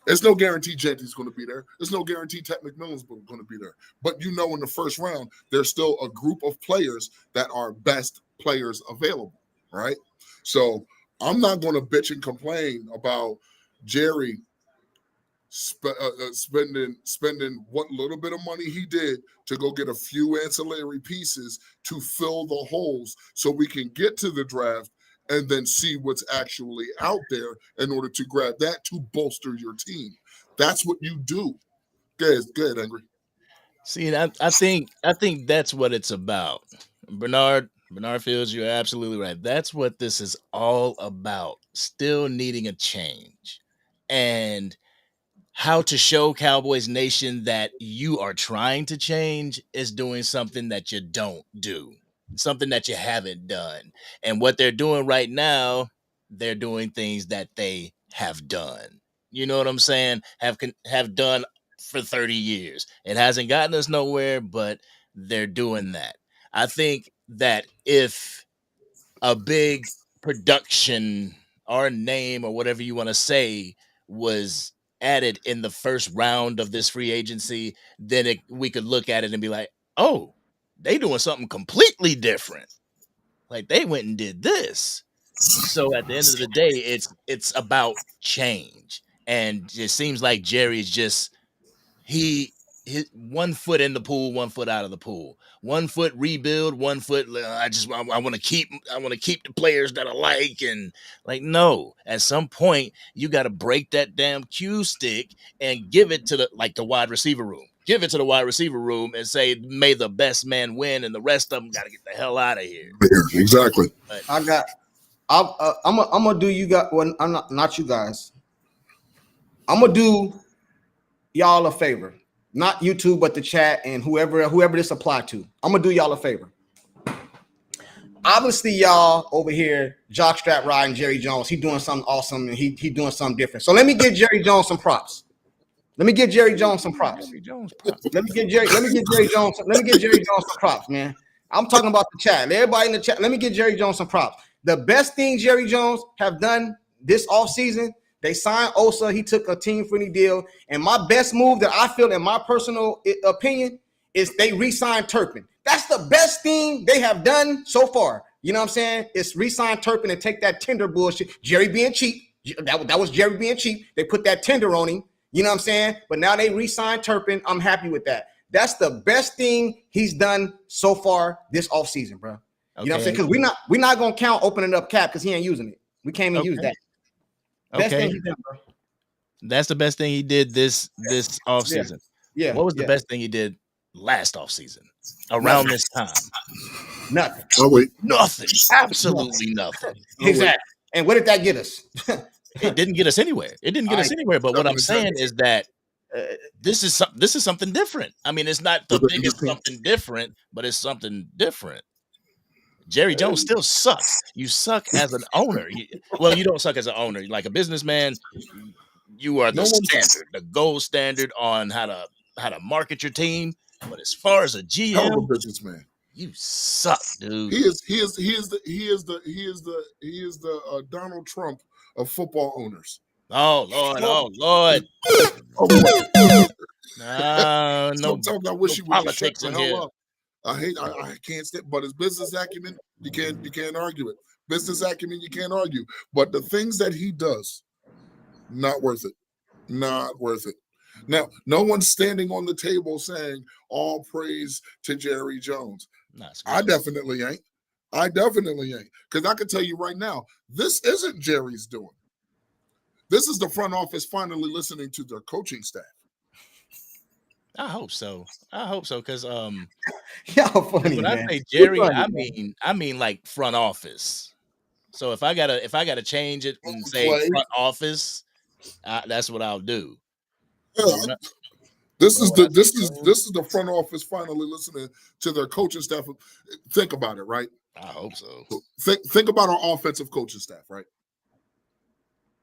There's no guarantee Genty's going to be there. There's no guarantee Ted McMillan's going to be there. But you know in the first round, there's still a group of players that are best players available, right? So I'm not going to bitch and complain about Jerry spending what little bit of money he did to go get a few ancillary pieces to fill the holes so we can get to the draft and then see what's actually out there in order to grab that to bolster your team. That's what you do. Go ahead, Angry. See, I think that's what it's about. Bernard Fields, you're absolutely right. That's what this is all about. Still needing a change. And how to show Cowboys Nation that you are trying to change is doing something that you don't do, something that you haven't done. And what they're doing right now, they're doing things that they have done. You know what I'm saying? Have done for 30 years. It hasn't gotten us nowhere, but they're doing that. I think that if a big production or name or whatever you want to say was added in the first round of this free agency, then we could look at it and be like, oh, they doing something completely different. Like they went and did this. So at the end of the day, it's about change. And it seems like Jerry's just his 1 foot in the pool, 1 foot out of the pool. 1 foot rebuild, 1 foot. I want to keep the players that I like, and like no. At some point, you got to break that damn cue stick and give it to the wide receiver room. Give it to the wide receiver room and say, "May the best man win," and the rest of them got to get the hell out of here. Exactly. But, I'm gonna do you guys. Well, I'm not you guys. I'm gonna do y'all a favor, not YouTube, but the chat and whoever this apply to. I'm gonna do y'all a favor. Obviously, y'all over here, jockstrap riding Jerry Jones. He doing something awesome and he doing something different. So let me give Jerry Jones some props. Let me give Jerry Jones some props. Let me give Jerry Jones some props, man. I'm talking about the chat. Everybody in the chat, let me give Jerry Jones some props. The best thing Jerry Jones have done this offseason, they signed Osa. He took a team-friendly deal. And my best move that I feel, in my personal opinion, is they re-signed Turpin. That's the best thing they have done so far. You know what I'm saying? It's re-sign Turpin and take that tender bullshit. Jerry being cheap. That was Jerry being cheap. They put that tender on him. You know what I'm saying? But now they re-signed Turpin. I'm happy with that. That's the best thing he's done so far this offseason, bro. You know what I'm saying? Because we're not gonna count opening up cap because he ain't using it. We can't even use that. Best thing he did, bro. That's the best thing he did this offseason. Yeah. What was the best thing he did last offseason around this time? Nothing. Oh wait, Nothing. Absolutely nothing. Exactly. And what did that get us? It didn't get us anywhere. But what I'm saying is that this is something different. I mean, it's not the biggest something different, but it's something different. Jerry Jones still sucks. You suck as an owner. You don't suck as an owner. Like a businessman, you are the standard, the gold standard on how to market your team. But as far as a GM, businessman, you suck, dude. He is the Donald Trump of football owners. Oh Lord. No politics in here. I can't stand, but his business acumen, you can't argue it. Business acumen, you can't argue. But the things that he does, not worth it. Not worth it. Now, no one's standing on the table saying all praise to Jerry Jones. I definitely ain't. Because I can tell you right now, this isn't Jerry's doing. This is the front office finally listening to their coaching staff. I hope so. Because y'all funny, when man. I say Jerry, I mean like front office. So if I gotta change it and say front office, that's what I'll do. Yeah. This is the front office finally listening to their coaching staff. Think about it, right? I hope so. Think about our offensive coaching staff, right?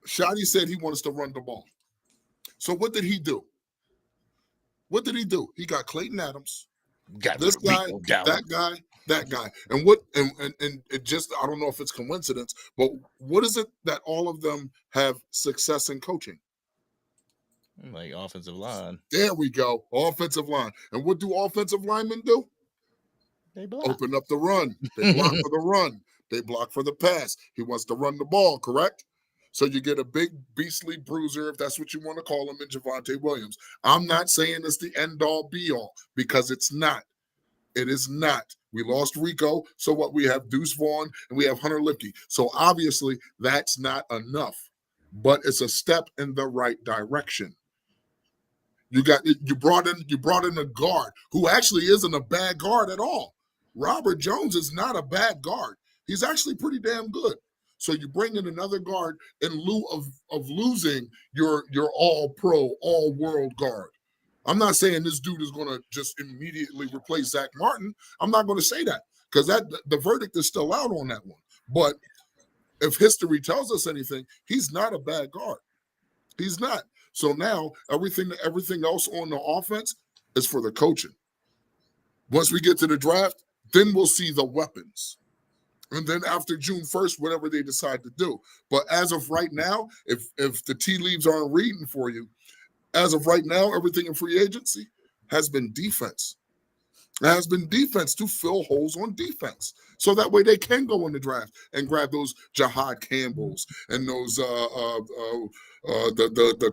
Shotty said he wants to run the ball. So what did he do? He got Clayton Adams, this guy, that guy, and it just, I don't know if it's coincidence, but what is it that all of them have success in coaching? Like offensive line. There we go. Offensive line. And what do offensive linemen do? They block. Open up the run. They block for the run. They block for the pass. He wants to run the ball, correct? So you get a big beastly bruiser, if that's what you want to call him, in Javonte Williams. I'm not saying it's the end-all, be-all, because it's not. It is not. We lost Rico, so what? We have Deuce Vaughn and we have Hunter Lipke. So obviously that's not enough, but it's a step in the right direction. You brought in a guard who actually isn't a bad guard at all. Robert Jones is not a bad guard. He's actually pretty damn good. So you bring in another guard in lieu of losing your all-pro, all-world guard. I'm not saying this dude is going to just immediately replace Zach Martin. I'm not going to say that because the verdict is still out on that one. But if history tells us anything, he's not a bad guard. He's not. So now everything else on the offense is for the coaching. Once we get to the draft, then we'll see the weapons. And then after June 1st, whatever they decide to do. But as of right now, if the tea leaves aren't reading for you, as of right now, everything in free agency has been defense. It has been defense to fill holes on defense. So that way they can go in the draft and grab those Jahad Campbells and those the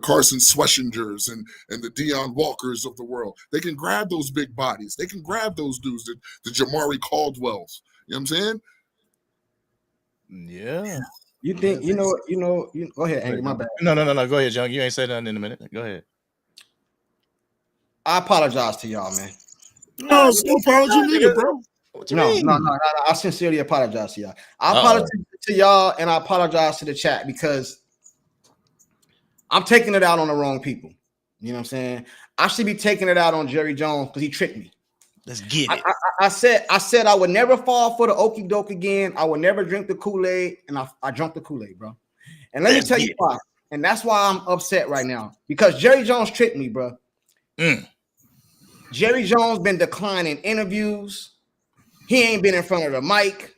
Carson Schwechingers and the Deion Walkers of the world. They can grab those big bodies. They can grab those dudes, the Jamari Caldwells. You know what I'm saying? Yeah. You think you go ahead, Angry. My bad. No. Go ahead, John. You ain't said nothing in a minute. Go ahead. I apologize to y'all, man. No, it's no apology needed, bro. No. I sincerely apologize to y'all. I apologize to y'all and I apologize to the chat because I'm taking it out on the wrong people. You know what I'm saying? I should be taking it out on Jerry Jones because he tricked me. Let's get it. I said I would never fall for the okie doke again. I would never drink the Kool-Aid, and I drank the Kool-Aid, bro. And let me tell you why. And that's why I'm upset right now because Jerry Jones tricked me, bro. Jerry Jones been declining interviews. He ain't been in front of the mic.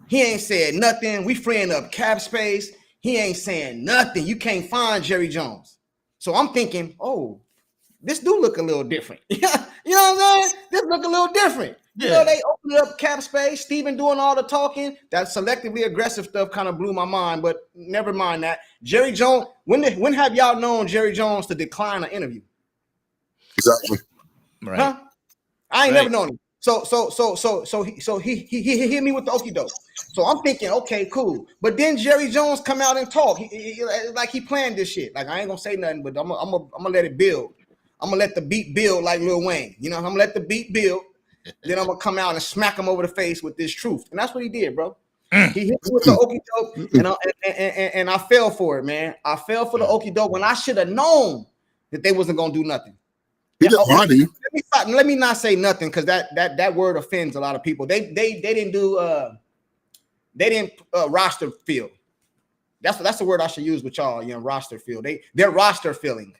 He ain't said nothing. We freeing up cap space. He ain't saying nothing. You can't find Jerry Jones. So I'm thinking, oh, this do look a little different. You know what I'm saying? This look a little different. Yeah. You know, they opened up cap space. Steven doing all the talking. That selectively aggressive stuff kind of blew my mind, but never mind that. Jerry Jones, when have y'all known Jerry Jones to decline an interview? Exactly. Right. Huh? I ain't never known him. he hit me with the okie doke. So I'm thinking, okay, cool. But then Jerry Jones come out and talk. Like he planned this shit. Like I ain't gonna say nothing, but I'm gonna let it build. I'm gonna let the beat build like Lil Wayne. You know, I'm gonna let the beat build. Then I'm gonna come out and smack him over the face with this truth, and that's what he did, bro. He hit me with the okie doke, and I fell for it, man. I fell for the okie doke when I should have known that they wasn't gonna do nothing. He didn't lie to you. Let me not say nothing because that word offends a lot of people. They didn't roster field. That's the word I should use with y'all. You know, roster field. They're roster filling.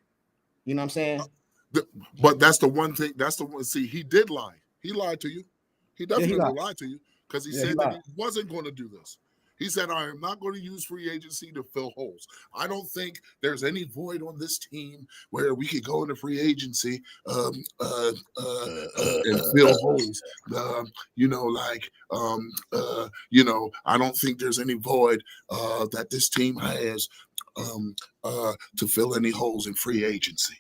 You know what I'm saying? But that's the one thing. That's the one. See, he did lie. He lied to you. He definitely lied to you because he said that he wasn't going to do this. He said, I am not going to use free agency to fill holes. I don't think there's any void on this team where we could go into free agency and fill holes. I don't think there's any void that this team has to fill any holes in free agency.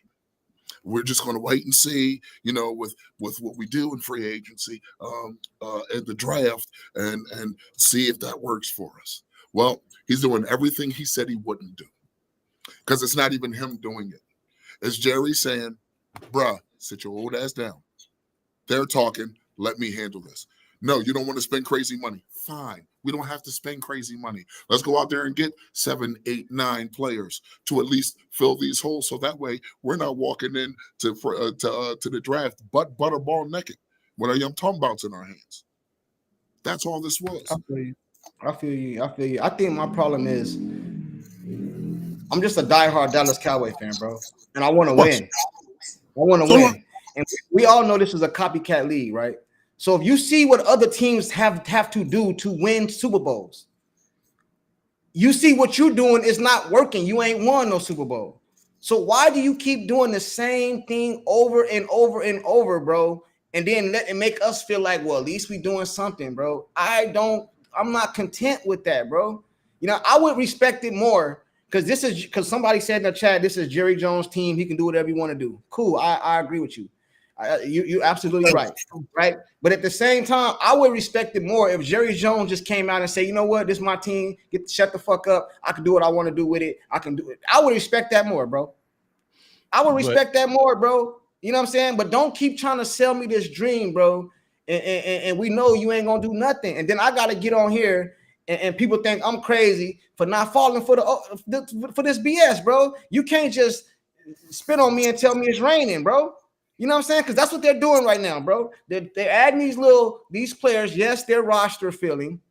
We're just going to wait and see, with what we do in free agency at the draft and see if that works for us. Well, he's doing everything he said he wouldn't do because it's not even him doing it. It's Jerry saying, bruh, sit your old ass down. They're talking. Let me handle this. No, you don't want to spend crazy money. Fine. We don't have to spend crazy money. Let's go out there and get 7, 8, 9 players to at least fill these holes. So that way we're not walking in to the draft butterball naked with our young tombouts in our hands. That's all this was. I feel you. I think my problem is I'm just a diehard Dallas Cowboy fan, bro. And I want to win. And we all know this is a copycat league, right? So if you see what other teams have to do to win Super Bowls, you see what you're doing is not working. You ain't won no Super Bowl. So why do you keep doing the same thing over and over and over, bro? And then let it make us feel like, well, at least we doing something, bro. I'm not content with that, bro. I would respect it more because somebody said in the chat, this is Jerry Jones' team. He can do whatever he want to do. Cool. I agree with you. You're absolutely right. But at the same time, I would respect it more if Jerry Jones just came out and say, you know what, this is my team. Shut the fuck up. I can do what I want to do with it. I can do it. I would respect that more, bro. You know what I'm saying? But don't keep trying to sell me this dream, bro. And we know you ain't gonna do nothing. And then I gotta get on here and people think I'm crazy for not falling for this BS, bro. You can't just spit on me and tell me it's raining, bro. You know what I'm saying? Because that's what they're doing right now, bro. They're adding these players. Yes, they're roster filling.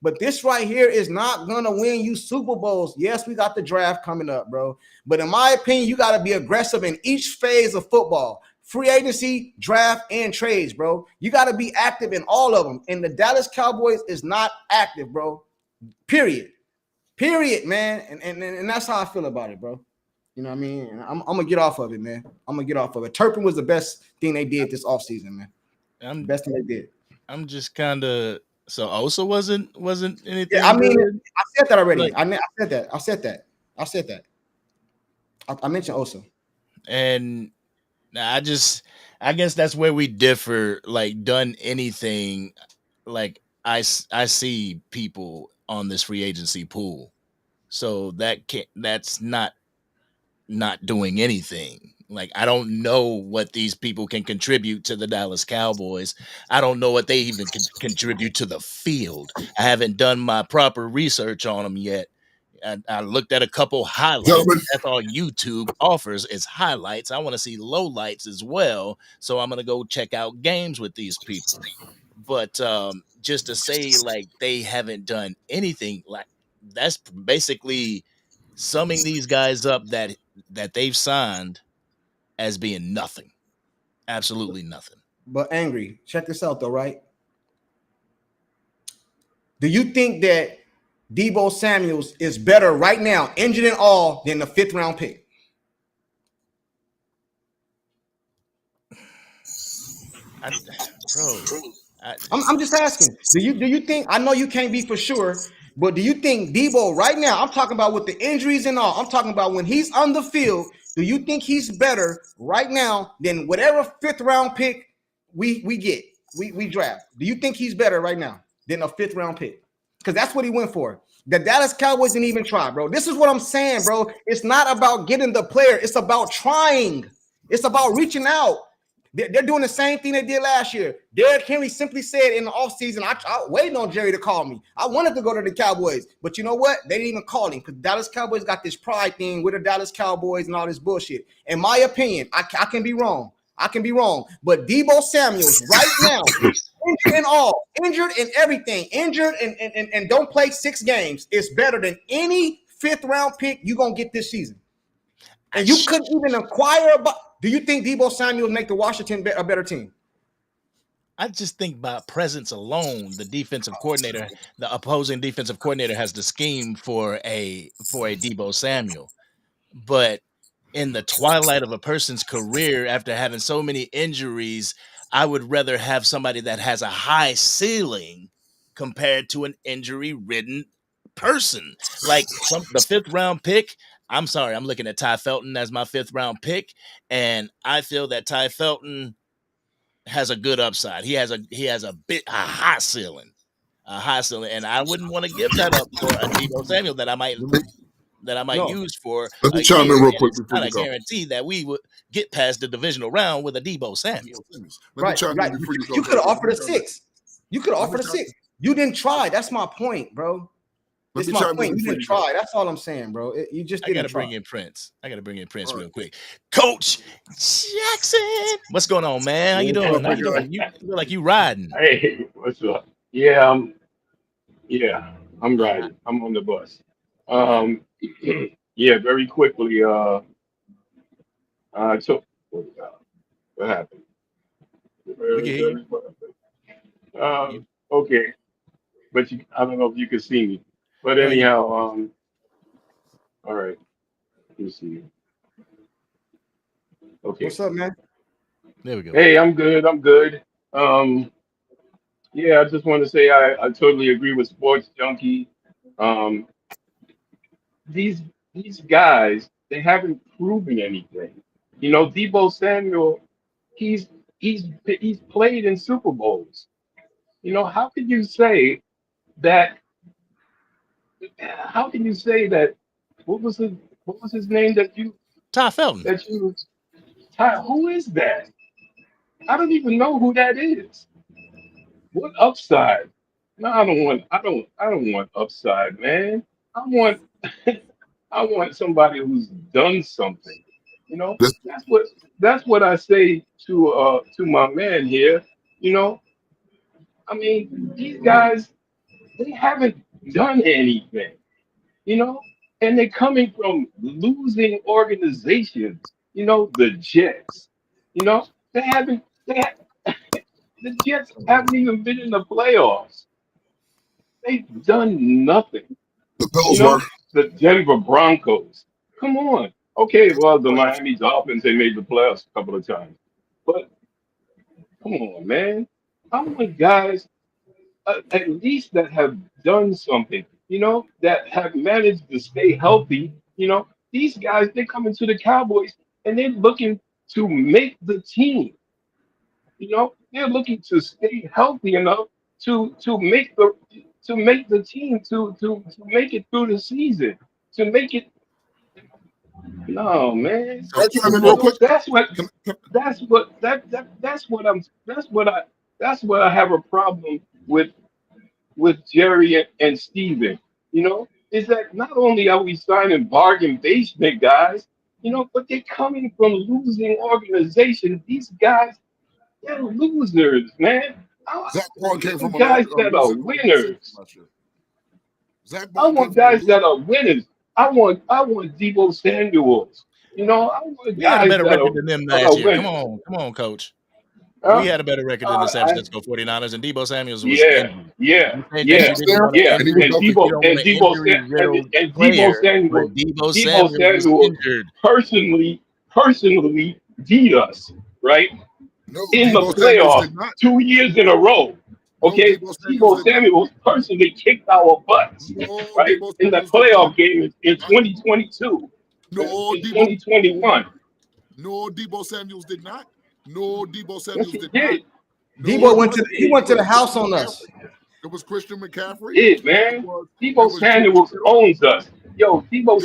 But this right here is not gonna win you Super Bowls. Yes, we got the draft coming up, bro. But in my opinion, you got to be aggressive in each phase of football. Free agency, draft, and trades, bro. You got to be active in all of them. And the Dallas Cowboys is not active, bro. Period, man. And that's how I feel about it, bro. You know what I mean? And I'm gonna get off of it, man. Turpin was the best thing they did this offseason, man. Best thing they did. I'm just kind of Osa wasn't anything. Yeah, I mean, good? I said that already. I said that. I mentioned Osa. And I guess that's where we differ. Like, done anything? Like, I see people on this free agency pool, so that's not doing anything. Like, I don't know what these people can contribute to the Dallas Cowboys. I don't know what they even can contribute to the field. I haven't done my proper research on them yet. I looked at a couple highlights. That's all YouTube offers is highlights. I want to see lowlights as well. So I'm going to go check out games with these people. But just to say, like, they haven't done anything, like, that's basically summing these guys up that they've signed as being nothing. Absolutely nothing. But Angry, check this out though, right? Do you think that Deebo Samuels is better right now, injured and all, than the 5th round pick? I'm just asking. Do you think? I know you can't be for sure, but do you think Deebo right now? I'm talking about with the injuries and all. I'm talking about when he's on the field. Do you think he's better right now than whatever 5th round pick we draft, do you think he's better right now than a 5th round pick? Because that's what he went for. The Dallas Cowboys didn't even try, bro. This is what I'm saying, bro. It's not about getting the player. It's about trying. It's about reaching out. They're doing the same thing they did last year. Derrick Henry simply said in the offseason, I waiting on Jerry to call me. I wanted to go to the Cowboys. But you know what? They didn't even call him because Dallas Cowboys got this pride thing with the Dallas Cowboys and all this bullshit. In my opinion, I can be wrong. I can be wrong. But Deebo Samuels right now, injured and all, injured and everything, injured and don't play 6 games, is better than any 5th round pick you're going to get this season. And you couldn't even acquire – do you think Deebo Samuel make the Washington a better team? I just think by presence alone, the defensive coordinator, the opposing defensive coordinator, has the scheme for a Deebo Samuel. But in the twilight of a person's career, after having so many injuries, I would rather have somebody that has a high ceiling compared to an injury-ridden person. Like the 5th round pick. I'm sorry, I'm looking at Ty Felton as my 5th round pick, and I feel that Ty Felton has a good upside. He has a high ceiling, and I wouldn't want to give that up for a Deebo Samuel that I might use for Let me a chime year. in real quick. It's not a guarantee that we would get past the divisional round with a Deebo Samuel. Right. You could have offered a 6. You could have offered a 6. You didn't try. That's my point, bro. That's my point. You didn't try. That's all I'm saying, bro. You just didn't try. I got to bring in Prince real quick. Coach Jackson, what's going on, man? How you doing? How you doing? You feel like you riding? Hey, what's up? Yeah, I'm riding. I'm on the bus. Yeah, very quickly. So what happened? Okay, but I don't know if you can see me. But anyhow, all right. Let me see. Okay. What's up, man? There we go. Hey, I'm good. Yeah, I just want to say I totally agree with Sports Junkie. Um, these guys, they haven't proven anything. You know, Debo Samuel, he's played in Super Bowls. You know, how could you say that? How can you say that? What was his name Ty Felton. Who is that? I don't even know who that is. What upside? No, I don't want upside, man. I want I want somebody who's done something. You know, that's what I say to my man here. You know, I mean, these guys, they haven't done anything. You know, and they're coming from losing organizations. You know, the Jets. You know, the Jets haven't even been in the playoffs. They've done nothing. The Bills You know, were. the Denver Broncos. Come on. Okay, well, the Miami Dolphins, they made the playoffs a couple of times. But come on, man. I want guys at least that have done something, you know, that have managed to stay healthy. You know, these guys, they're coming to the Cowboys and they're looking to make the team. You know, they're looking to stay healthy enough to make the team to make it through the season. To make it no man. Can I chime in real quick? That's what I have a problem with Jerry and Steven, you know, is that not only are we signing bargain basement guys, you know, but they're coming from losing organizations. These guys, they're losers, man. Zach Bond came from guys that are winners. I want guys that are winners. I want Debo Samuels. You know, I want We had a guys better that record are, than them that last are year. winners. Come on, Coach. Huh? We had a better record than the San Francisco 49ers, and Deebo Samuels was Yeah, injured. yeah, You said yeah, that you didn't want yeah. an injury. And You don't want an Debo injury-riddled and player, but Deebo Samuels was injured. personally beat us, right? No, In the Debo Samuels playoffs did not. 2 years in a row. No, Okay, Debo Samuels Debo did not. Samuels personally kicked our butts, No, right? Debo In the Samuels did not. playoff game in 2022, No, in Debo. 2021. No, Debo Samuels did not. No, Debo Yes, Samuels he did not. did. Debo went to the house on us. It was Christian McCaffrey. Yeah, man. It Debo was Samuel George owns us. Yo, Kittle.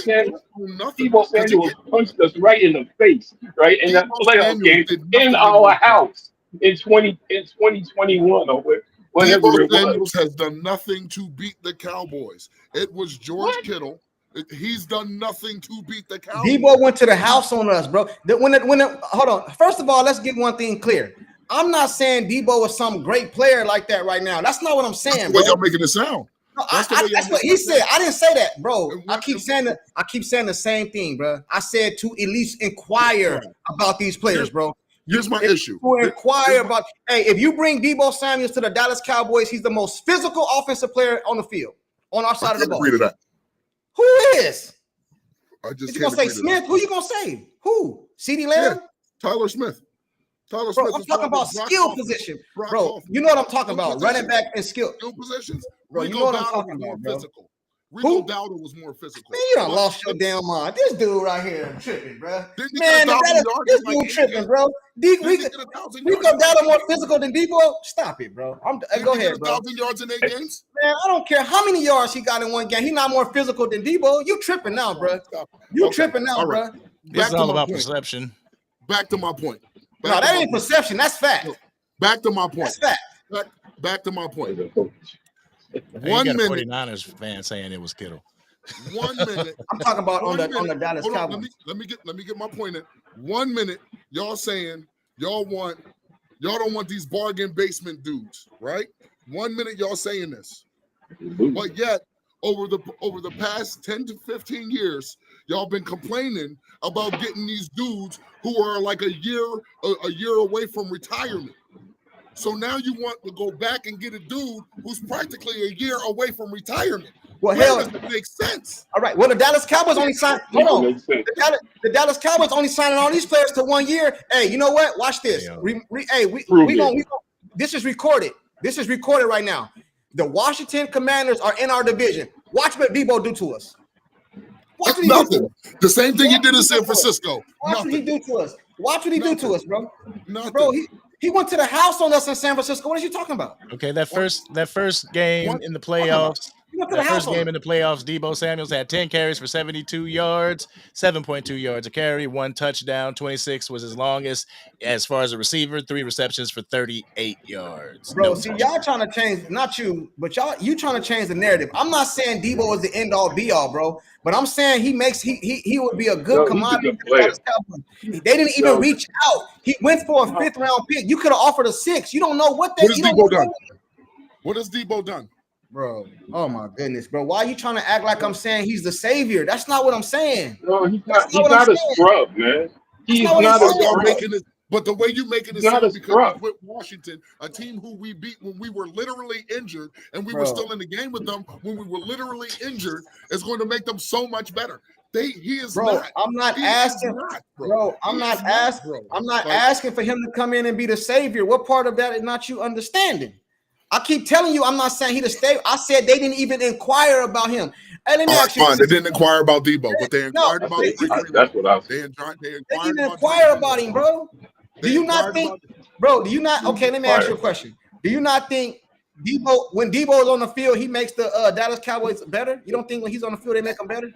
Nothing Debo because he Samuel punched us right in the face, right in that Debo playoff Samuel game did in nothing in our this game. house in 2021 or Debo whenever it Samuels was. has done nothing to beat the Cowboys. It was George What? Kittle. He's done nothing to beat the Cowboys. Debo went to the house on us, bro. Hold on. First of all, let's get one thing clear. I'm not saying Debo is some great player like that right now. That's not what I'm saying, That's the bro. way y'all making it sound. No, That's the way y'all that's what making he it said. sound. I didn't say that, bro. And I when- keep saying the same thing, bro. I said to at least inquire about these players, bro. Here's my issue. To inquire about, hey, if you bring Debo Samuels to the Dallas Cowboys, he's the most physical offensive player on the field, on our side I of the can't ball. agree to that. Who is? I just Is you can't gonna say agree to Smith? that. Who you gonna say? Who? CeeDee Lamb? Tyler Smith. Tyler Bro, Smith I'm is talking about Brock skill Hoffman. position. Brock Bro, Hoffman. you know what I'm talking Skill about. Running positions. back and skill. Skill positions. Bro, you Rico know what I'm Dowdle talking was more about, bro. physical. Rico Who? Dowdle was more physical. Man, you done But lost your damn mind. This dude right here tripping, bro. Didn't he Man, get 1,000 yards this in like dude 8 tripping, games? bro. Didn't he get 1,000 yards Rico in like Dowdle 8 more games? physical than Debo? Stop it, bro. Didn't Go he ahead, get bro. 1,000 yards in 8 games? Man, I don't care how many yards he got in one game. He's not more physical than Debo. You tripping now, bro. Stop. You Okay. tripping now, All right. bro. This is Back to all my about point. perception. Back to my point. No, Back to that my ain't point. perception. That's fact. Back to my point. That's fact. Back to my point. Hey, you 1 got a minute. 49ers fan saying it was Kittle. 1 minute. I'm talking about on 1 the minute. Dallas Hold on, Cowboys. let me get my point in. 1 minute, y'all saying y'all don't want these bargain basement dudes, right? 1 minute y'all saying this, but yet over the past 10 to 15 years, y'all been complaining about getting these dudes who are like a year away from retirement. So now you want to go back and get a dude who's practically a year away from retirement. Well, Where hell, does it make sense? all right. Well, the Dallas Cowboys only signed. Hold on. Makes sense. The Dallas Cowboys only signing all these players to 1 year. Hey, you know what? Watch this. Prove We gonna. This is recorded. This is recorded right now. The Washington Commanders are in our division. Watch what Debo do to us. Watch what he do to Nothing. us. The same thing he did in San Francisco. Watch what he Nothing. do to us. Watch what he do to us, bro. Nothing. Bro, he went to the house on us in San Francisco. What are you talking about? Okay, that first game in the playoffs. He went to the That house first on game us. in the playoffs, Debo Samuels had 10 carries for 72 yards, 7.2 yards a carry, 1 touchdown, 26 was his longest. As far as a receiver, 3 receptions for 38 yards. Bro, No see, touchdown. y'all trying to change, not you, but you trying to change the narrative. I'm not saying Debo is the end all be all, bro, but I'm saying he would be a good No, he's a commodity. good player. They didn't even reach out. He went for a 5th round pick. You could have offered a 6. You don't know what they. What has You don't Debo know done? What has Debo done? bro. Oh my goodness, bro. Why are you trying to act like I'm saying he's the savior? That's not what I'm saying. No, he's That's not. not what I'm He's not a saying. scrub, man. He's not what I'm not a saying. Y'all scrub. making it, but the way you making it He's not sound a because scrub. he's with Washington, a team who we beat when we were literally injured, and we Bro. were still in the game with them when we were literally injured, is going to make them so much better. He is Bro, not. I'm not He is asking, not, bro. I'm He not is asking. bro. I'm not Like, asking for him to come in and be the savior. What part of that is not you understanding? I keep telling you, I'm not saying he the savior. I said they didn't even inquire about him. Hey, let me all right, ask you. fine. They didn't inquire about Debo, but they No, inquired about they- Drake London. That's what I was. They They inquired didn't about inquire Drake about London. him, bro. Do They you not inquired think, about- bro? Do you not? Okay, let me ask you a question. Do you not think Debo, when Debo is on the field, he makes the Dallas Cowboys better? You don't think when he's on the field they make them better?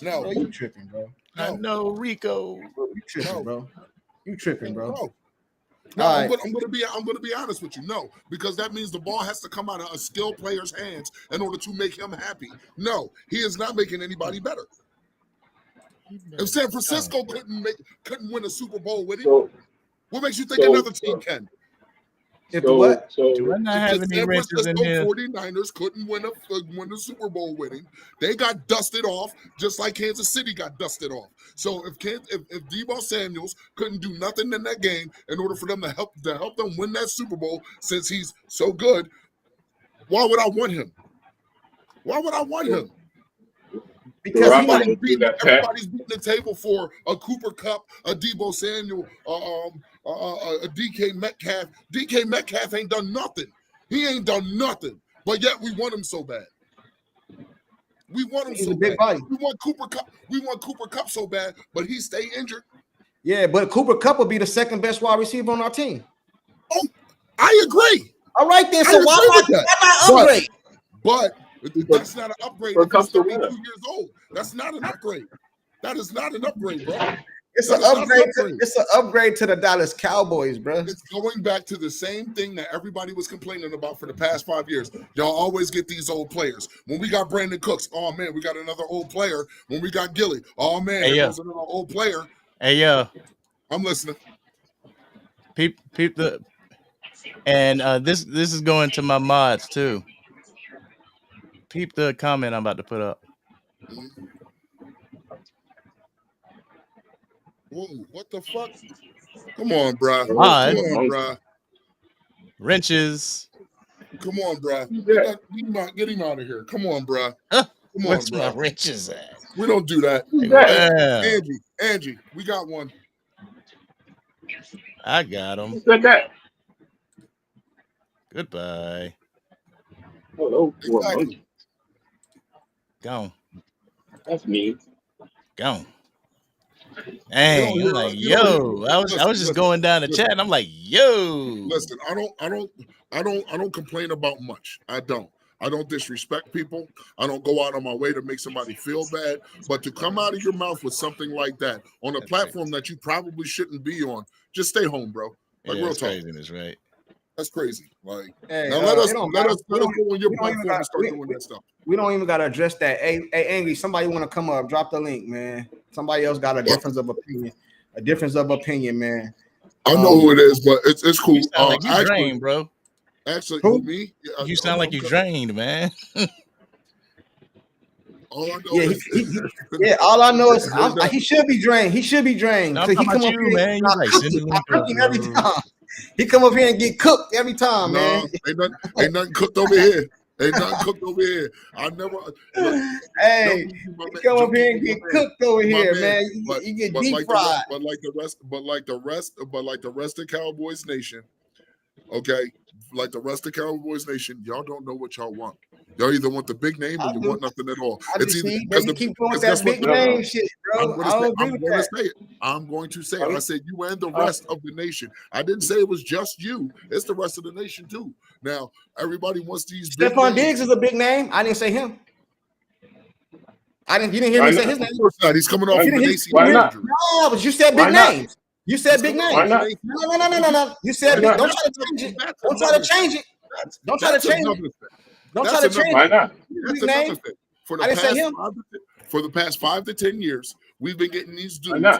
No, Bro, you tripping, bro. I know Rico. You tripping, No. bro. You tripping, bro. no. No, All I'm right. going to be honest with you. No, because that means the ball has to come out of a skilled player's hands in order to make him happy. No, he is not making anybody better. If San Francisco couldn't win a Super Bowl with him, So, what makes you think so- another team can? If the what? Do I not If have the any San wrenches in Francisco here? 49ers couldn't win the Super Bowl with him, they got dusted off just like Kansas City got dusted off. So if Debo Samuels couldn't do nothing in that game in order for them to help them win that Super Bowl, since he's so good, why would I want him? Why would I want him? Because he not, Everybody's beating the table for a Cooper Kupp, a Debo Samuel, a DK Metcalf. DK Metcalf ain't done nothing. He ain't done nothing. But yet we want him so bad. We want him he's so a big bad. body. We want Cooper Kupp. We want Cooper Kupp so bad, but he stay injured. Yeah, but Cooper Kupp will be the second best wide receiver on our team. Oh, I agree. All right then. I So agree why with that. not upgrade? But that's not an upgrade But if he's comes to 32 winner. years old. That's not an upgrade. That is not an upgrade, bro. It's That an is not an upgrade. upgrade. It's an upgrade to the Dallas Cowboys, bro. It's going back to the same thing that everybody was complaining about for the past 5 years. Y'all always get these old players. When we got Brandon Cooks, oh man, we got another old player. When we got Gilly, oh man, Hey, there yo. goes another old player. Hey, yo, I'm listening. peep the, and this is going to my mods too. Peep the comment I'm about to put up. Whoa, what the fuck? Come on, bruh. Mod. Come on, bruh. Wrenches. Come on, bruh. Get him out of here. Come on, bruh. Huh? Come on, Where's my bruh. wrenches at? We don't do that. Who's that? Wow. Angie, we got one. I got him. Who said that? Goodbye. Oh, Exactly. Gone. that's me. Gone. Dang, I'm like, yo. I was just going down the chat and I'm like, yo. Listen, I don't complain about much. I don't disrespect people. I don't go out on my way to make somebody feel bad. But to come out of your mouth with something like that on a platform that you probably shouldn't be on, just stay home, bro. Like Yeah, real that's talk. craziness, right? That's crazy. Like Hey, now let us it go don't matter. on your We don't even platform got- and start we- doing that stuff. We don't even gotta address that. Hey, Angry, somebody want to come up? Drop the link, man. Somebody else got a difference of opinion. A difference of opinion, man. I know who it is, but it's cool. You sound like you drained, bro. Actually, Who? me? Yeah, You sound like you drained, man. all I know Yeah, is yeah. All I know is he should be drained. He should be drained. No, I'm So he talking come about up you, here, man. You and like cook send him. the I link cook up, him every bro. time. He come up here and get cooked every time, man. Ain't nothing cooked over here. Ain't nothing cooked over here. I never. Look, Hey, he come up here and get cooked over here, man. But, You get but deep like fried. the rest of Cowboys Nation, okay, like the rest of Cowboys Nation, y'all don't know what y'all want. Y'all either want the big name or you want nothing at all. I It's just either see that you keep going with that big name shit, bro. I don't agree with that. I'm going to say it. I said you and the rest of the nation. I didn't say it was just you. It's the rest of the nation too. Now everybody wants these. Stephon Diggs is a big name. I didn't say him. You didn't hear me say his name. Of course not. He's coming off of an ACL Why not? injury. No, but you said big names. You said big names. Why not? No. You said big. Don't try to change it. Don't try to change it. Don't try to change it. Don't try to change Why it. not? That's another thing. For the past 5 to 10 years, we've been getting these dudes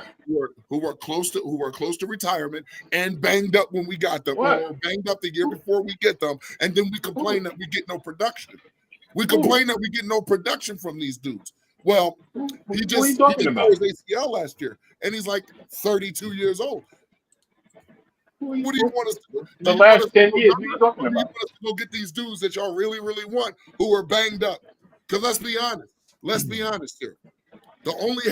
who are close to retirement and banged up when we got them, or banged up the year before we get them, and then we complain that we get no production. We complain that we get no production from these dudes. Well, he just tore his ACL last year, and he's like 32 years old. What do you want us to do? The last 10 years, what are you talking You about? want us to go get these dudes that y'all really, really want who are banged up? Because let's be honest here. The only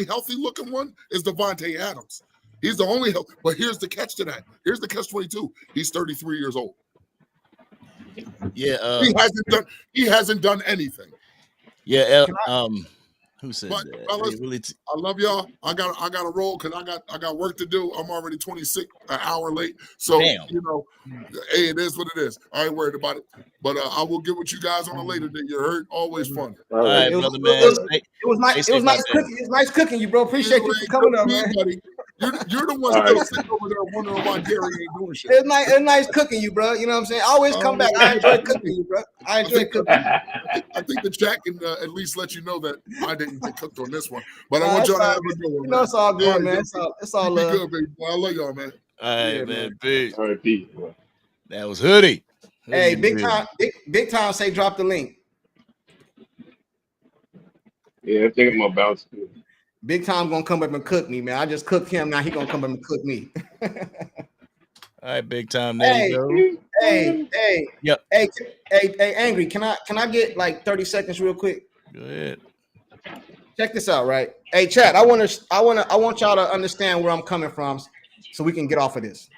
healthy looking one is Devontae Adams. He's the only healthy. But here's the catch to that. Here's the catch 22. He's 33 years old. Yeah, he hasn't done anything. Yeah, who said But that? fellas, I love y'all. I got to roll because I got work to do. I'm already 26 an hour late. So Damn. Hey, it is what it is. I ain't worried about it. But I will get with you guys on a later date. You heard? Always fun. All right, brother, man. It was nice cooking. It was nice cooking you, bro. Appreciate you for coming up, man. Buddy. You're the one still sitting over there wondering why Gary ain't doing shit. It's nice cooking you, bro. You know what I'm saying? Always come back. I enjoy cooking you, bro. I enjoy cooking. I think the chat can at least let you know that I didn't get cooked on this one. But I want y'all to have a good one. You know, it's all good, man. It's all love. Be good, baby. Well, I love y'all, man. All right, man. Peace. All right, peace. That was Hoodie. Hey, big time. Say drop the link. Yeah, I think I'm about to. Big time gonna come up and cook me, man. I just cooked him. Now he gonna come up and cook me. All right, big time. There you go. Hey. Yep. Hey, Angry. Can I get like 30 seconds real quick? Go ahead. Check this out, right? Hey, chat. I want y'all to understand where I'm coming from, so we can get off of this.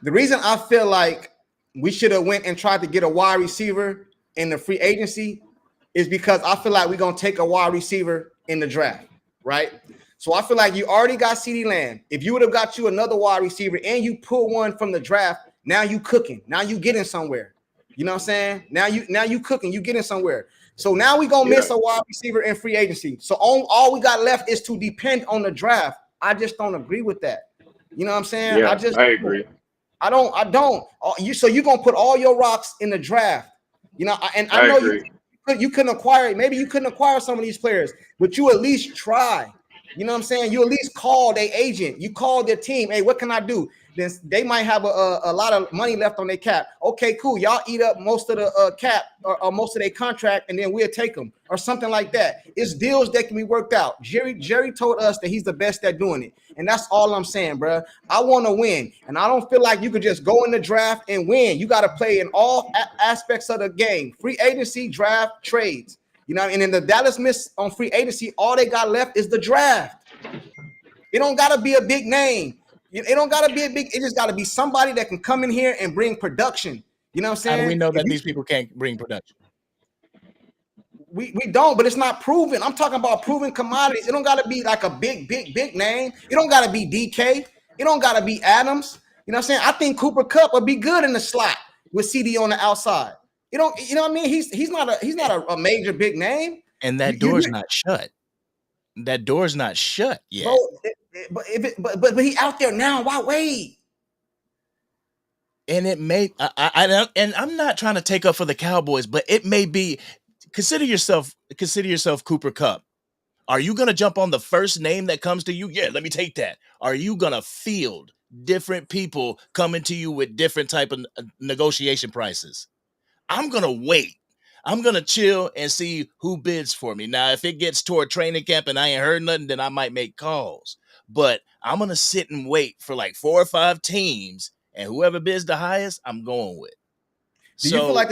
The reason I feel like we should have went and tried to get a wide receiver in the free agency is because I feel like we're gonna take a wide receiver in the draft, right? So I feel like you already got CeeDee Lamb. If you would have got you another wide receiver and you pull one from the draft, now you cooking. Now you getting somewhere. You know what I'm saying? Now you cooking. You getting somewhere. So now we gonna miss a wide receiver in free agency. So all we got left is to depend on the draft. I just don't agree with that. You know what I'm saying? Yeah, I agree. I don't. So you gonna put all your rocks in the draft? You know, and I I know agree. you couldn't acquire. Maybe you couldn't acquire some of these players, but you at least try. You know what I'm saying? You at least call their agent. You call their team. Hey, what can I do? Then they might have a lot of money left on their cap. Okay, cool. Y'all eat up most of the cap or most of their contract, and then we'll take them or something like that. It's deals that can be worked out. Jerry told us that he's the best at doing it, and that's all I'm saying, bro. I want to win, and I don't feel like you could just go in the draft and win. You got to play in all aspects of the game: free agency, draft, trades. You know, and in the Dallas miss on free agency, all they got left is the draft. It don't gotta be a big name. It don't gotta be a big. It just gotta be somebody that can come in here and bring production. You know what I'm saying? How do we know that these people can't bring production? We don't, but it's not proven. I'm talking about proven commodities. It don't gotta be like a big name. It don't gotta be DK. It don't gotta be Adams. You know what I'm saying? I think Cooper Kupp would be good in the slot with CD on the outside. You know what I mean? He's not a major big name. And that door's not shut. That door's not shut yet. But he out there now. Why wait? And it may and I'm not trying to take up for the Cowboys, but it may be consider yourself Cooper Kupp. Are you gonna jump on the first name that comes to you? Yeah, let me take that. Are you gonna field different people coming to you with different type of negotiation prices? I'm gonna wait. I'm gonna chill and see who bids for me. Now, if it gets toward training camp and I ain't heard nothing, then I might make calls. But I'm gonna sit and wait for like 4 or 5 teams, and whoever bids the highest, I'm going with. Do you feel like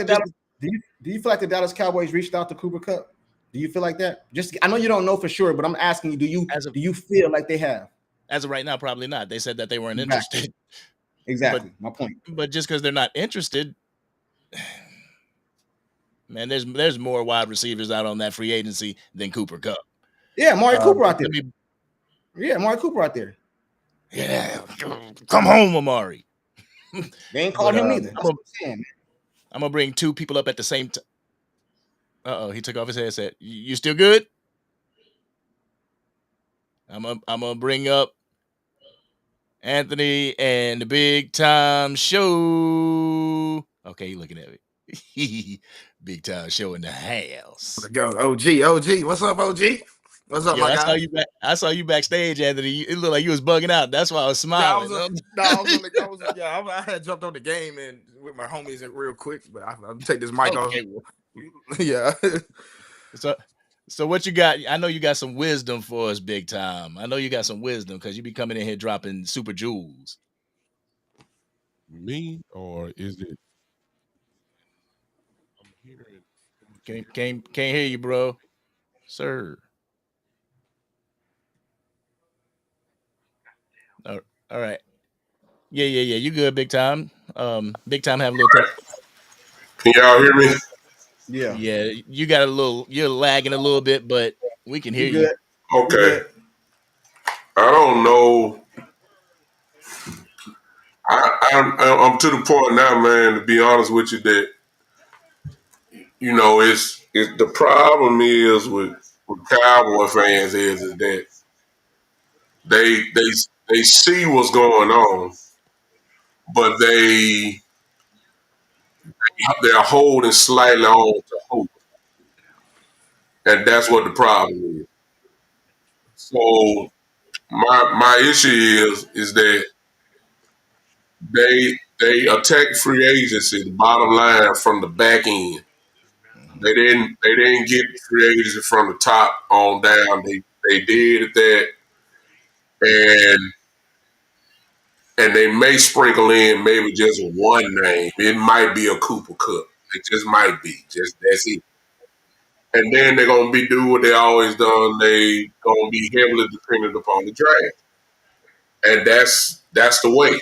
the Dallas Cowboys reached out to Cooper Kupp? Do you feel like that? Just I know you don't know for sure, but I'm asking you, do you feel like they have? As of right now, probably not. They said that they weren't interested. Exactly. My point. But just because they're not interested, man, there's more wide receivers out on that free agency than Cooper Kupp. Yeah, Amari Cooper out there. Amari Cooper out there. Yeah, come home, Amari. They ain't called him neither. I'm gonna bring 2 people up at the same time. He took off his headset. You still good? I'm gonna bring up Anthony and the Big Time Show. Okay, you looking at me. Big Time Show in the house. Let's go, OG. What's up, OG? What's up, my guy? I saw you backstage, Anthony. It looked like you was bugging out. That's why I was smiling. I had jumped on the game and with my homies real quick, but I'll take this mic off. Yeah. So what you got? I know you got some wisdom for us, Big Time. I know you got some wisdom because you be coming in here dropping super jewels. Me, or is it? I'm hearing. Can't hear you, bro. Sir. All right. Yeah. You good, Big Time? Big Time have a little touch. Can y'all hear me? Yeah. You got you're lagging a little bit, but we can hear you. Okay. I don't know. I'm to the point now, man, to be honest with you, that it's the problem is with Cowboy fans is that they see what's going on, but they're holding slightly on to hope. And that's what the problem is. So my issue is that they attack free agency, the bottom line, from the back end. They didn't get free agency from the top on down. They did that, and they may sprinkle in maybe just one name. It might be a Cooper Kupp. It just might be. Just that's it. And then they're gonna be do what they always done. They gonna be heavily dependent upon the draft, and that's the way.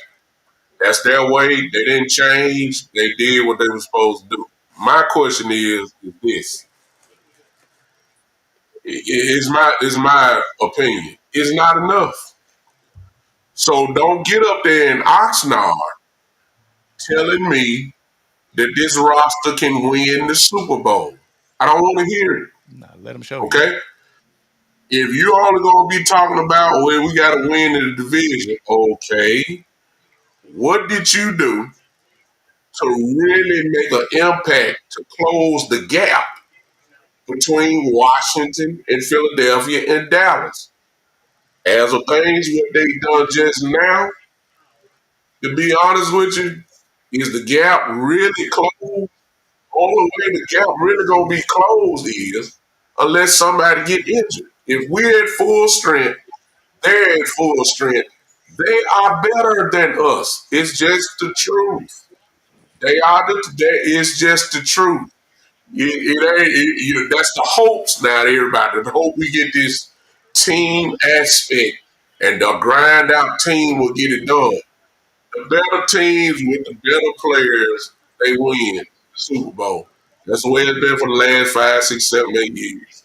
That's their way. They didn't change. They did what they were supposed to do. My question is this: is my opinion. is not enough. So don't get up there in Oxnard telling me that this roster can win the Super Bowl. I don't want to hear it. Nah, let him show you. Okay? If you're only going to be talking about, well, we got to win in the division, okay, what did you do to really make an impact to close the gap between Washington and Philadelphia and Dallas? As of things, what they done just now, to be honest with you, is the gap really closed? Only way the gap really gonna be closed is unless somebody get injured. If we're at full strength, they're at full strength. They are better than us. It's just the truth. They are it's just the truth. That's the hopes now, everybody. The hope we get this team aspect and the grind out team will get it done. The better teams with the better players, they win the Super Bowl. That's the way it's been for the last 5, 6, 7, 8 years.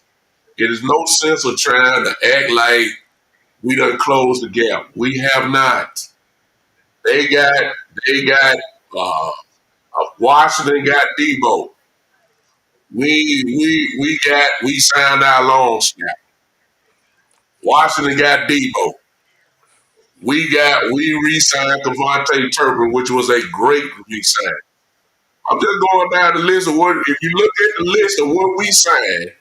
It is no sense of trying to act like we done closed the gap. We have not. They got Washington got Debo. We signed our long snap. Washington got Debo. We re-signed Devontae Turpin, which was a great re-sign. I'm just going down the list of what, if you look at the list of what we signed,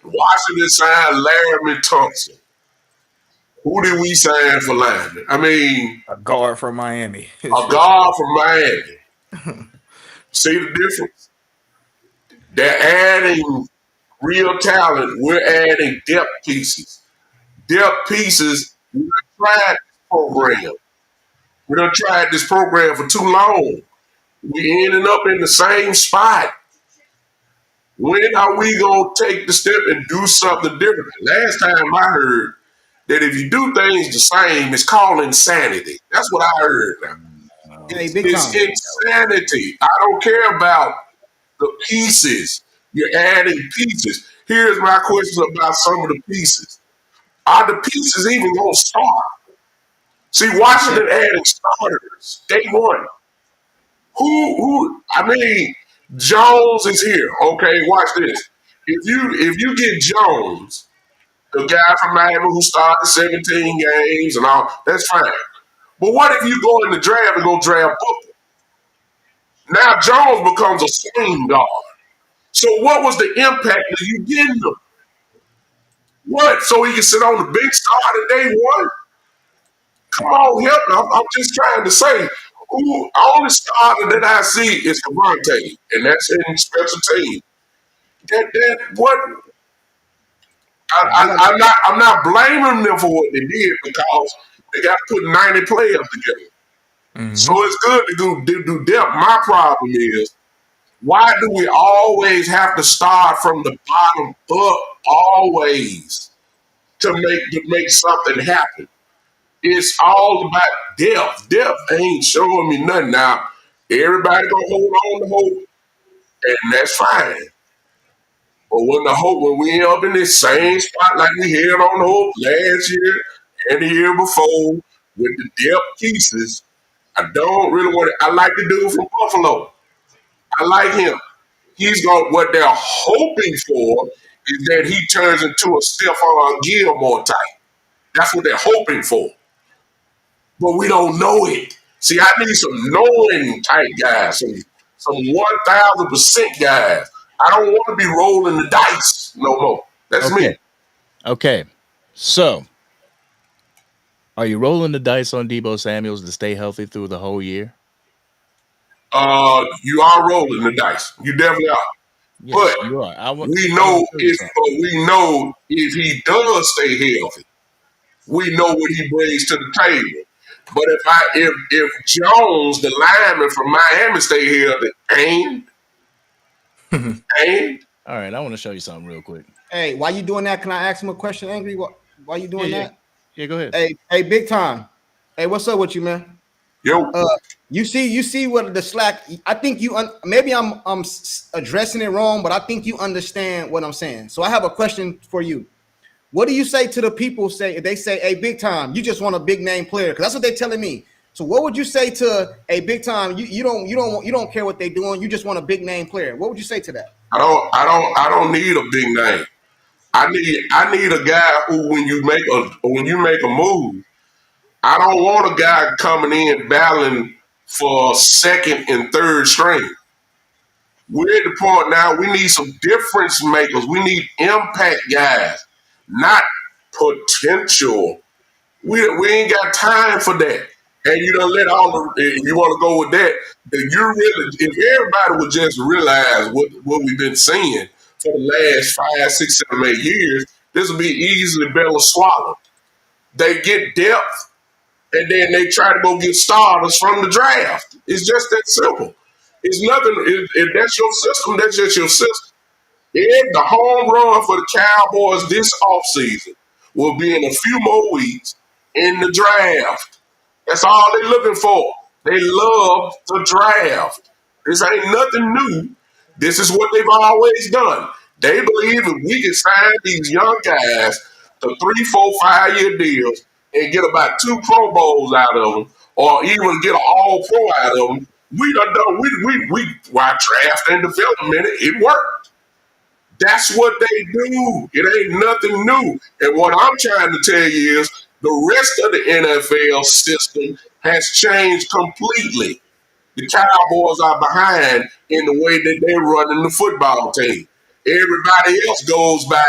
Washington signed Laramie Thompson. Who did we sign for lineman? I mean, a guard from Miami. A guard from Miami. See the difference? They're adding real talent. We're adding depth pieces. Depth pieces, we done tried this program. We done tried this program for too long. We ended up in the same spot. When are we going to take the step and do something different? Last time I heard that if you do things the same, it's called insanity. That's what I heard now. It's insanity. I don't care about the pieces. You're adding pieces. Here's my question about some of the pieces. Are the pieces even going to start? See, Washington adding starters day one. I mean, Jones is here. Okay, watch this. If you get Jones, the guy from Miami who started 17 games and all, that's fine. But what if you go in the draft and go draft Booker? Now Jones becomes a swing guard. So what was the impact of you getting him? What? So he can sit on the big start day one? Come on, help me. I'm just trying to say, only starter that I see is Cavante, and that's in special team. I'm not blaming them for what they did because they got to put 90 players together. Mm-hmm. So it's good to do depth. My problem is, why do we always have to start from the bottom up always to make something happen? It's all about depth. Depth ain't showing me nothing. Now, everybody gonna hold on to hope, and that's fine. But when we end up in this same spot like we held on the hope last year and the year before with the depth pieces, I don't really want it. I like the dude from Buffalo. I like him. What they're hoping for is that he turns into a Stephon Gilmore type. That's what they're hoping for. But we don't know it. See, I need some knowing type guys, some 1,000% guys. I don't want to be rolling the dice no more. That's me. Okay. So, are you rolling the dice on Deebo Samuels to stay healthy through the whole year? You are rolling the dice. You definitely are. Yes, but you are. We know if he does stay healthy, we know what he brings to the table. But if Jones, the lineman from Miami, stay healthy, ain't. All right, I want to show you something real quick. Hey, why you doing that? Can I ask him a question, Angry? Why you doing that? Yeah, go ahead. Hey, big time. Hey, what's up with you, man? Yo. You see what the slack. I think you maybe I'm addressing it wrong, but I think you understand what I'm saying. So I have a question for you. What do you say to the people? Say they say, "Hey, big time, you just want a big name player," because that's what they're telling me. So, what would you say to a big time? You don't care what they're doing. You just want a big name player. What would you say to that? I don't need a big name. I need a guy who, when you make a move, I don't want a guy coming in battling for second and third string. We're at the point now we need some difference makers. We need impact guys, not potential. We ain't got time for that. And you don't let all the you want to go with that. Then you really, if everybody would just realize what we've been seeing for the last 5, 6, 7, 8 years, this would be easily better swallowed. They get depth and then they try to go get starters from the draft. It's just that simple. It's nothing. If that's your system, that's just your system. If the home run for the Cowboys this offseason will be in a few more weeks in the draft. That's all they're looking for. They love the draft. This ain't nothing new. This is what they've always done. They believe if we can sign these young guys to 3, 4, 5 year deals and get about 2 Pro Bowls out of them, or even get an All Pro out of them, we done done. Why draft and development? It worked. That's what they do. It ain't nothing new. And what I'm trying to tell you is the rest of the NFL system has changed completely. The Cowboys are behind in the way that they're running the football team. Everybody else goes by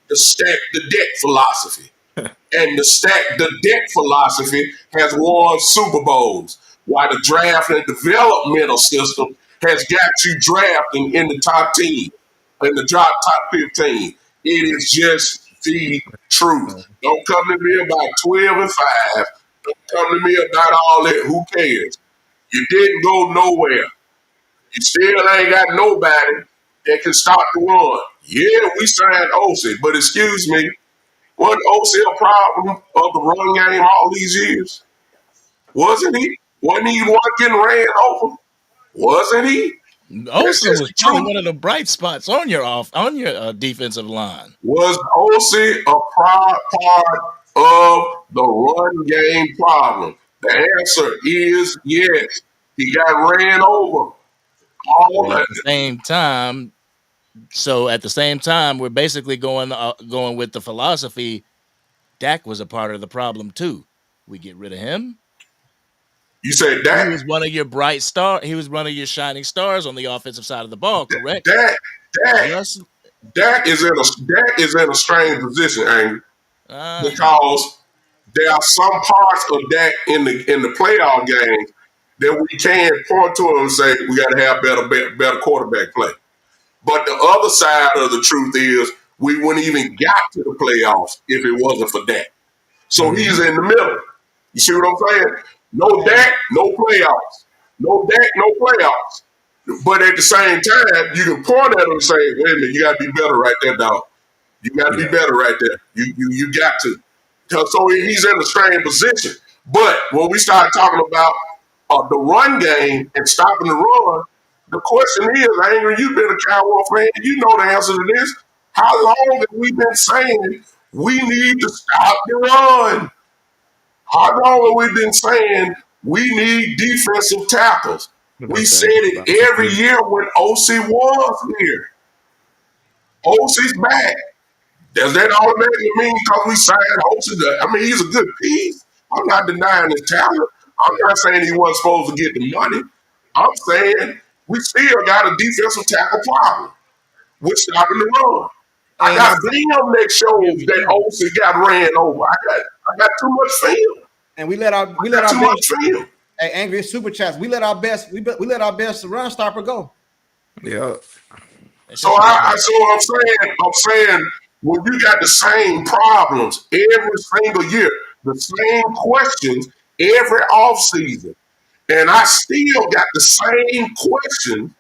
the stack the deck philosophy. And the deck philosophy has won Super Bowls, while the draft and developmental system has got you drafting in the top 10, in the top 15. It is just the truth. Don't come to me about 12 and 5. Don't come to me about all that. Who cares? You didn't go nowhere. You still ain't got nobody that can stop the run. Yeah, we signed Osi, but excuse me, wasn't OC a problem of the run game all these years? Wasn't he? Wasn't he one getting ran over? Wasn't he? That's Olsen just was the probably truth. one of the bright spots on your defensive line. Was OC a part of the run game problem? The answer is yes. He got ran over. All But that. at the same time, we're basically going with the philosophy. Dak was a part of the problem too. We get rid of him. You said He Dak. was one of your bright star. He was one of your shining stars on the offensive side of the ball. Correct. Dak. Dak. Just Dak is in a strange position, Angry, uh, because there are some parts of that in the playoff game that we can point to and say we got to have better quarterback play. But the other side of the truth is we wouldn't even got to the playoffs if it wasn't for Dak. So he's in the middle. You see what I'm saying? No Dak, no playoffs. No Dak, no playoffs. But at the same time, you can point at him and say, "Wait a minute, you got to be better right there, dog. You got to be better right there. You got to." So he's in a strange position. But when we start talking about the run game and stopping the run, the question is, Angry, you've been a Cowboy fan, you know the answer to this. How long have we been saying we need to stop the run? How long have we been saying we need defensive tackles? We said it About 6 every years. year when OC was here. OC's back. Does that automatically mean because we signed Olsen? I mean, he's a good piece. I'm not denying his talent. I'm not saying he wasn't supposed to get the money. I'm saying we still got a defensive tackle problem with stopping the run. I And got film that shows that Olsen got ran over. I got too much film. and we let our I got too best. much film. Hey, Angry super chats. We let our best. We let our best run stopper go. Yeah. So I'm saying when you got the same problems every single year, the same questions every offseason, and I still got the same questions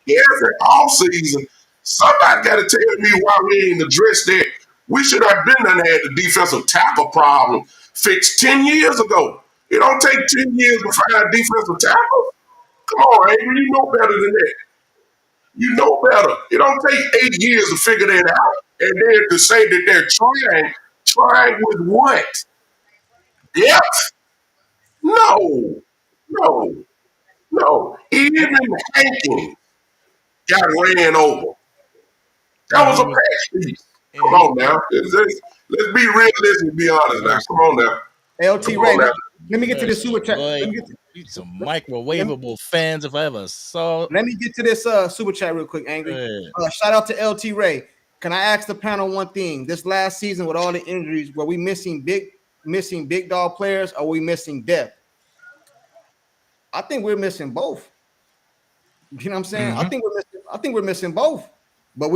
every offseason, somebody got to tell me why we ain't addressed that. We should have been done had the defensive tackle problem fixed 10 years ago. It don't take 10 years to find a defensive tackle. Come on, Avery, you know better than that. You know better. It don't take 8 years to figure that out. And then to say that they're trying, Trying with what? Depth? No. No. No. Even Hankins got ran over. That And was he a was, pass piece. and Come he, on now. Let's be realistic and be honest now. Come on now. LT Come Ray, on now. let me get to this super chat. boy, some microwavable fans if I ever saw. Let me get to this super chat real quick, Angry. Yeah. Shout out to LT Ray. Can I ask the panel one thing? This last season with all the injuries, were we missing big dog players, or were we missing depth? I think we're missing both. You know what I'm saying? Mhm. I think we're missing both. But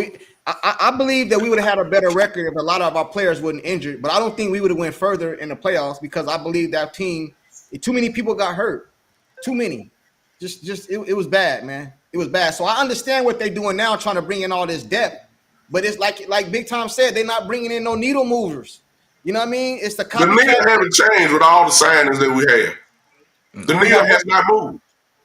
I believe that we would have had a better record if a lot of our players wasn't injured. But I don't think we would have went further in the playoffs because I believe that team, too many people got hurt. Too many. It was bad, man. It was bad. So I understand what they're doing now, trying to bring in all this depth. But it's like Big Tom said, they're not bringing in no needle movers. You know what I mean? It's the The copycat. needle haven't changed with all the signings that we have. The needle has not moved.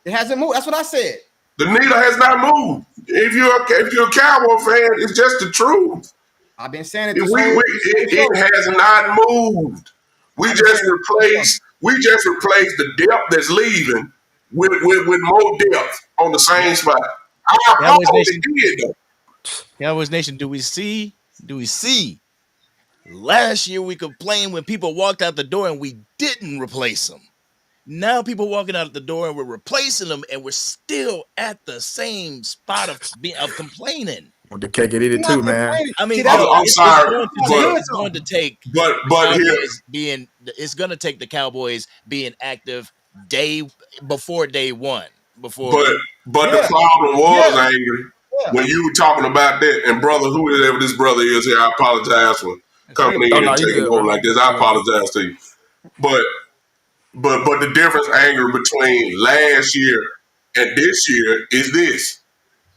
It hasn't moved. That's what I said. The needle has not moved. If you're a Cowboy fan, it's just the truth. I've been saying it. It has not moved. We just replaced the depth that's leaving with more depth on the same spot. Cowboys Nation did though. Cowboys Nation, do we see? Last year we complained when people walked out the door and we didn't replace them. Now people walking out the door and we're replacing them, and we're still at the same spot of complaining. Well, the cake it too, man. I mean, I'm sorry, it's going to take it's going to take the Cowboys being active before day one. The problem was, Angry, when you were talking about that, and brother, whoever this brother is here, I apologize for coming in and taking over like this. I apologize to you, but the difference, Angry, between last year and this year is this: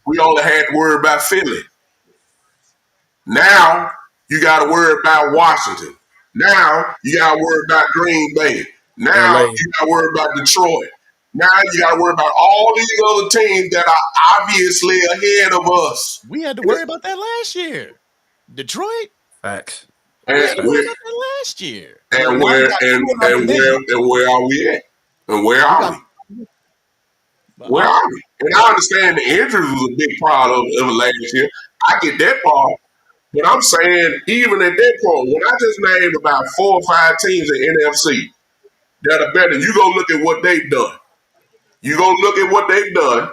we only had to worry about Philly. Now you got to worry about Washington. Now you got to worry about Green Bay. Now you got to worry about Detroit. Now you got to worry about all these other teams that are obviously ahead of us. We had to worry about that last year. Detroit. Facts. We had to worry about that last year. And where are we at? And where are we? Where are we? And I understand the injuries was a big part of last year. I get that part. But I'm saying, even at that point, when I just named about 4 or 5 teams in NFC that are better, you go look at what they've done.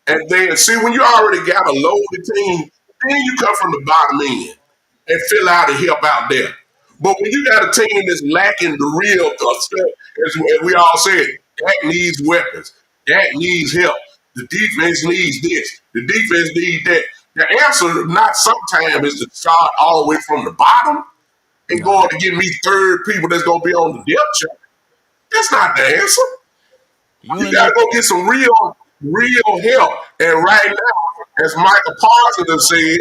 And then see, when you already got a loaded team, then you come from the bottom end and fill out and help out there. But when you got a team that's lacking the real stuff, as we all said, that needs weapons. That needs help. The defense needs this. The defense needs that. The answer, not sometimes, is to start all the way from the bottom and going to give me third people that's going to be on the depth chart. That's not the answer. You got to go get some real help. And right now, as Michael Parsons has said,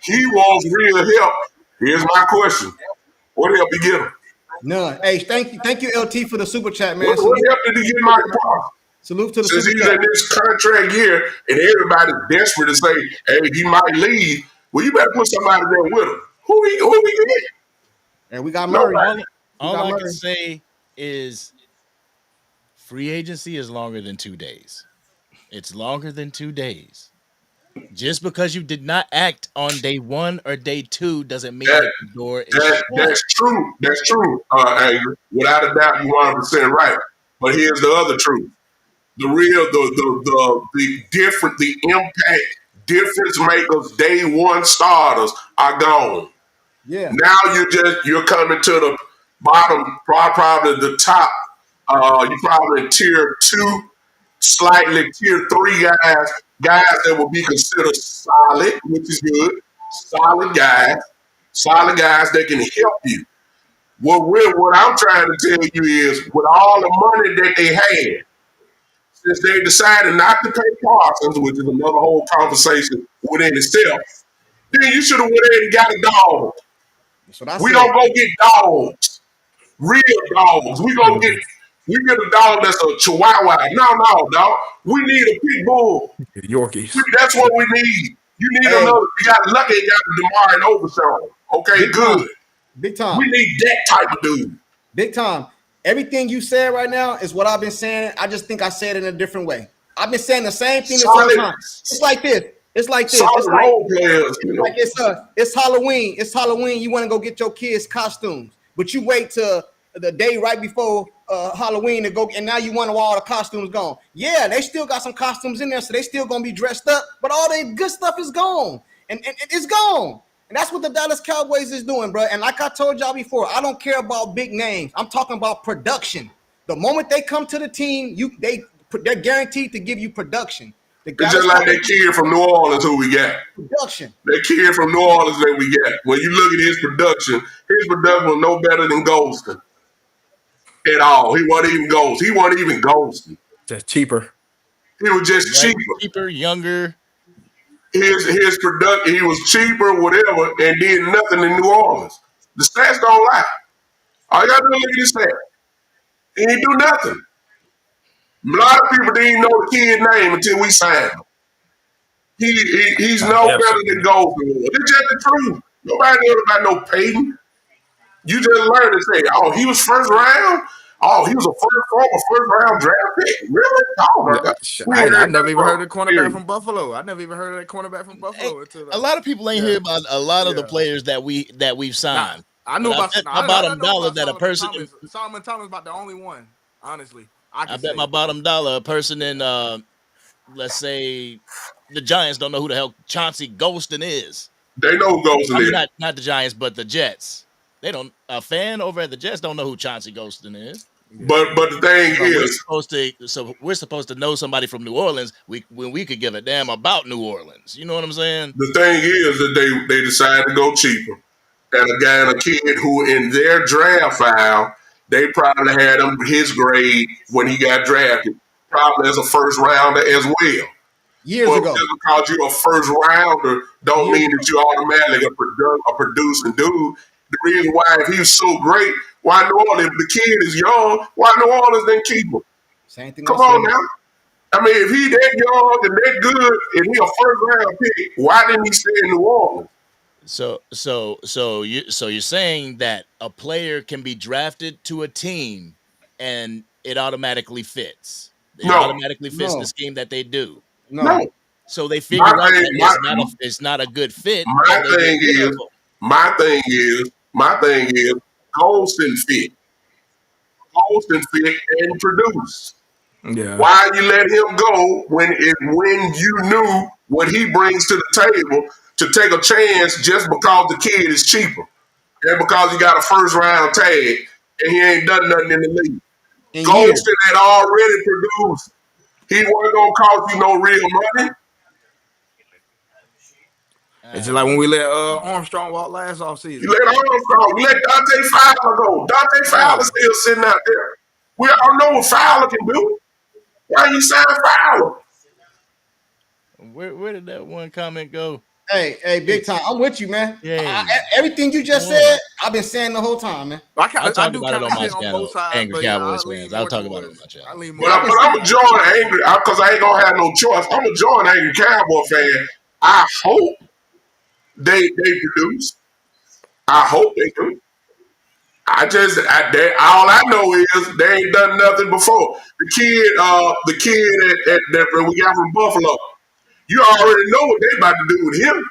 he wants real help. Here's my question. What help you get him? None. Hey, thank you, LT, for the super chat, man. What help did he get Michael Parsons? Salute to the Since super he's chat. in this contract year and everybody's desperate to say, hey, he might leave, well, you better put somebody there with him. Who we get? And we got Murray. All I can say is free agency is longer than 2 days. It's longer than 2 days. Just because you did not act on day 1 or day 2 doesn't mean that the door is shut. That's true. That's true, Angry. Without a doubt, you're 100% right. But here's the other truth. The impact difference makers, day 1 starters are gone. Yeah. Now you're coming to the bottom, probably the top. You're probably in tier 2, slightly tier 3 guys that will be considered solid, which is good. Solid guys that can help you. What I'm trying to tell you is, with all the money that they had, since they decided not to pay Parsons, which is another whole conversation within itself, then you should have went ahead and got a dog. That's what I We said. don't go get dogs, real dogs. We get a dog that's a Chihuahua. No, dog. We need a pit bull. Yorkies. That's what we need. You need another. You got lucky and got the DeMar and Overshawn. Okay, good. Big We time. need that type of dude. Big time. Everything you said right now is what I've been saying. I just think I said it in a different way. I've been saying the same thing this whole Solid, time. It's like this. It's like this. It's solid like role players, you know. like it's Halloween. It's Halloween. You want to go get your kids costumes, but you wait till the day right before Halloween to go, and now you wonder why all the costumes gone. Yeah, they still got some costumes in there, so they still gonna be dressed up, but all the good stuff is gone, and it's gone. And that's what the Dallas Cowboys is doing, bro. And like I told y'all before, I don't care about big names. I'm talking about production. The moment they come to the team, they're guaranteed to give you production. The It's Dallas just like Cowboys that kid from New Orleans who we got. production. That kid from New Orleans that we got. When you look at his production was no better than Golston at all. He wasn't even Golston. He wasn't even Golston. Just cheaper. He was just Right? cheaper. Cheaper, younger. His production, he was cheaper, whatever, and did nothing in New Orleans. The stats don't lie. All you gotta do is look at his stats. He didn't do nothing. A lot of people didn't even know the kid's name until we signed him. He's no better than Absolutely. Golden. It's just the truth. Nobody knows about no Peyton. You just learn to say, oh, he was first round. Oh, he was a first round draft pick. Really? Oh my God. We I heard never that even heard of the cornerback period. from Buffalo. I never even heard of that cornerback from Hey, Buffalo until a lot of people ain't yeah, hear about a lot of the yeah. players that we've Nah, signed. I But knew I about. bet Nah, my I bottom know dollar about that a Solomon person Thomas. Solomon Thomas about the only one. Honestly, I I can bet my say. bottom dollar a person in let's say the Giants don't know who the hell Chauncey Golston is. They know who goes in I mean there. not the Giants, but the Jets. They don't a fan over at the Jets don't know who Chauncey Golston is. Yeah. But the thing is, So we're supposed to know somebody from New Orleans when we could give a damn about New Orleans. You know what I'm saying? the thing is that they decided to go cheaper. And a guy and a kid who in their draft file, they probably had him his grade when he got drafted, probably as a first rounder as well. Years But ago. just because you're a first rounder don't Years mean ago. that you automatically a producing dude. The reason why if he's so great, why New Orleans? If the kid is young, why New Orleans didn't keep him? Same thing I Come said. on now. I mean, if he that young and that good and he a first round pick, why didn't he stay in New Orleans? So you're saying that a player can be drafted to a team and it automatically fits. It No, automatically fits the No, scheme that they do. no. no. So they My figure out thing, that my, it's not a good fit my and they get thing rid of is, them. my thing is, Golston fit, Golston fit and produce. Yeah. Why you let him go when you knew what he brings to the table to take a chance just because the kid is cheaper and because he got a first round tag and he ain't done nothing in the league. In years. Golston had already produced. He wasn't gonna cost you no real money. It's I just like when don't we let know. Armstrong walk last You offseason. let Armstrong, you let Dante Fowler go. Dante Yeah. Fowler still sitting out there. We all know what Fowler can do. Why you sign Fowler? Where did that one comment go? Hey, big time. I'm with you, man. Yay. Everything you just Come on. said, I've been saying the whole time, man. I'll I talk do about it kind on of my sit on both channel, sides, Angry but yeah, I Cowboys lean fans. I'll more talk about it on towards. my I channel. lean more But, I've been but towards I'm saying a Fowler. join angry because I ain't gonna have no choice. I'm a join angry Cowboy fan. I hope they produce. I hope they do. All I know is they ain't done nothing before. The kid that we got from Buffalo. You already know what they about to do with him.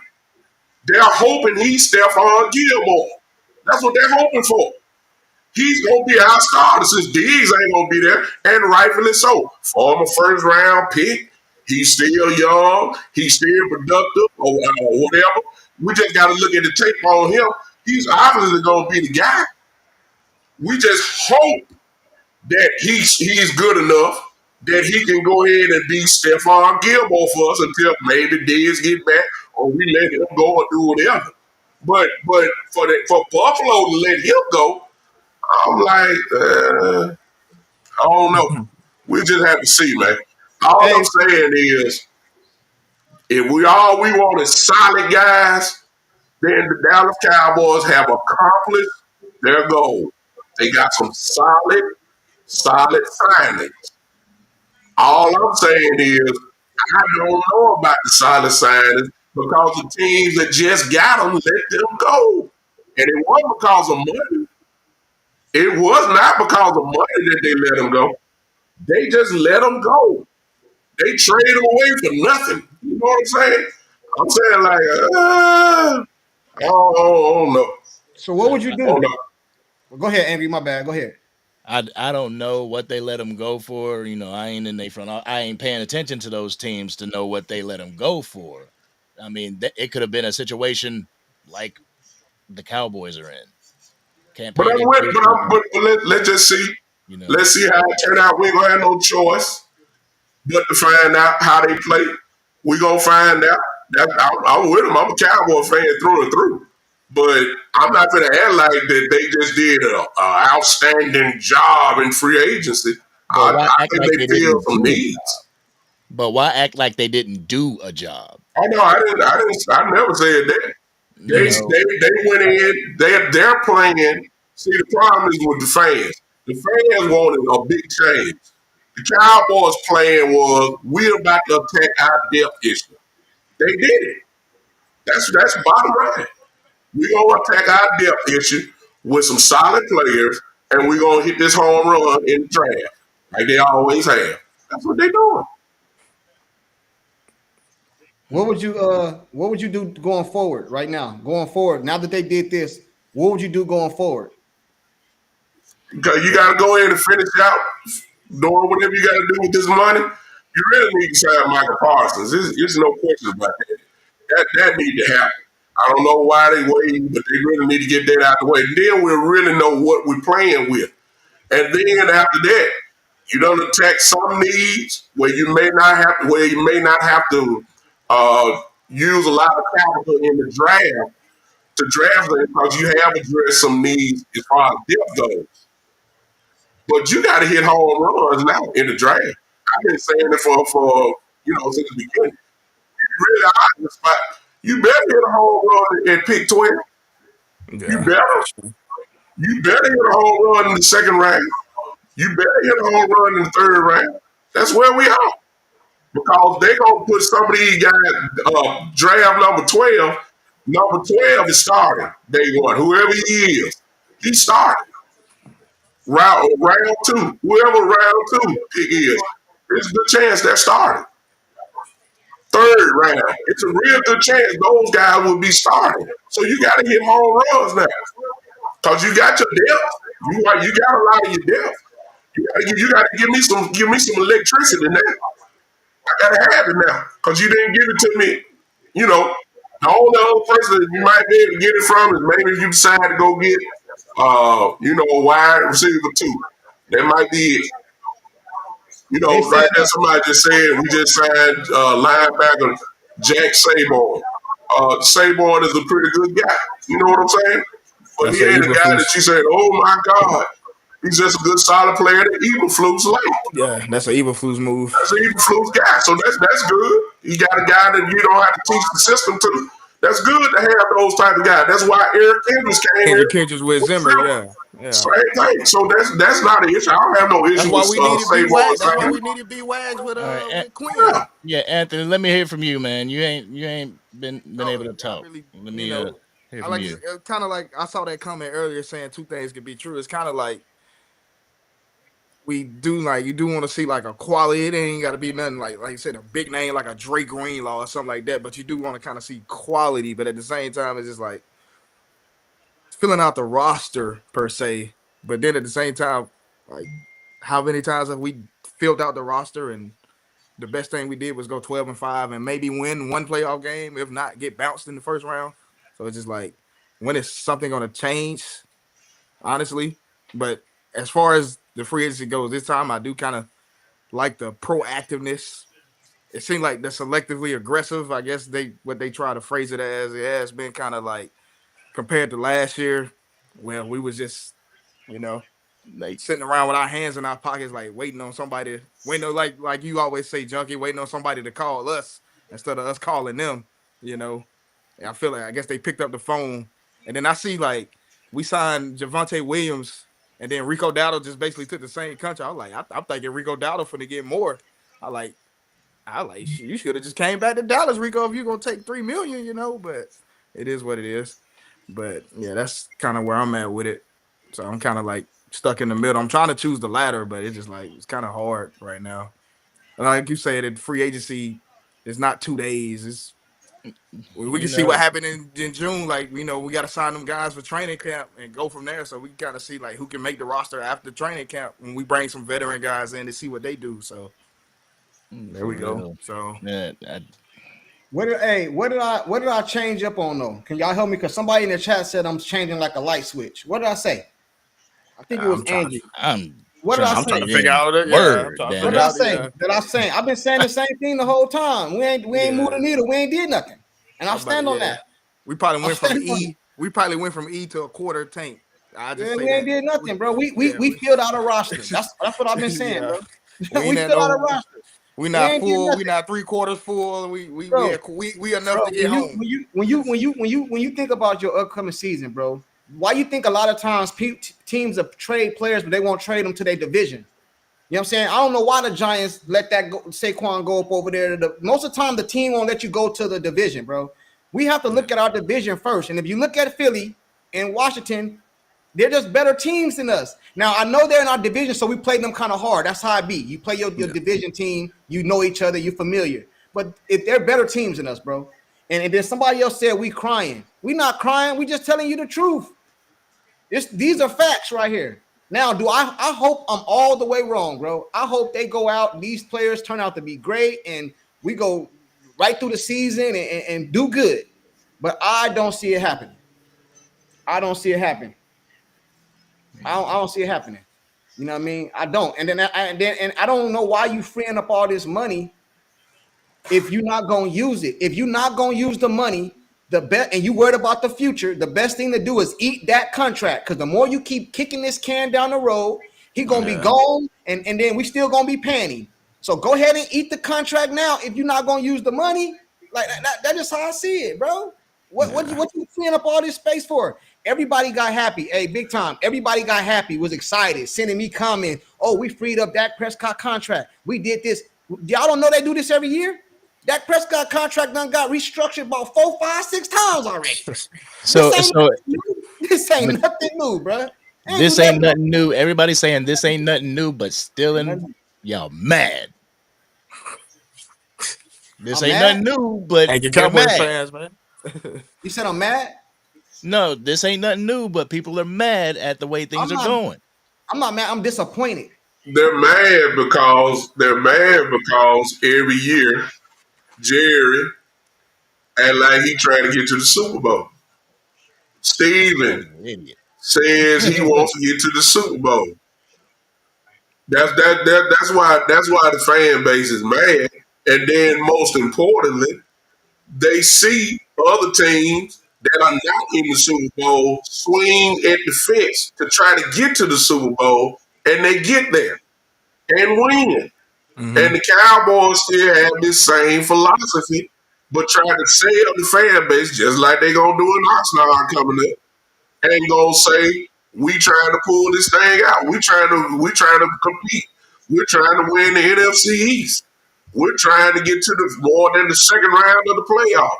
They're hoping he's Stephon Gilmore. That's what they're hoping for. He's gonna be our starter since Diggs ain't gonna be there, and rightfully so. Former first round pick. He's still young. He's still productive, or whatever. We just got to look at the tape on him. He's obviously gonna be the guy. We just hope that he's good enough that he can go ahead and be Stephon Gilmore for us until maybe Diggs get back, or we let him go or do whatever. But for Buffalo to let him go, I'm like, I don't know. We just have to see, man. All hey, I'm saying is, if all we want is solid guys, then the Dallas Cowboys have accomplished their goal. They got some solid signings. All I'm saying is, I don't know about the solid signings because the teams that just got them let them go. And it wasn't because of money. It was not because of money that they let him go. They just let him go. They traded him away for nothing. You know what I'm saying? I'm saying like, I don't know. So what would you I don't do? know. Go ahead, Angry. My bad. Go ahead. I don't know what they let him go for. You know, I ain't in they front. I ain't paying attention to those teams to know what they let him go for. I mean, it could have been a situation like the Cowboys are in. Can't But pay I'm their with, but, I'm, dues. let's just see. You know, Let's see how it turn out. We ain't gonna have no choice but to find out how they play. We gonna find out. I'm with them. I'm a Cowboy fan through and through. But I'm not gonna act like that they just did a outstanding job in free agency. but I why act think like they they filled didn't some do a job? needs. But why act like they didn't do a job? Oh no, I never said that. You know, They went in. They're playing. See, the problem is with the fans. The fans wanted a big change. The Cowboys' plan was we're about to attack our depth issue. They did it. That's bottom line. We're gonna attack our depth issue with some solid players, and we're gonna hit this home run in the draft, like they always have. That's what they're doing. What would you do going forward right now? Going forward, now that they did this, what would you do going forward? Because you gotta go in and finish out doing whatever you gotta do with this money. You really need to sign Michael Parsons. There's no question about that. That need to happen. I don't know why they waiting, but they really need to get that out the way. Then we'll really know what we're playing with. And then after that, you don't attack some needs where you may not have to use a lot of capital in the draft to draft them because you have addressed some needs as far as depth goes. But you got to hit home runs now in the draft. I've been saying it for since the beginning. You really are in the spot. You better hit a home run at pick 12. You Yeah. better. You better hit a home run in the second round. You better hit a home run in the third round. That's where we are. Because they gonna put some of these guys draft number 12. Number 12 is starting day one. Whoever he is, he started. Round two. Whoever round two pick is, there's a good chance they're starting. Third round. It's a real good chance those guys will be starting. So you gotta hit home runs now. Because you got your depth. You got a lot of your depth. You gotta give me some electricity now. I gotta have it now because you didn't give it to me. You know, the only other person that you might be able to get it from is maybe if you decide to go get, a wide receiver too. That might be it. They said Right there, somebody just said we just signed linebacker Jack Saborn. Saborn is a pretty good guy. You know what I'm saying? But That's he a ain't a guy that Eberflus. you said, "Oh my God, he's just a good solid player that even flukes like." Yeah, that's a Eberflus move. That's an Eberflus guy. So that's good. You got a guy that you don't have to teach the system to. That's good to have those type of guys. That's why Eric Kendricks came Kendrick here Kendricks with with Zimmer. Zimmer. Yeah, yeah. Same thing. So that's not an issue. I don't have no That's issue why with we needed B Saban Wags. That's why saying, we needed B Wags all right, with Quinn. yeah, yeah, Anthony. Let me hear from you, man. You ain't been Oh, able to I talk. really, Let me hear I from like you. it's kind of like I saw that comment earlier saying two things could be true. It's kind of like we do like you do want to see like a quality. It ain't got to be nothing like you said a big name like a Drake Greenlaw or something like that. But you do want to kind of see quality. But at the same time, it's just like filling out the roster per se. But then at the same time, like how many times have we filled out the roster and the best thing we did was go 12-5 and maybe win one playoff game, if not get bounced in the first round. So it's just like when is something going to change, honestly. But as far as the free agency goes, this time I do kind of like the proactiveness. It seemed like the selectively aggressive. I guess they try to phrase it as it has been kind of like compared to last year, where we was just you know Like, sitting around with our hands in our pockets, like waiting on somebody, waiting on like you always say, Junkie, waiting on somebody to call us instead of us calling them. You know, and I feel like I guess they picked up the phone, and then I see like we signed Javante Williams, and then Rico Dowdle just basically took the same country. I was like, I'm thinking Rico Dowdle finna get more. I like, you should have just came back to Dallas, Rico, if you're gonna take $3 million, but it is what it is. But yeah, that's kind of where I'm at with it. So I'm kind of like stuck in the middle. I'm trying to choose the latter, but it's just like it's kind of hard right now. And like you said, free agency is not 2 days. It's we You can see what know, happened in June. Like we got to sign them guys for training camp and go from there. So we kind of see like who can make the roster after training camp when we bring some veteran guys in to see what they do. So there for we go. real. So Yeah, What did I change up on though? Can y'all help me? Because somebody in the chat said I'm changing like a light switch. What did I say? I think it was I'm trying. Angie. I'm What did I trying to I'm trying say? to get figure in out it. Yeah, I'm word, trying to What damn did figure it. I out. say? Yeah, That I saying? I've been saying the same thing the whole time. We ain't moved the yeah. needle. We ain't did nothing, and I I'm about to, stand on yeah. that. We probably I went from stand on it. E. We probably went from E to a quarter tank. I just Yeah, say we ain't that. did We, nothing, bro. yeah, We we, filled out a roster. That's what I've been saying, yeah. bro. We ain't We at filled out a no. roster. We We not ain't did full. We nothing, not 3/4 full. bro. We enough Bro, to get home. when you think about your upcoming season, bro, why you think a lot of times teams are trade players, but they won't trade them to their division? You know what I'm saying? I don't know why the Giants let that go, Saquon go up over there. Most of the time, the team won't let you go to the division, bro. We have to Yeah. look at our division first. And if you look at Philly and Washington, they're just better teams than us. Now, I know they're in our division, so we play them kind of hard. That's how it be. You play your Yeah. division team, you know each other, you're familiar. But if they're better teams than us, bro, and then somebody else said we crying, we not crying. We just telling you the truth. These are facts right here. Now, I hope I'm all the way wrong, bro. I hope they go out, these players turn out to be great, and we go right through the season and do good. But I don't see it happening. I don't see it happening. I don't see it happening. You know what I mean? I don't. And I don't know why you freeing up all this money if you're not gonna use it. If you're not gonna use the money, the best, and you worried about the future, the best thing to do is eat that contract. Because the more you keep kicking this can down the road, he gonna be Yeah. gone, and then we still gonna be paying him. So go ahead and eat the contract now. If you're not gonna use the money, like that's just how I see it, bro. Yeah. What you freeing up all this space for? Everybody got happy. Hey, big time. Everybody got happy, was excited, sending me comments. Oh, we freed up Dak Prescott contract. We did this. Y'all don't know they do this every year? Dak Prescott contract done got restructured about 4, 5, 6 times already. This So, ain't so, nothing new. This ain't but nothing new, bro. Ain't do this that. ain't nothing new. Everybody's saying this ain't nothing new, but still Ain't in nothing. y'all mad. This I'm ain't mad. nothing new, but Hey, your they're Cowboys mad. fans, man. You said I'm mad. No, this ain't nothing new, but people are mad at the way things I'm are not. going. I'm not mad. I'm disappointed. They're mad because every year Jerry act like he trying to get to the Super Bowl. Guy's Steven an idiot. says he wants to get to the Super Bowl. That's why the fan base is mad. And then most importantly, they see other teams that are not in the Super Bowl swing at the fence to try to get to the Super Bowl, and they get there and win. Hmm. And the Cowboys still have this same philosophy, but try to sell the fan base just like they gonna do in Oxnard coming up, and gonna say we trying to pull this thing out. We trying to compete. We're trying to win the NFC East. We're trying to get to the more than the second round of the playoff.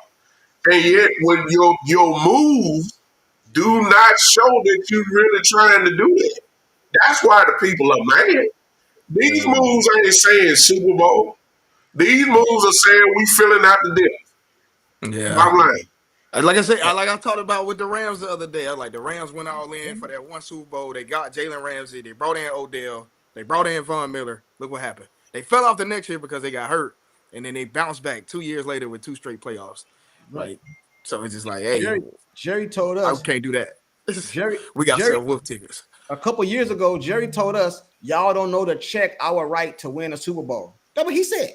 And yet, when your moves do not show that you're really trying to do that, that's why the people are mad. These moves ain't saying Super Bowl. These moves are saying we filling out the depth. Yeah. Bottom line. Like I said, I talked about with the Rams the other day. I like the Rams went all in for that one Super Bowl. They got Jalen Ramsey. They brought in Odell. They brought in Von Miller. Look what happened. They fell off the next year because they got hurt, and then they bounced back 2 years later with 2 straight playoffs. Right. Like, so it's just like, hey, Jerry told I us. can't do that. Jerry. We got to Jerry. sell wolf tickets. A couple years ago, Jerry told us, y'all don't know to check our right to win a Super Bowl. That's what he said.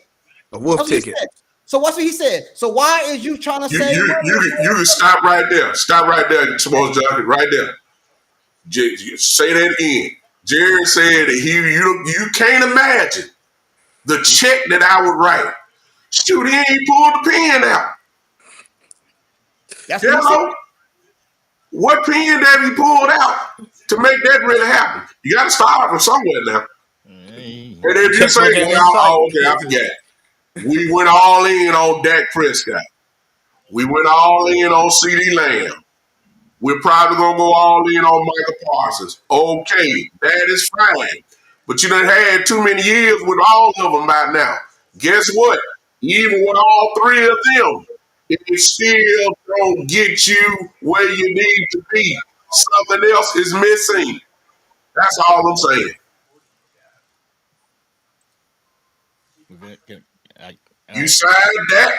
A wolf That's what he ticket. said. So what's what he said? So why is you trying to You say you you you can stop right there. Stop right there, Simone Johnson. Right there. Say that again. Jerry said that you can't imagine the check that I would write. Shoot, he ain't pulled the pen out. That's what he said? Hello? What pen that he pulled out to make that really happen? You got to start from somewhere now. And if you say, Checkbook ain't in well, sight. oh, okay, I forget. We went all in on Dak Prescott. We went all in on CeeDee Lamb. We're probably gonna go all in on Michael Parsons. Okay, that is fine. But you done had too many years with all of them by now. Guess what? Even with all three of them, it still don't get you where you need to be. Something else is missing. That's all I'm saying. All You right. signed that.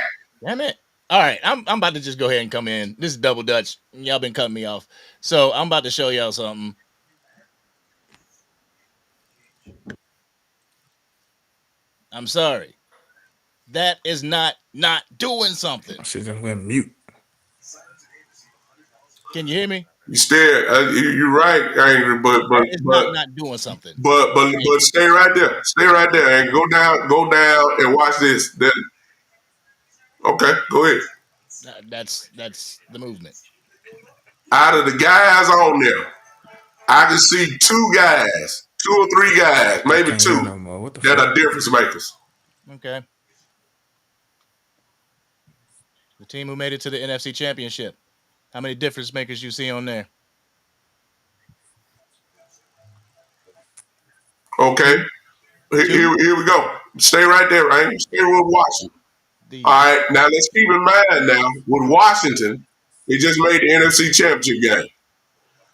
Damn it. All right. I'm about to just go ahead and come in. This is double Dutch. Y'all been cutting me off. So I'm about to show y'all something. I'm sorry. That is not doing something. Shit just went mute. Can you hear me? You still, you're right, Angry, That is not doing something. but stay right there. Stay right there and go down and watch this. Then, okay, go ahead. That's the movement. Out of the guys on there, I can see two or three guys, I maybe can't hear two, no more. What the that fuck? are difference makers. Okay. The team who made it to the NFC Championship. How many difference makers you see on there? Okay, Two. here we go. Stay right there, right? Stay with Washington. All The right, now let's keep in mind now with Washington, they just made the NFC Championship game.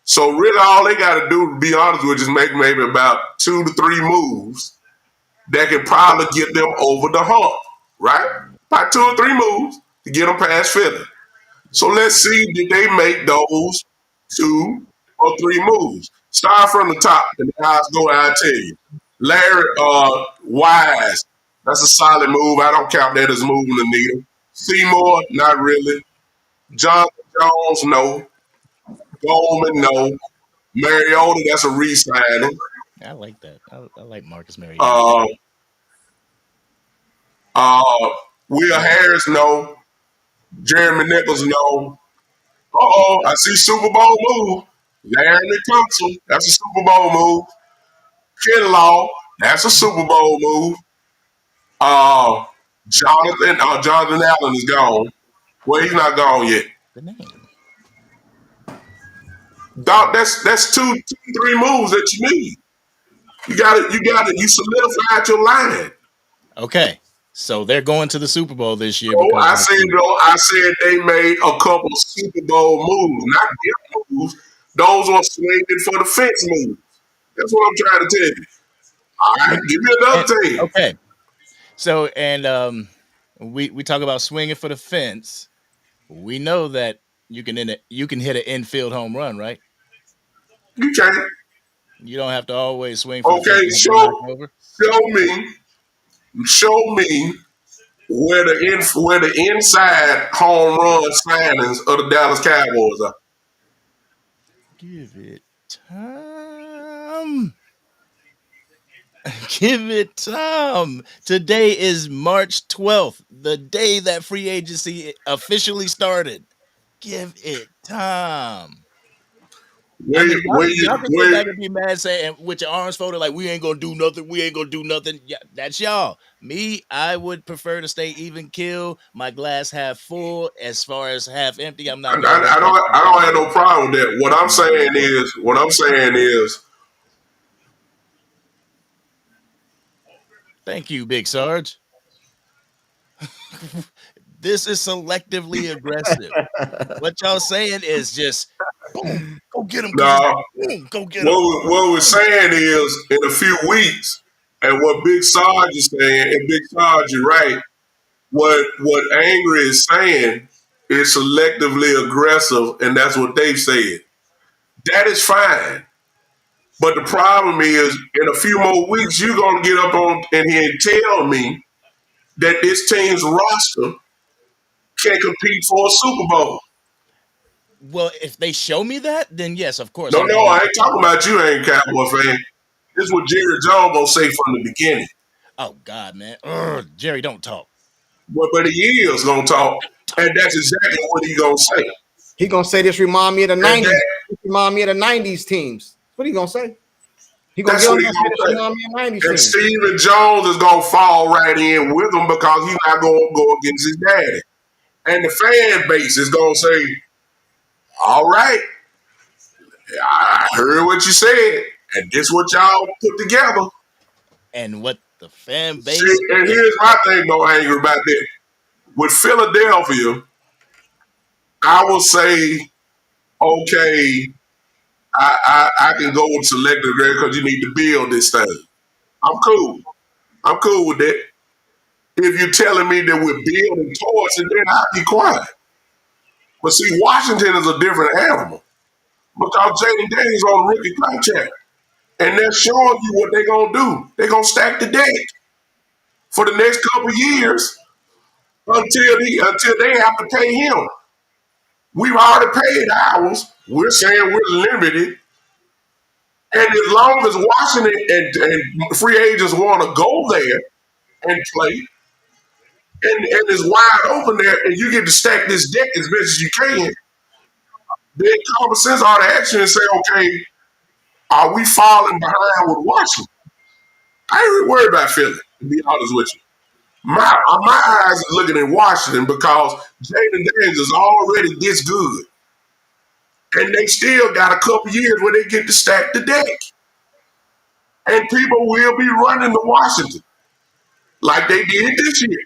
So really, all they got to do, to be honest with, you, is make maybe about 2 to 3 moves that can probably get them over the hump, right? About 2 or 3 moves to get them past Philly. So let's see, did they make those 2 or 3 moves? Start from the top, and the guys go. I'll tell you, Larry Wise, that's a solid move. I don't count that as moving the needle. Seymour, not really. Jonathan Jones, no. Goldman, no. Mariota, that's a re-signing. I like that. I like Marcus Mariota. Uh, Will Harris, no. Jeremy Nichols, no. I see Super Bowl move. Larry Thompson, that's a Super Bowl move. Kinlaw, that's a Super Bowl move. Uh, Jonathan Allen is gone. Well, he's not gone yet. The name. Doc, that's two, 3 moves that you need. You got it. You solidified your line. Okay. So they're going to the Super Bowl this year Oh, because I said they made a couple of Super Bowl moves, not good moves. Those are swinging for the fence moves. That's what I'm trying to tell you. All right, give me another team. Okay. So we talk about swinging for the fence. We know that you can hit an infield home run, right? You can't. You don't have to always swing for the fence. Okay, And knock it over. show me where the inside home run signings of the Dallas Cowboys are. Give it time. Give it time. Today is March 12th, the day that free agency officially started. Give it time. I mean, y'all can sit back and be mad saying with your arms folded, like we ain't gonna do nothing. We ain't gonna do nothing. Yeah, that's y'all. Me, I would prefer to stay even kill. My glass half full. As far as half empty, I'm not. I don't have no problem with that. What I'm saying is. Thank you, Big Sarge. This is selectively aggressive. What y'all saying is just boom, go get him. No, Boom, go get him. what we're saying is in a few weeks, and what Big Sarge is saying, and Big Sarge, you're right. What Angry is saying is selectively aggressive, and that's what they've said. That is fine. But the problem is, in a few more weeks, you're gonna get up on in here and tell me that this team's roster can compete for a Super Bowl. Well, if they show me that, then yes, of course. No, I ain't talking about you, ain't Cowboy fan. This is what Jerry Jones gonna say from the beginning. Oh God, man, Ugh, Jerry, don't talk. But he is gonna talk, and that's exactly what he gonna say. He gonna say this remind me of the '90s. Remind me of the '90s teams. What he gonna say? He gonna That's get what on he and say gonna this say. remind me of '90s And teams. Stephen Jones is gonna fall right in with him because he's not gonna go against his daddy. And the fan base is gonna say, "All right, I heard what you said, and this what y'all put together. And what the fan See, base and and here's my thing, though, angry about that. With Philadelphia, I will say, okay, I can go with selective grade because you need to build this thing. I'm cool. I'm cool with that. If you're telling me that we're building towards it, then I'll be quiet. But see, Washington is a different animal because Jaden Daniels on a rookie contract. And they're showing you what they're going to do. They're going to stack the deck for the next couple of years until they have to pay him. We've already paid ours. We're saying we're limited. And as long as Washington and free agents want to go there and play, and it's wide open there, and you get to stack this deck as best as you can, then common sense ought to action and say, okay, are we falling behind with Washington? I ain't really worried about Philly, to be honest with you. My eyes are looking at Washington because Jaden Daniels is already this good. And they still got a couple years where they get to stack the deck. And people will be running to Washington like they did this year.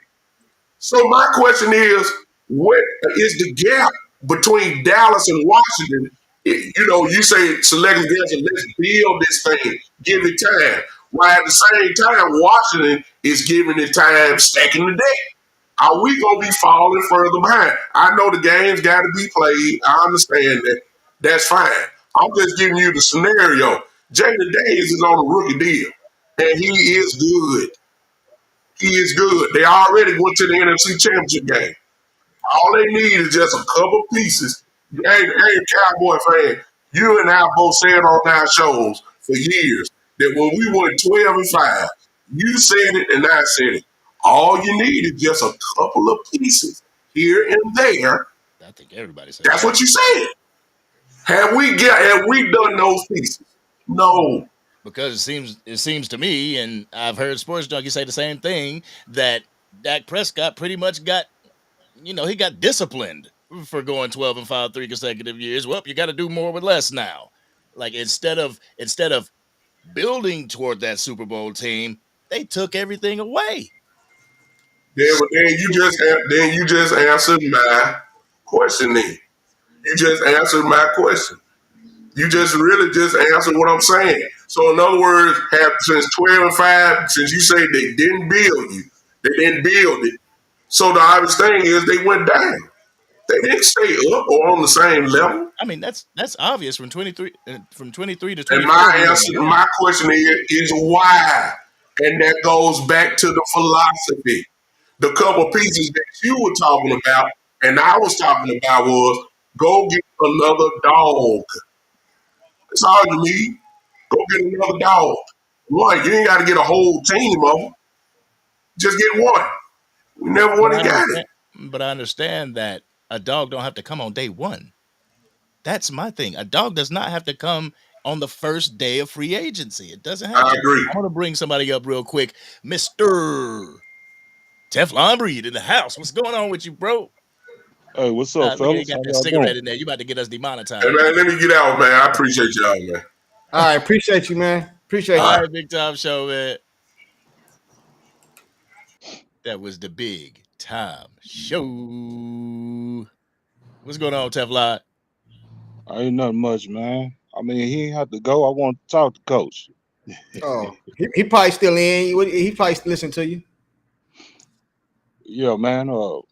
So my question is, what is the gap between Dallas and Washington? You say select guys and let's build this thing, give it time. While at the same time, Washington is giving it time, stacking the deck. Are we gonna be falling further behind? I know the game's got to be played. I understand that. That's fine. I'm just giving you the scenario. Jaden Days is on a rookie deal, and he is good. He is good. They already went to the NFC Championship game. All they need is just a couple pieces. Hey, Cowboy fan, you and I both said on our shows for years that when we went 12-5, you said it and I said it. All you need is just a couple of pieces here and there. I think everybody said That's that. what you said. Have we done those pieces? No. Because it seems to me, and I've heard Sports Junkie say the same thing, that Dak Prescott pretty much got, he got disciplined for going 12-5 3 consecutive years. Well, you got to do more with less now. Like instead of building toward that Super Bowl team, they took everything away. Then you just answered my question. Then you just answered my question. You just really just answered what I'm saying. So in other words, have since 12-5, since you say they didn't build you, they didn't build it. So the obvious thing is they went down. They didn't stay up or on the same level. I mean, that's obvious from 23 to And 24. We went down. my question is why? And that goes back to the philosophy. The couple pieces that you were talking about and I was talking about was go get another dog. That's all you need. Go get another dog. One, you ain't got to get a whole team of them. Just get one. We never But went I and got it. understand. But I understand that a dog don't have to come on day one. That's my thing. A dog does not have to come on the first day of free agency. It doesn't have I to. agree. I'm gonna bring somebody up real quick, Mister Teflon Breed in the house. What's going on with you, bro? Hey, what's up, Look, you fellas? got How that y'all doing? cigarette in there. You about to get us Hey demonetized. man, let me get out, man. I appreciate y'all, man. All right, appreciate you, man. Appreciate All you. right, big time show, man. That was the big time show. What's going on, Teflon? Ain't nothing much, man. I mean, he ain't have to go. I want to talk to coach. Oh, he probably still in. He probably still listen to you. Yeah, man. Y'all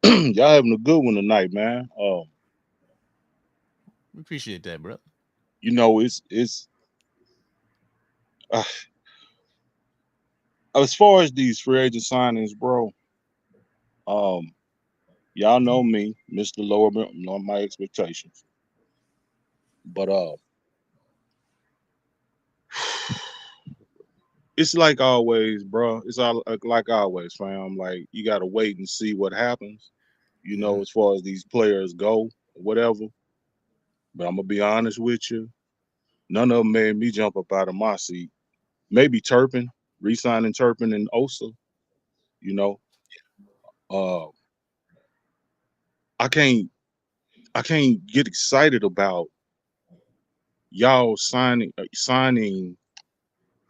having a good one tonight, man. We appreciate that, bro. It's uh, as far as these free agent signings, bro. Um, y'all know me, Mr. Lower my expectations, but it's like always, bro. It's all like always, fam. Like you gotta wait and see what happens. As far as these players go, whatever. But I'm gonna be honest with you. None of them made me jump up out of my seat. Maybe Turpin, re-signing Turpin and Osa. You know, uh, I can't get excited about y'all signing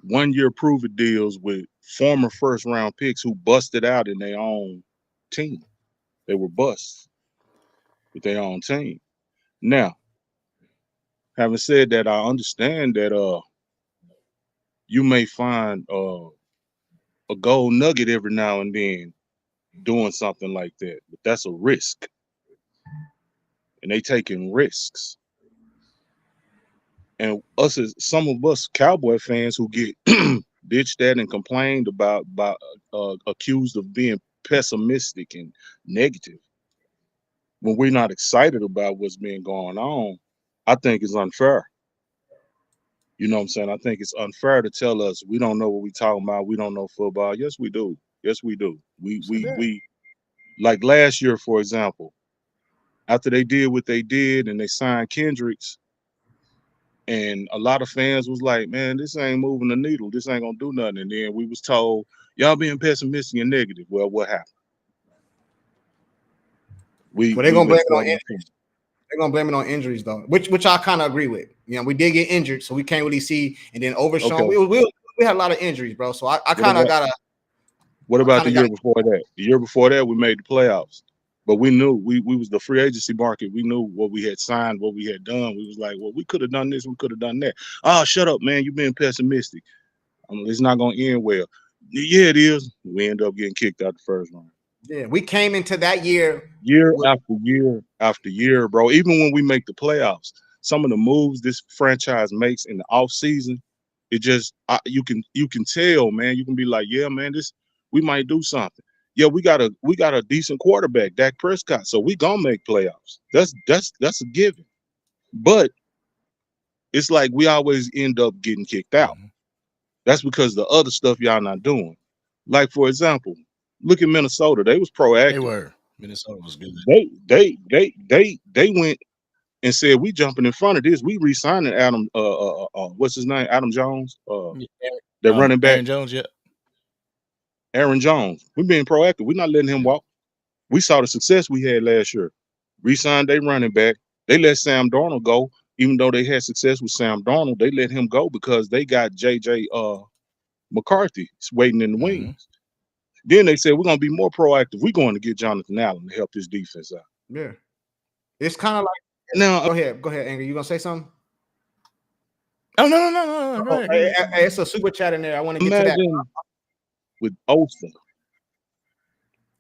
1-year prove-it deals with former first-round picks who busted out in their own team. They were busts with their own team. Now, having said that, I understand that you may find a gold nugget every now and then doing something like that, but that's a risk, and they taking risks. And some of us Cowboy fans who get bitched at and complained about accused of being pessimistic and negative when we're not excited about what's been going on, I think it's unfair. You know what I'm saying? I think it's unfair to tell us we don't know what we're talking about. We don't know football. Yes, we do. Yes, we do. We like last year, for example, after they did what they did and they signed Kendricks, and a lot of fans was like, man, this ain't moving the needle. This ain't gonna do nothing. And then we was told, y'all being pessimistic and negative. Well, what happened? Well, they're gonna Went blame it on 7-10. injuries. They're gonna blame it on injuries though, which I kind of agree with. You know, we did get injured, so we can't really see. And then Overshawn, Okay. we had a lot of injuries, bro. So I kind of gotta. What about the kinda year before that? The year before that, we made the playoffs, but we knew we was the free agency market. We knew what we had signed, what we had done. We was like, well, we could have done this, we could have done that. Oh, shut up, man! You've been pessimistic. It's not gonna end well. Yeah, it is. We end up getting kicked out the first round. Yeah, we came into that year After year after year, bro. Even when we make the playoffs, some of the moves this franchise makes in the off season, it just you can tell, man. You can be like, yeah, man, we might do something. Yeah, we got a decent quarterback, Dak Prescott, so we gonna make playoffs. That's a given. But it's like we always end up getting kicked out. Mhm. That's because the other stuff y'all not doing. Like for example, look at Minnesota. They was proactive. They were. Minnesota was good. They went and said we jumping in front of this. We re-signing Adam. What's his name? Adam Jones. That running back, Aaron Jones, yeah. Aaron Jones. We being proactive. We're not letting him walk. We saw the success we had last year. Re-signed their running back. They let Sam Darnold go, even though they had success with Sam Darnold. They let him go because they got JJ McCarthy waiting in the Mhm. wings. Then they said we're gonna be more proactive. We're going to get Jonathan Allen to help this defense out. Yeah, it's kind of like. Now, Go ahead, Angry. You gonna say something? Oh no. Go ahead. Hey, it's a super chat in there. I want to get to that. imagine with Osa.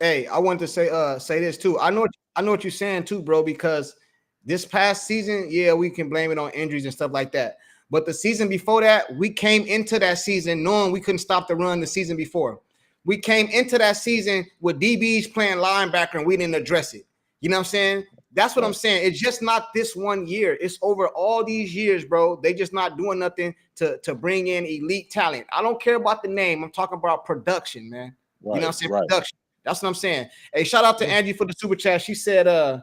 Hey, I wanted to say this too. I know what you're saying too, bro, because this past season, yeah, we can blame it on injuries and stuff like that. But the season before that, we came into that season knowing we couldn't stop the run the season before. We came into that season with DBs playing linebacker and we didn't address it. You know what I'm saying? That's what I'm saying. It's just not this one year. It's over all these years, bro. They just not doing nothing to bring in elite talent. I don't care about the name. I'm talking about production, man. Right, you know what I'm saying? right. Production. That's what I'm saying. Hey, shout out to Angie for the super chat. She said,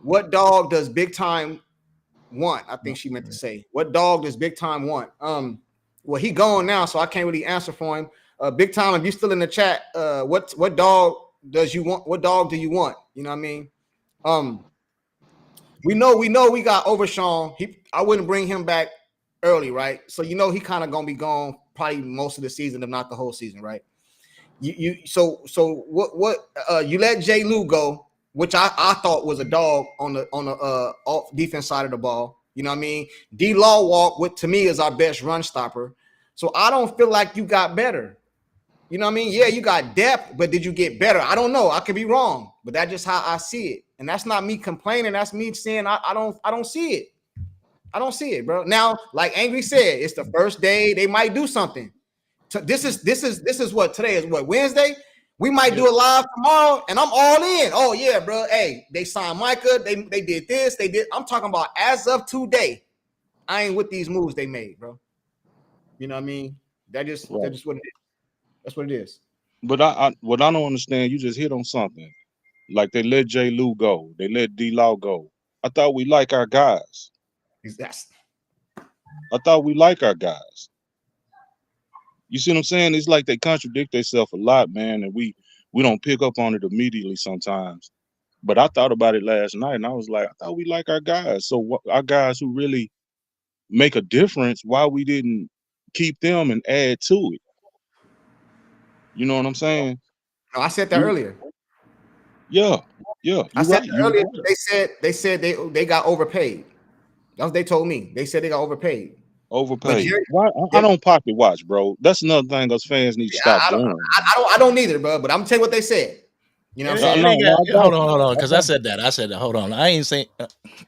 what dog does big time want? I think she meant to say, what dog does big time want? Well, he gone now, so I can't really answer for him. Big time, if you're still in the chat, what dog does you want? What dog do you want? You know what I mean? We know we got Overshawn. I wouldn't bring him back early, right? So he kind of gonna be gone probably most of the season, if not the whole season, right? So what you let J. Lou go, which I thought was a dog on the off defense side of the ball. You know what I mean? D Law walk, what to me is our best run stopper. So I don't feel like you got better. You know what I mean? Yeah, you got depth, but did you get better? I don't know. I could be wrong, but that's just how I see it. And that's not me complaining. That's me saying I don't see it. I don't see it, bro. Now, like Angry said, it's the first day. They might do something. This is what today is, what, Wednesday? We might do a live tomorrow, and I'm all in. Oh yeah, bro. Hey, they signed Micah. They did this. They did. I'm talking about as of today. I ain't with these moves they made, bro. You know what I mean? That's just what it is. That's what it is. But what I don't understand, you just hit on something. Like they let J. Lou go, they let D Law go. I thought we like our guys. I thought we like our guys. You see what I'm saying? It's like they contradict themselves a lot, man, and we don't pick up on it immediately sometimes. But I thought about it last night, and I was like, I thought we like our guys. So our guys who really make a difference, why we didn't keep them and add to it. You know what I'm saying? No, I said that earlier. Yeah, I you're said right. that earlier. They said they got overpaid. That's what they told me. They said they got overpaid. But Overpaid. Jerry, Why? I don't pocket watch, bro. That's another thing us fans need to stop doing. I don't either, bro. But I'm gonna tell you what they said. You know what I'm It saying? No, ain't no, I got, got hold you. on, I because I got said that. I said that. Hold on. I ain't saying I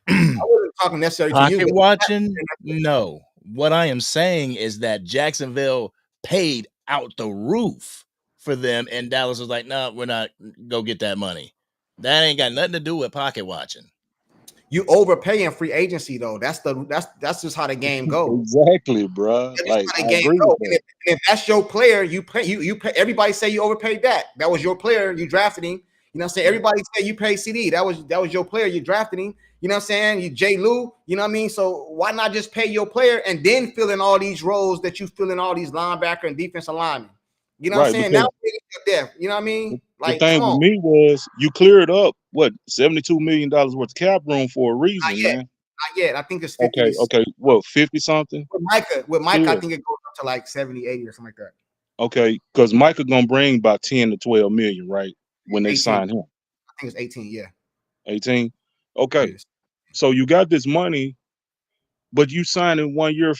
wasn't talking necessarily to you, pocket but watching. No, what I am saying is that Jacksonville paid out the roof for them, and Dallas was like, "No, we're not. Go get that money." That ain't got nothing to do with pocket watching. you overpay in free agency though. That's just how the game goes. exactly, bro. That's just Like how I the game agree goes. with And that. if that's your player, you pay you pay. Everybody say you overpaid that. That was your player. You drafted him. You know what I'm saying? Everybody say you paid CD. That was your player. You drafted him. You know what I'm saying? You J. Lou. You know what I mean? So why not just pay your player and then fill in all these roles that you fill in all these linebacker and defensive linemen? You know what I'm Right, saying? Now because it's death. You know what I mean? the Like, thing come with on. me was you cleared up what $72 million worth of cap room for a Not reason, yet. man. Not yet. I think it's 50 Okay, to what 50 something? with Micah, I Still think it goes up to like 70, 80 or something like that. okay, because Micah gonna bring about 10 to 12 million, right? When they 18. sign him, I think it's 18. Yeah. 18. Okay, Yes. so you got this money, but you signing 1 year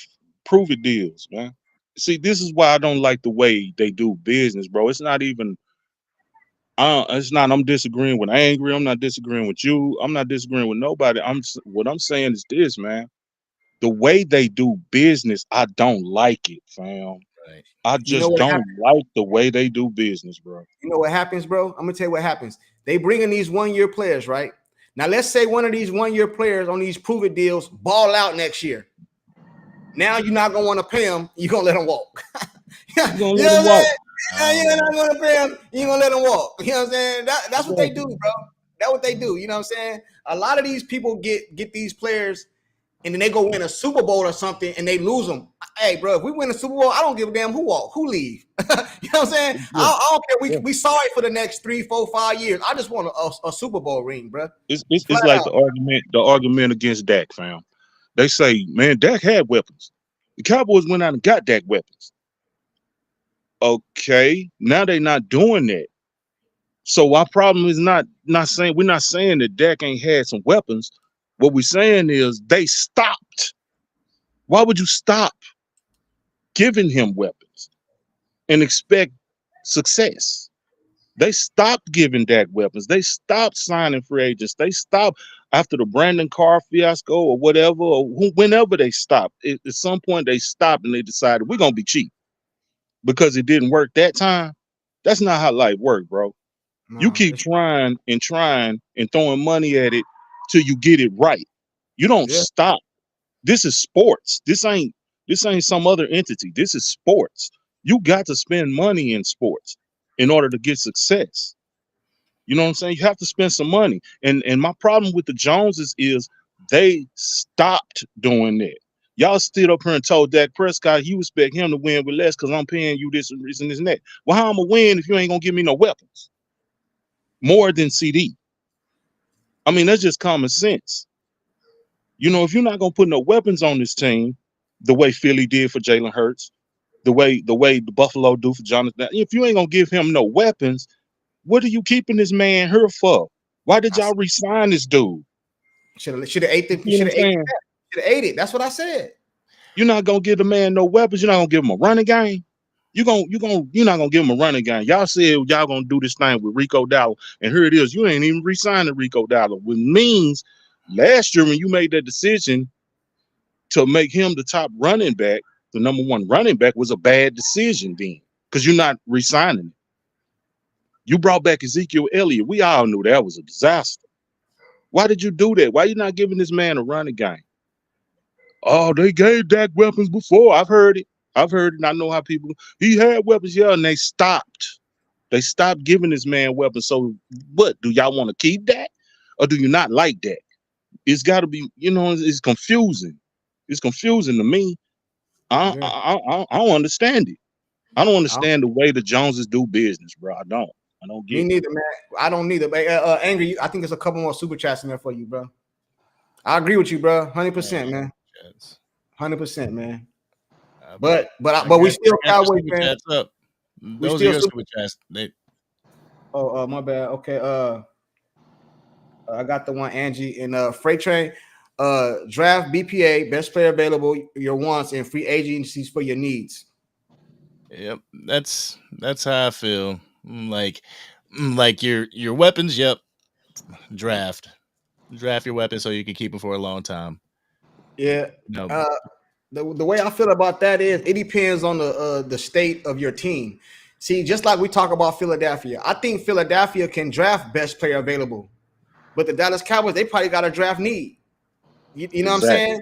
prove it deals, man. See, this is why I don't like the way they do business, bro. It's not even. It's not. I'm disagreeing with Angry. I'm not disagreeing with you. I'm not disagreeing with nobody. What I'm saying is this, man. The way they do business, I don't like it, fam. Right. I You know just what don't happens? like the way they do business, bro. You know what happens, bro? I'm gonna tell you what happens. They bring in these 1 year players, right? Now let's say one of these 1 year players on these prove it deals ball out next year. Now you're not gonna want to pay them. You're gonna let them walk. you know You gonna what let them I'm walk? saying? Now you're not gonna pay them. You're gonna let them walk. You know what I'm saying? That's what they do, Exactly. bro. That's what they do. You know what I'm saying? A lot of these people get these players and then they go win a Super Bowl or something and they lose them. Hey, bro, if we win a Super Bowl, I don't give a damn who walk, who leave. You know what I'm saying? Yeah, I don't care. yeah. We sorry for the next 3, 4, 5 years. I just want a Super Bowl ring, bro. It's Flat like out. the argument against Dak, fam. They say, man, Dak had weapons. The Cowboys went out and got Dak weapons. Okay, now they're not doing that. So our problem is not saying we're not saying that Dak ain't had some weapons. What we're saying is they stopped. Why would you stop giving him weapons and expect success? They stopped giving Dak weapons. They stopped signing free agents. They stopped after the Brandon Carr fiasco or whatever, or whenever they stopped. At some point, they stopped and they decided we're gonna be cheap because it didn't work that time. That's not how life works, bro. You No, keep trying and throwing money at it till you get it right. You don't yeah, stop. This is sports. This ain't some other entity. This is sports. You got to spend money in sports in order to get success. You know what I'm saying? You have to spend some money. And my problem with the Joneses is they stopped doing that. Y'all stood up here and told Dak Prescott you expect him to win with less because I'm paying you this and this and this and that. Well, how I'm gonna win if you ain't gonna give me no weapons? More than CD. I mean, that's just common sense. You know, if you're not gonna put no weapons on this team, the way Philly did for Jalen Hurts, the way the Buffalo do for Jonathan, if you ain't gonna give him no weapons, what are you keeping this man here for? Why did I y'all resign this dude? should have ate You the see what I'm saying? should have ate it. That's what I said. You're not gonna give the man no weapons. You're not gonna give him a running game. You're not gonna give him a running game. Y'all said y'all gonna do this thing with Rico Dollar, and here it is. You ain't even re-signing Rico Dollar, which means last year when you made that decision to make him the top running back, the number one running back, was a bad decision then because you're not re-signing him. You brought back Ezekiel Elliott. We all knew that was a disaster. Why did you do that? Why you not giving this man a running game? Oh, they gave Dak weapons before. I've heard it. I've heard it. And I know how people. He had weapons, yeah, and they stopped. They stopped giving this man weapons. So, what do y'all want to keep that, or do you not like that? It's got to be. It's confusing. It's confusing to me. Yeah. I don't understand it. I don't I don't- understand the way the Joneses do business, bro. I don't. I don't Me get it. neither, man. I don't neither. But Angry, I think there's a couple more super chats in there for you, bro. I agree with you, bro. 100%, man. 100%, man. But But we still I got your Cowboys super fans. chats up. We Those are still your super. super chats. My bad. Okay. I got the one Angie and Freight Train. Draft BPA, best player available, your wants, and free agencies for your needs. Yep, that's how I feel. Like your weapons. Yep, draft your weapons so you can keep them for a long time. Yeah. No, The way I feel about that is it depends on the state of your team. See, just like we talk about Philadelphia, I think Philadelphia can draft best player available, but the Dallas Cowboys, they probably got a draft need. You know what I'm Exactly.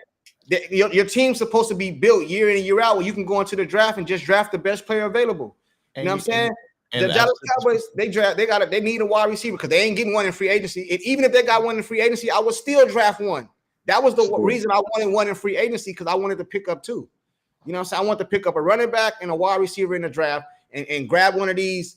saying? Your team's supposed to be built year in and year out where you can go into the draft and just draft the best player available. You know what I'm saying? The and I've Dallas said this Cowboys, they need a wide receiver because they ain't getting one in free agency. And even if they got one in free agency, I would still draft one. That was the Sure. reason I wanted one in free agency because I wanted to pick up two. You know what I'm saying? I want to pick up a running back and a wide receiver in the draft and grab one of these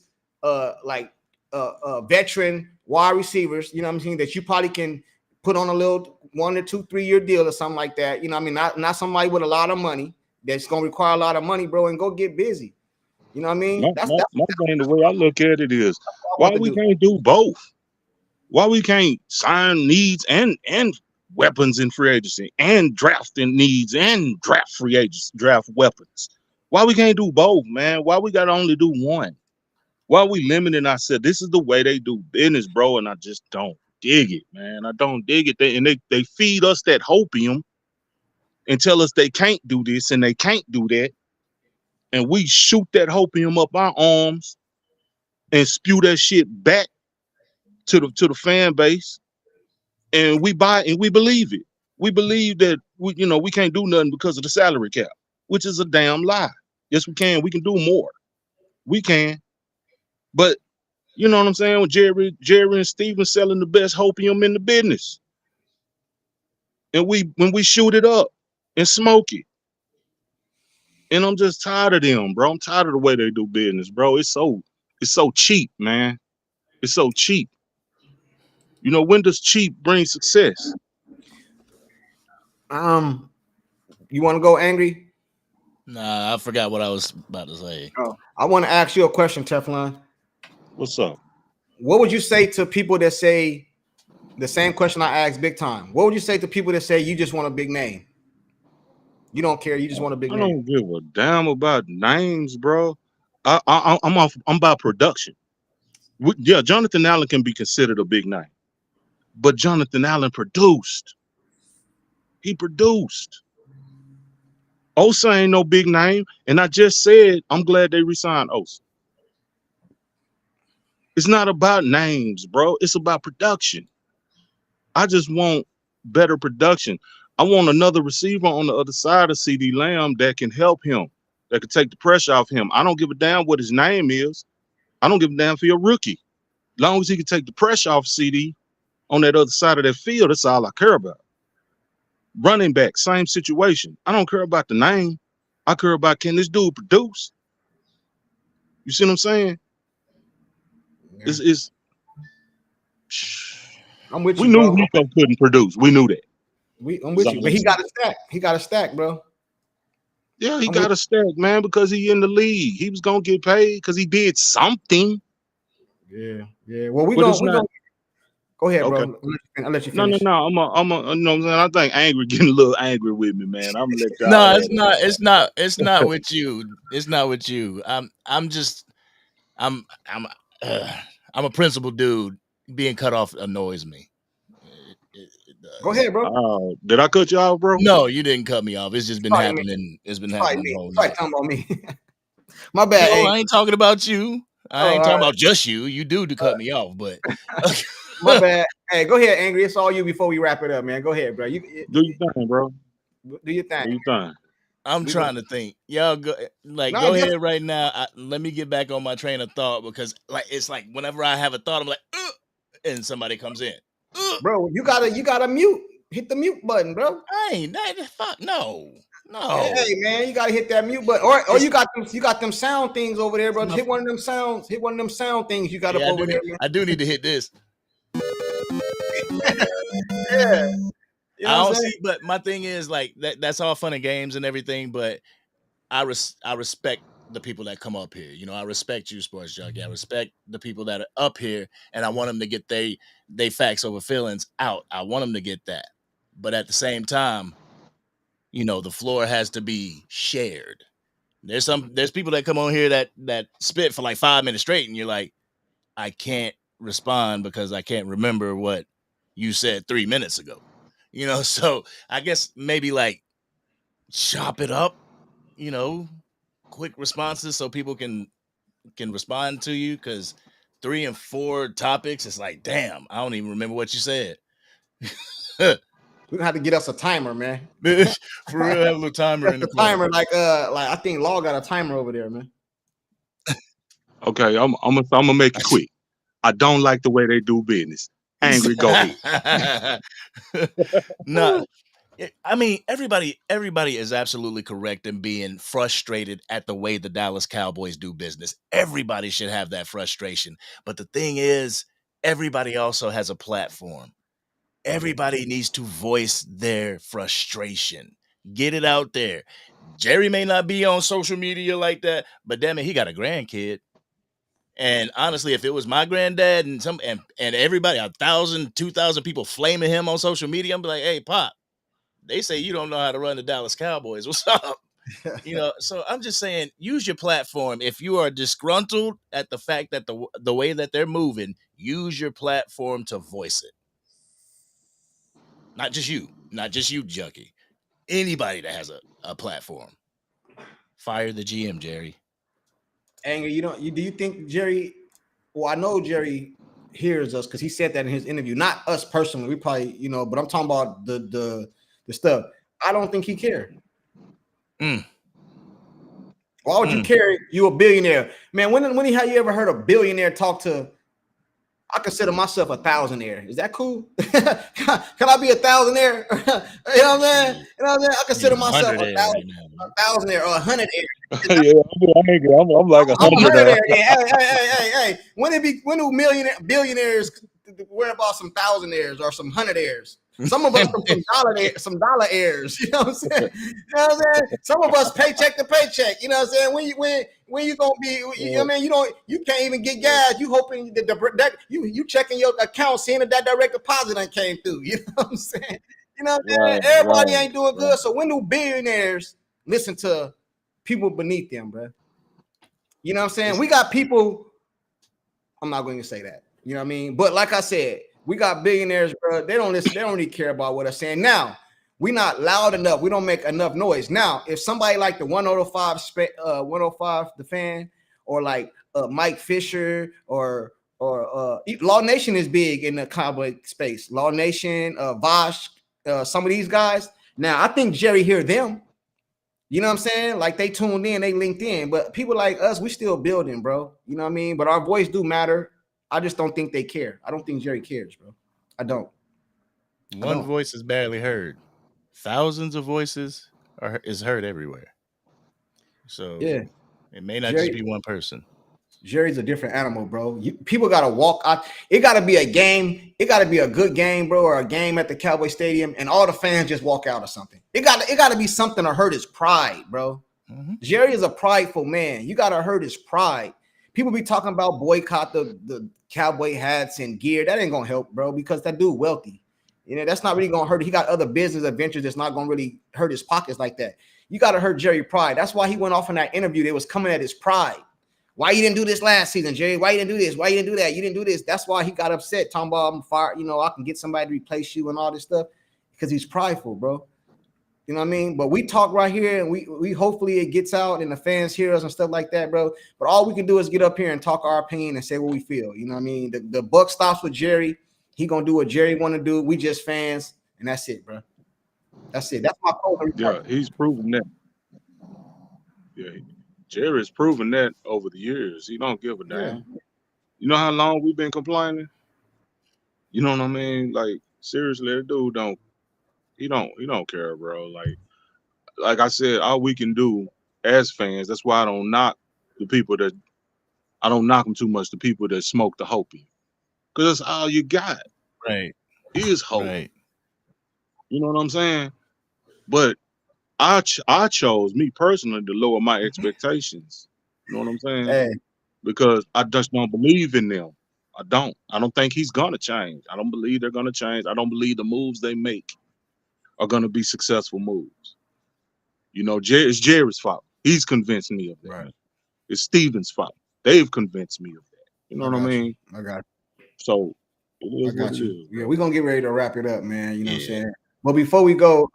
veteran wide receivers, you know what I'm saying, that you probably can put on a little 1 or 2, 3 year deal or something like that. You know what I mean? Not somebody with a lot of money that's going to require a lot of money, bro, and go get busy. You know what I mean? That's My thing, the way I look at it is, what I why want to we do. can't do both? Why we can't sign needs and weapons in free agency and drafting needs and draft free agents, draft weapons? Why we can't do both, man? Why we gotta only do one? Why we limiting ourselves? This is the way they do business, bro, and I just don't dig it, man. I don't dig it. They feed us that hopium and tell us they can't do this and they can't do that, and we shoot that hopium up our arms and spew that shit back to the fan base, and we buy and we believe it. We believe that we can't do nothing because of the salary cap, which is a damn lie. Yes, we can. We can do more. We can. But you know what I'm saying? With Jerry and Steven selling the best hopium in the business. And when we shoot it up and smoke it. And I'm just tired of them, bro. I'm tired of the way they do business, bro. It's so cheap, man. It's so cheap. When does cheap bring success? You want to go angry? Nah, I forgot what I was about to say. Oh, I want to ask you a question, Teflon. What's up? What would you say to people that say the same question I asked Big Time? What would you say to people that say you just want a big name? You don't care. You just want a big I name. don't give a damn about names, bro. I'm about production. Yeah, Jonathan Allen can be considered a big name, but Jonathan Allen produced. He produced. Osa ain't no big name, and I just said I'm glad they resigned Osa. It's not about names, bro. It's about production. I just want better production. I want another receiver on the other side of CD Lamb that can help him, that can take the pressure off him. I don't give a damn what his name is. I don't give a damn if he's a rookie. As long as he can take the pressure off CD on that other side of that field, that's all I care about. Running back, same situation. I don't care about the name. I care about, can this dude produce? You see what I'm saying? Yeah. It's I'm with we you, knew bro. Rico couldn't produce. We knew that. I'm That's with all you, I'm but he saying. got a stack. He got a stack, bro. Yeah, he I'm got a stack, man, because he in the league. He was gonna get paid because he did something. Yeah. Well, But it's we not gonna go ahead, okay. bro. I'll let you No, finish. I'm you know what I'm saying? I think Angry getting a little angry with me, man. I'm gonna let y'all No, have it's it. not. It's not. It's not with you. It's not with you. I'm just. I'm. I'm. Uh, I'm a principled dude. Being cut off annoys me. It Go does. ahead, bro. Did I cut you off, bro? No, you didn't cut me off. It's just been Sorry, me. happening. It's been Sorry, happening the me. whole Sorry, night. talking about me. My bad, No, Ang. I ain't talking about you. I Oh, ain't all talking right. about just you. You do to cut me off, but My bad. Hey, go ahead, Angry. It's all you before we wrap it up, man. Go ahead, bro. You Do your thing, bro. do your thing. Do your thing. I'm We gonna trying to think. Y'all go no, go just ahead right now. Let me get back on my train of thought because it's like whenever I have a thought, I'm like, "Ugh," and somebody comes in. "Ugh." bro. You gotta mute. Hit the mute button, bro. I ain't that fuck no. Hey, man, you gotta hit that mute button, or It's, you got them sound things over there, it's bro. my, Hit one of them sounds. Hit one of them sound things you got up yeah, over there, man. I do need to hit this. Yeah, You know I what I'm don't saying? see, but my thing is like that's all fun and games and everything, but I respect the people that come up here. You know, I respect you, Sports Junkie. I respect the people that are up here, and I want them to get they facts over feelings out. I want them to get that, but at the same time, you know, the floor has to be shared. There's people that come on here that spit for like 5 minutes straight, and you're like, I can't respond because I can't remember what you said 3 minutes ago. You know, so I guess maybe like chop it up, you know, quick responses so people can respond to you because 3 and 4 topics, it's like, damn, I don't even remember what you said. We're gonna have to get us a timer, man. For real, have a little timer That's in the the corner. timer, like I think Law got a timer over there, man. Okay, I'm gonna make it quick. I don't like the way they do business. Angry, go ahead. No, I mean everybody is absolutely correct in being frustrated at the way the Dallas Cowboys do business. Everybody should have that frustration. But the thing is, everybody also has a platform. Everybody needs to voice their frustration. Get it out there. Jerry may not be on social media like that, but damn it, he got a grandkid. And honestly, if it was my granddad and and everybody, 1,000, 2,000 people flaming him on social media, I'm be like, hey, Pop, they say you don't know how to run the Dallas Cowboys. What's up? You know, so I'm just saying, use your platform. If you are disgruntled at the fact that the way that they're moving, use your platform to voice it. Not just you, Junkie. Anybody that has a platform. Fire the GM, Jerry. Anger, do you think Jerry? Well, I know Jerry hears us because he said that in his interview. Not us personally. We probably, but I'm talking about the stuff. I don't think he cared. Mm. Why would you care? You a billionaire, man. When have you ever heard a billionaire talk to? I consider myself a thousandaire. Is that cool? Can I be a thousandaire? You know what I'm saying? You know what I'm saying? I consider myself a Right now. thousandaire or 100-aire. Yeah, I'm angry. I'm like I'm 100 100 now. there. Hey. When do billionaires worry about some thousandaires or some hundredaires? Some of us some dollar heirs. You know what I'm saying? You know what I'm saying? Some of us paycheck to paycheck. You know what I'm saying? When you gonna be? You know what I mean? You can't even get gas. You hoping that you checking your account, seeing that direct deposit ain't came through. You know what I'm saying? You know what I'm saying? Everybody ain't doing good. So when do billionaires listen to people beneath them, bro? You know what I'm saying? We got people. I'm not going to say that. You know what I mean? But like I said, we got billionaires, bro. They don't listen. They don't really care about what I'm saying. Now, we not loud enough. We don't make enough noise. Now, if somebody like the 105 the fan, or like Mike Fisher or Law Nation is big in the Cowboy space. Law Nation, Vosh, some of these guys. Now, I think Jerry hear them. You know what I'm saying? Like they tuned in, they linked in. But people like us, we still building, bro. You know what I mean? But our voice do matter. I just don't think they care. I don't think Jerry cares, bro. I don't. One voice is barely heard. Thousands of voices is heard everywhere. So yeah, it may not just be one person. Jerry's a different animal, bro. People gotta walk out. It gotta be a game. It gotta be a good game, bro, or a game at the Cowboy Stadium, and all the fans just walk out or something. It gotta be something to hurt his pride, bro. Mm-hmm. Jerry is a prideful man. You gotta hurt his pride. People be talking about boycott the Cowboy hats and gear. That ain't gonna help, bro, because that dude wealthy. You know, that's not really gonna hurt. He got other business adventures that's not gonna really hurt his pockets like that. You gotta hurt Jerry pride. That's why he went off in that interview. They was coming at his pride. Why you didn't do this last season, Jerry? Why you didn't do this? Why you didn't do that? You didn't do this. That's why he got upset. Talking about I'm fired. You know, I can get somebody to replace you and all this stuff because he's prideful, bro. You know what I mean? But we talk right here, and we hopefully it gets out and the fans hear us and stuff like that, bro. But all we can do is get up here and talk our opinion and say what we feel. You know what I mean? The buck stops with Jerry. He gonna do what Jerry want to do. We just fans, and that's it, bro. That's it. That's my closing. Yeah, he's proven that. Yeah, Jerry's proven that over the years. He don't give a damn. Yeah. You know how long we've been complaining? You know what I mean? Like seriously, that dude don't care, bro. Like I said, all we can do as fans. That's why I don't knock the people that I don't knock them too much. The people that smoke the Hopi, because that's all you got. Right. Is Hopi. Right. You know what I'm saying? But I chose me personally to lower my expectations. You know what I'm saying? Hey, Because I just don't believe in them. I don't. I don't think he's gonna change. I don't believe they're gonna change. I don't believe the moves they make are gonna be successful moves. You know, it's Jerry's fault. He's convinced me of that. right. It's Steven's fault. They've convinced me of that. You know I what I got you. mean? I got So it I is what got it you. is, Yeah, bro. we're gonna get ready to wrap it up, man. You know what I'm Yeah. saying? But before we go,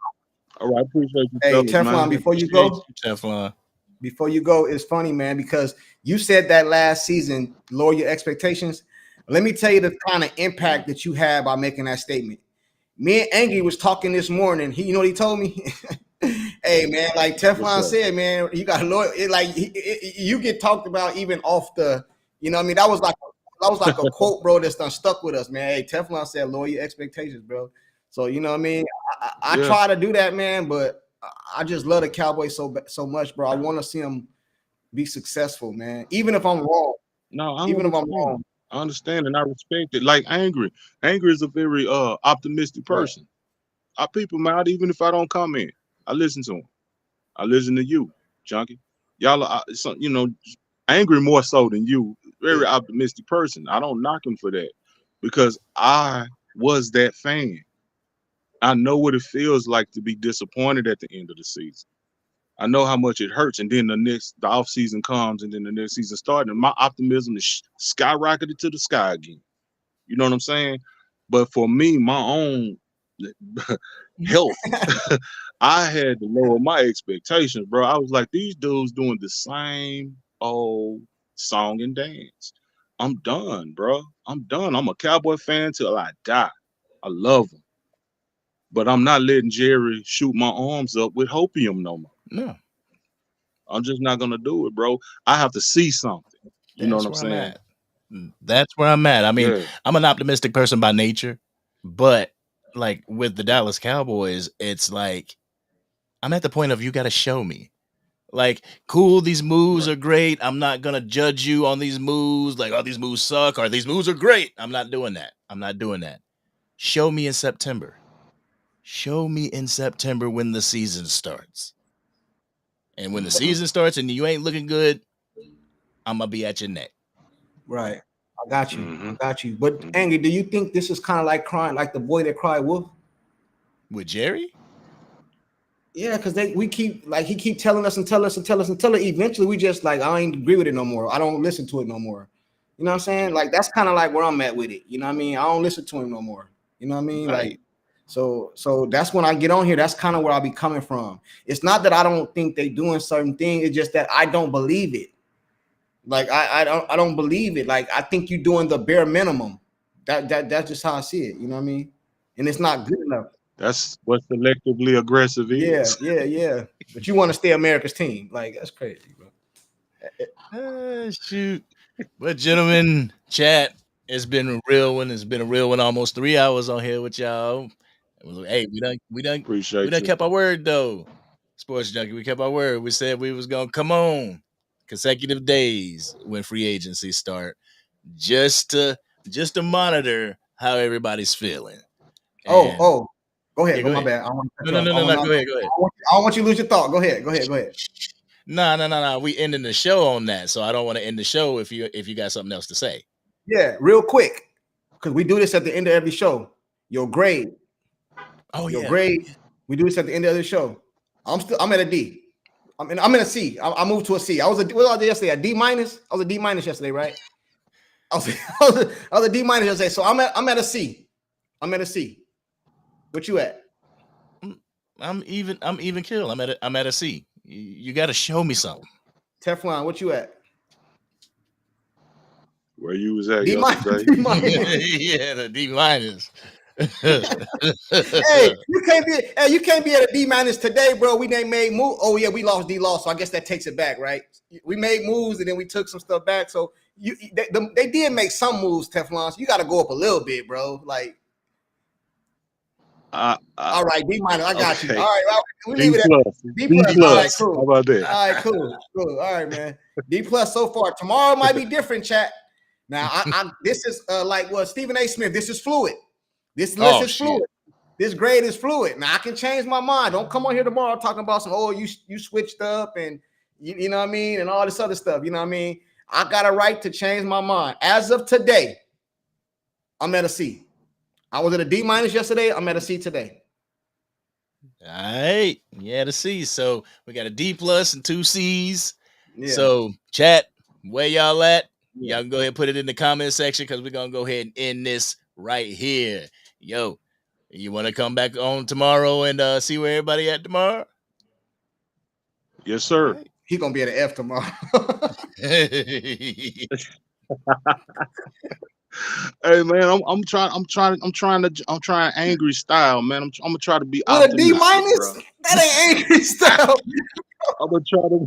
All right, appreciate you, hey, fellas, Teflon, man. before you Appreciate go, you, Teflon. it's funny, man, because you said that last season, lower your expectations. Let me tell you the kind of impact that you had by making that statement. Me and Angie was talking this morning. You know what he told me? Hey, man, like What's Teflon up? said, man, you got loyal. You get talked about even off the, you know what I mean? That was like a quote, bro, that's done stuck with us, man. Hey, Teflon said, lower your expectations, bro. So, you know what I mean? I Yeah. try to do that, man, but I just love the Cowboys so much, bro. I want to see them be successful, man. Even if I'm wrong. No, I Even if I'm understand. wrong. I understand and I respect it. Like Angry. Angry is a very optimistic Right. person. I people him out even if I don't comment. I listen to him. I listen to you, Junkie. Y'all are, you know, Angry more so than you. Very Yeah. optimistic person. I don't knock him for that because I was that fan. I know what it feels like to be disappointed at the end of the season. I know how much it hurts, and then the off season comes, and then the next season starts, and my optimism is skyrocketed to the sky again. You know what I'm saying? But for me, my own health, I had to lower my expectations, bro. I was like, these dudes doing the same old song and dance. I'm done, bro. I'm done. I'm a Cowboy fan till I die. I love them, but I'm not letting Jerry shoot my arms up with hopium no more. No, I'm just not gonna do it, bro. I have to see something. You know what that's I'm where I'm saying? at. That's where I'm at. I mean, Yeah. I'm an optimistic person by nature, but like with the Dallas Cowboys, it's like I'm at the point of you got to show me. Like, cool, these moves Right. are great. I'm not gonna judge you on these moves. Like, oh, these moves suck, or these moves are great. I'm not doing that. I'm not doing that. Show me in September. Show me in September when the season starts. And when the season starts and you ain't looking good, I'm gonna be at your neck. Right. I got you. Mm-hmm. I got you. But Mm-hmm. Angie, do you think this is kind of like crying, like the boy that cried wolf? With Jerry? Yeah, because he keep telling us until eventually we just like I ain't agree with it no more. I don't listen to it no more. You know what I'm saying? Like that's kind of like where I'm at with it. You know what I mean? I don't listen to him no more. You know what I mean? Right. Like so that's when I get on here. That's kind of where I'll be coming from. It's not that I don't think they doing certain things. It's just that I don't believe it. Like I don't believe it. Like I think you're doing the bare minimum. That's just how I see it. You know what I mean? And it's not good enough. That's what selectively aggressive Yeah, is. yeah. But you want to stay America's team. Like that's crazy, bro. Shoot. But gentlemen, chat, it's been a real one. It's been a real one. Almost 3 hours on here with y'all. Hey, we Appreciate done you. kept our word though. Sports Junkie, we kept our word. We said we was gonna come on consecutive days when free agency start, just to monitor how everybody's feeling. And Oh, go ahead. yeah, Go go my ahead. bad. I don't want to cut No, you no, off. no, no, no. Go ahead, go ahead. I don't want you to lose your thought. Go ahead. No. We ending the show on that, so I don't want to end the show if you got something else to say. Yeah, real quick, because we do this at the end of every show. Your grade. Oh Your yeah. grade. We do this at the end of the show. I'm at a D. I'm in a C. I moved to a C. What was I yesterday? A D minus. I was a D minus yesterday, right? I was a D minus yesterday. So I'm at a C. I'm at a C. What you at? I'm even kill. I'm at a C. You got to show me something. Teflon, what you at? Where you was at D minus. yesterday? D minus. Yeah, the D minus. Hey, you can't be at a D minus today, bro. We didn't made move. Oh yeah, we lost D loss, so I guess that takes it back, right? We made moves and then we took some stuff back. So they did make some moves, Teflon. So you got to go up a little bit, bro. Like, all right, D minus, I got you. Okay. All right, we D leave it at plus. D D plus. All right, plus. How cool. about that? All right, cool. All right, man. D plus so far. Tomorrow might be different, chat. Now, this is like what Stephen A. Smith. This is fluid. This list is fluid. This grade is fluid. Now I can change my mind. Don't come on here tomorrow talking about some, oh, you switched up and you know what I mean, and all this other stuff. You know what I mean? I got a right to change my mind. As of today, I'm at a C. I was at a D- yesterday. I'm at a C today. All right. Yeah, the C. So we got a D plus and 2 C's. Yeah. So chat, where y'all at? Yeah. Y'all can go ahead and put it in the comment section because we're gonna go ahead and end this right here. Yo, you want to come back on tomorrow and see where everybody at tomorrow? Yes, sir. Right. He gonna be at an F tomorrow. Hey man, I'm trying angry style, man. I'm gonna try to be With a D-? optimistic, bro. That ain't angry style. I'm gonna try to.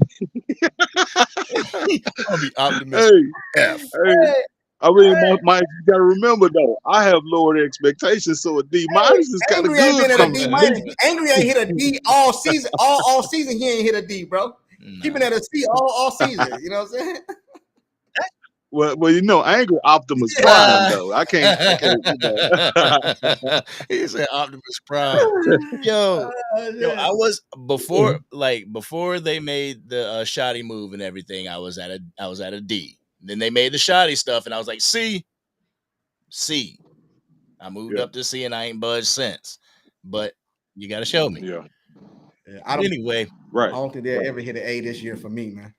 I'll be optimistic. F. Hey. I mean, my you gotta remember though, I have lowered expectations, so a D- is kind of Angry ain't good been at a coming D-. from me. Angry ain't hit a D all season. All season he ain't hit a D, bro. He been at a C all season. You know what I'm saying? Well, you know, angry Optimus Prime though. I can't. You know. He said Optimus Prime. Yo, I was before they made the shoddy move and everything. I was at a D. Then they made the shoddy stuff, and I was like C. I moved up to C, and I ain't budged since. But you got to show me. Yeah. Anyway, Right. I don't think they'll ever hit an A this year for me, man.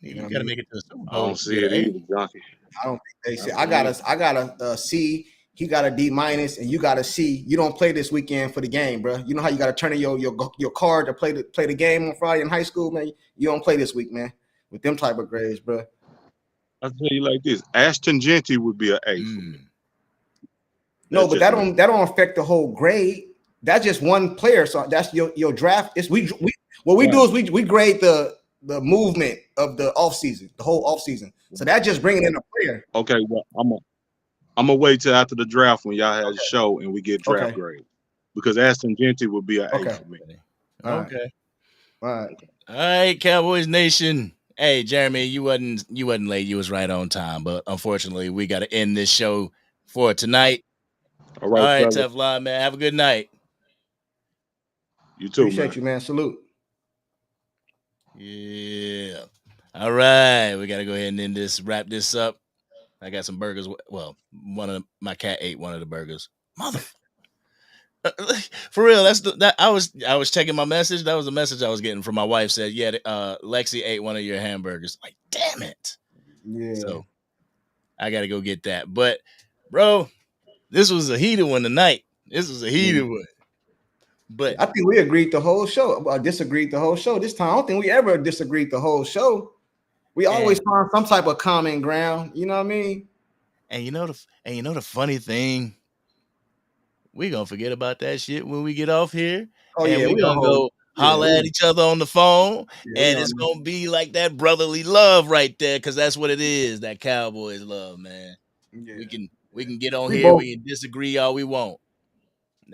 You got to make it to the Super Bowl. I don't see it either, Johnny. I don't think they say. I got a C. He got a D-, and you got a C. You don't play this weekend for the game, bro. You know how you got to turn in your card to play the game on Friday in high school, man. You don't play this week, man. With them type of grades, bro. I'll tell you like this: Ashton Genty would be an A for me. No, but that don't affect the whole grade. That's just one player. So that's your draft. It's we grade the movement of the offseason, the whole offseason. So that just bringing in a player. Okay, well, I'm gonna wait till after the draft when y'all have a show and we get draft grade, because Ashton Genty would be an A for me. Okay. All right, Cowboys Nation. Hey, Jeremy, you wasn't late. You was right on time, but unfortunately, we got to end this show for tonight. All right, Teflon, man. Have a good night. You too, appreciate you, man. Salute. Yeah. All right, we got to go ahead and wrap this up. I got some burgers. Well, my cat ate one of the burgers. Mother. For real, I was checking my message. That was the message I was getting from my wife. Said, yeah, Lexi ate one of your hamburgers. Like, damn it. Yeah. So I got to go get that. But, bro, this was a heated one tonight. This was a heated one. But I think we agreed the whole show. Disagreed the whole show. This time, I don't think we ever disagreed the whole show. We always find some type of common ground. You know what I mean? And you know the funny thing, we gonna forget about that shit when we get off here. Oh, and yeah, we gonna go holler at each other on the phone, and it's gonna be like that brotherly love right there, because that's what it is. That Cowboys love, man. Yeah. We can get on here. We can disagree all we want.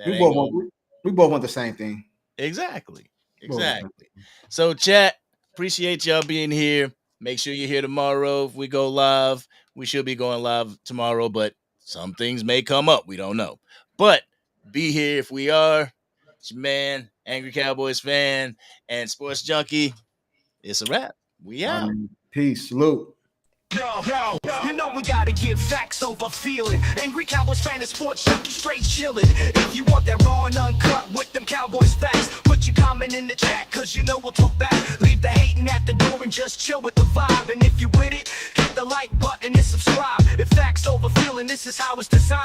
We both want the same thing. Exactly. So, chat, appreciate y'all being here. Make sure you're here tomorrow. If we go live, we should be going live tomorrow, but some things may come up. We don't know. But be here if we are. It's your man, Angry Cowboys fan, and Sports Junkie. It's a wrap. We out. Peace. Salute. Yo, you know we gotta give facts over feeling. Angry Cowboys fan and sports junkie straight chillin'. If you want that raw and uncut with them Cowboys facts, put your comment in the chat, cause you know we'll talk back. Leave the hating at the door and just chill with the vibe. And if you with it, hit the like button and subscribe. If facts over feeling, this is how it's designed.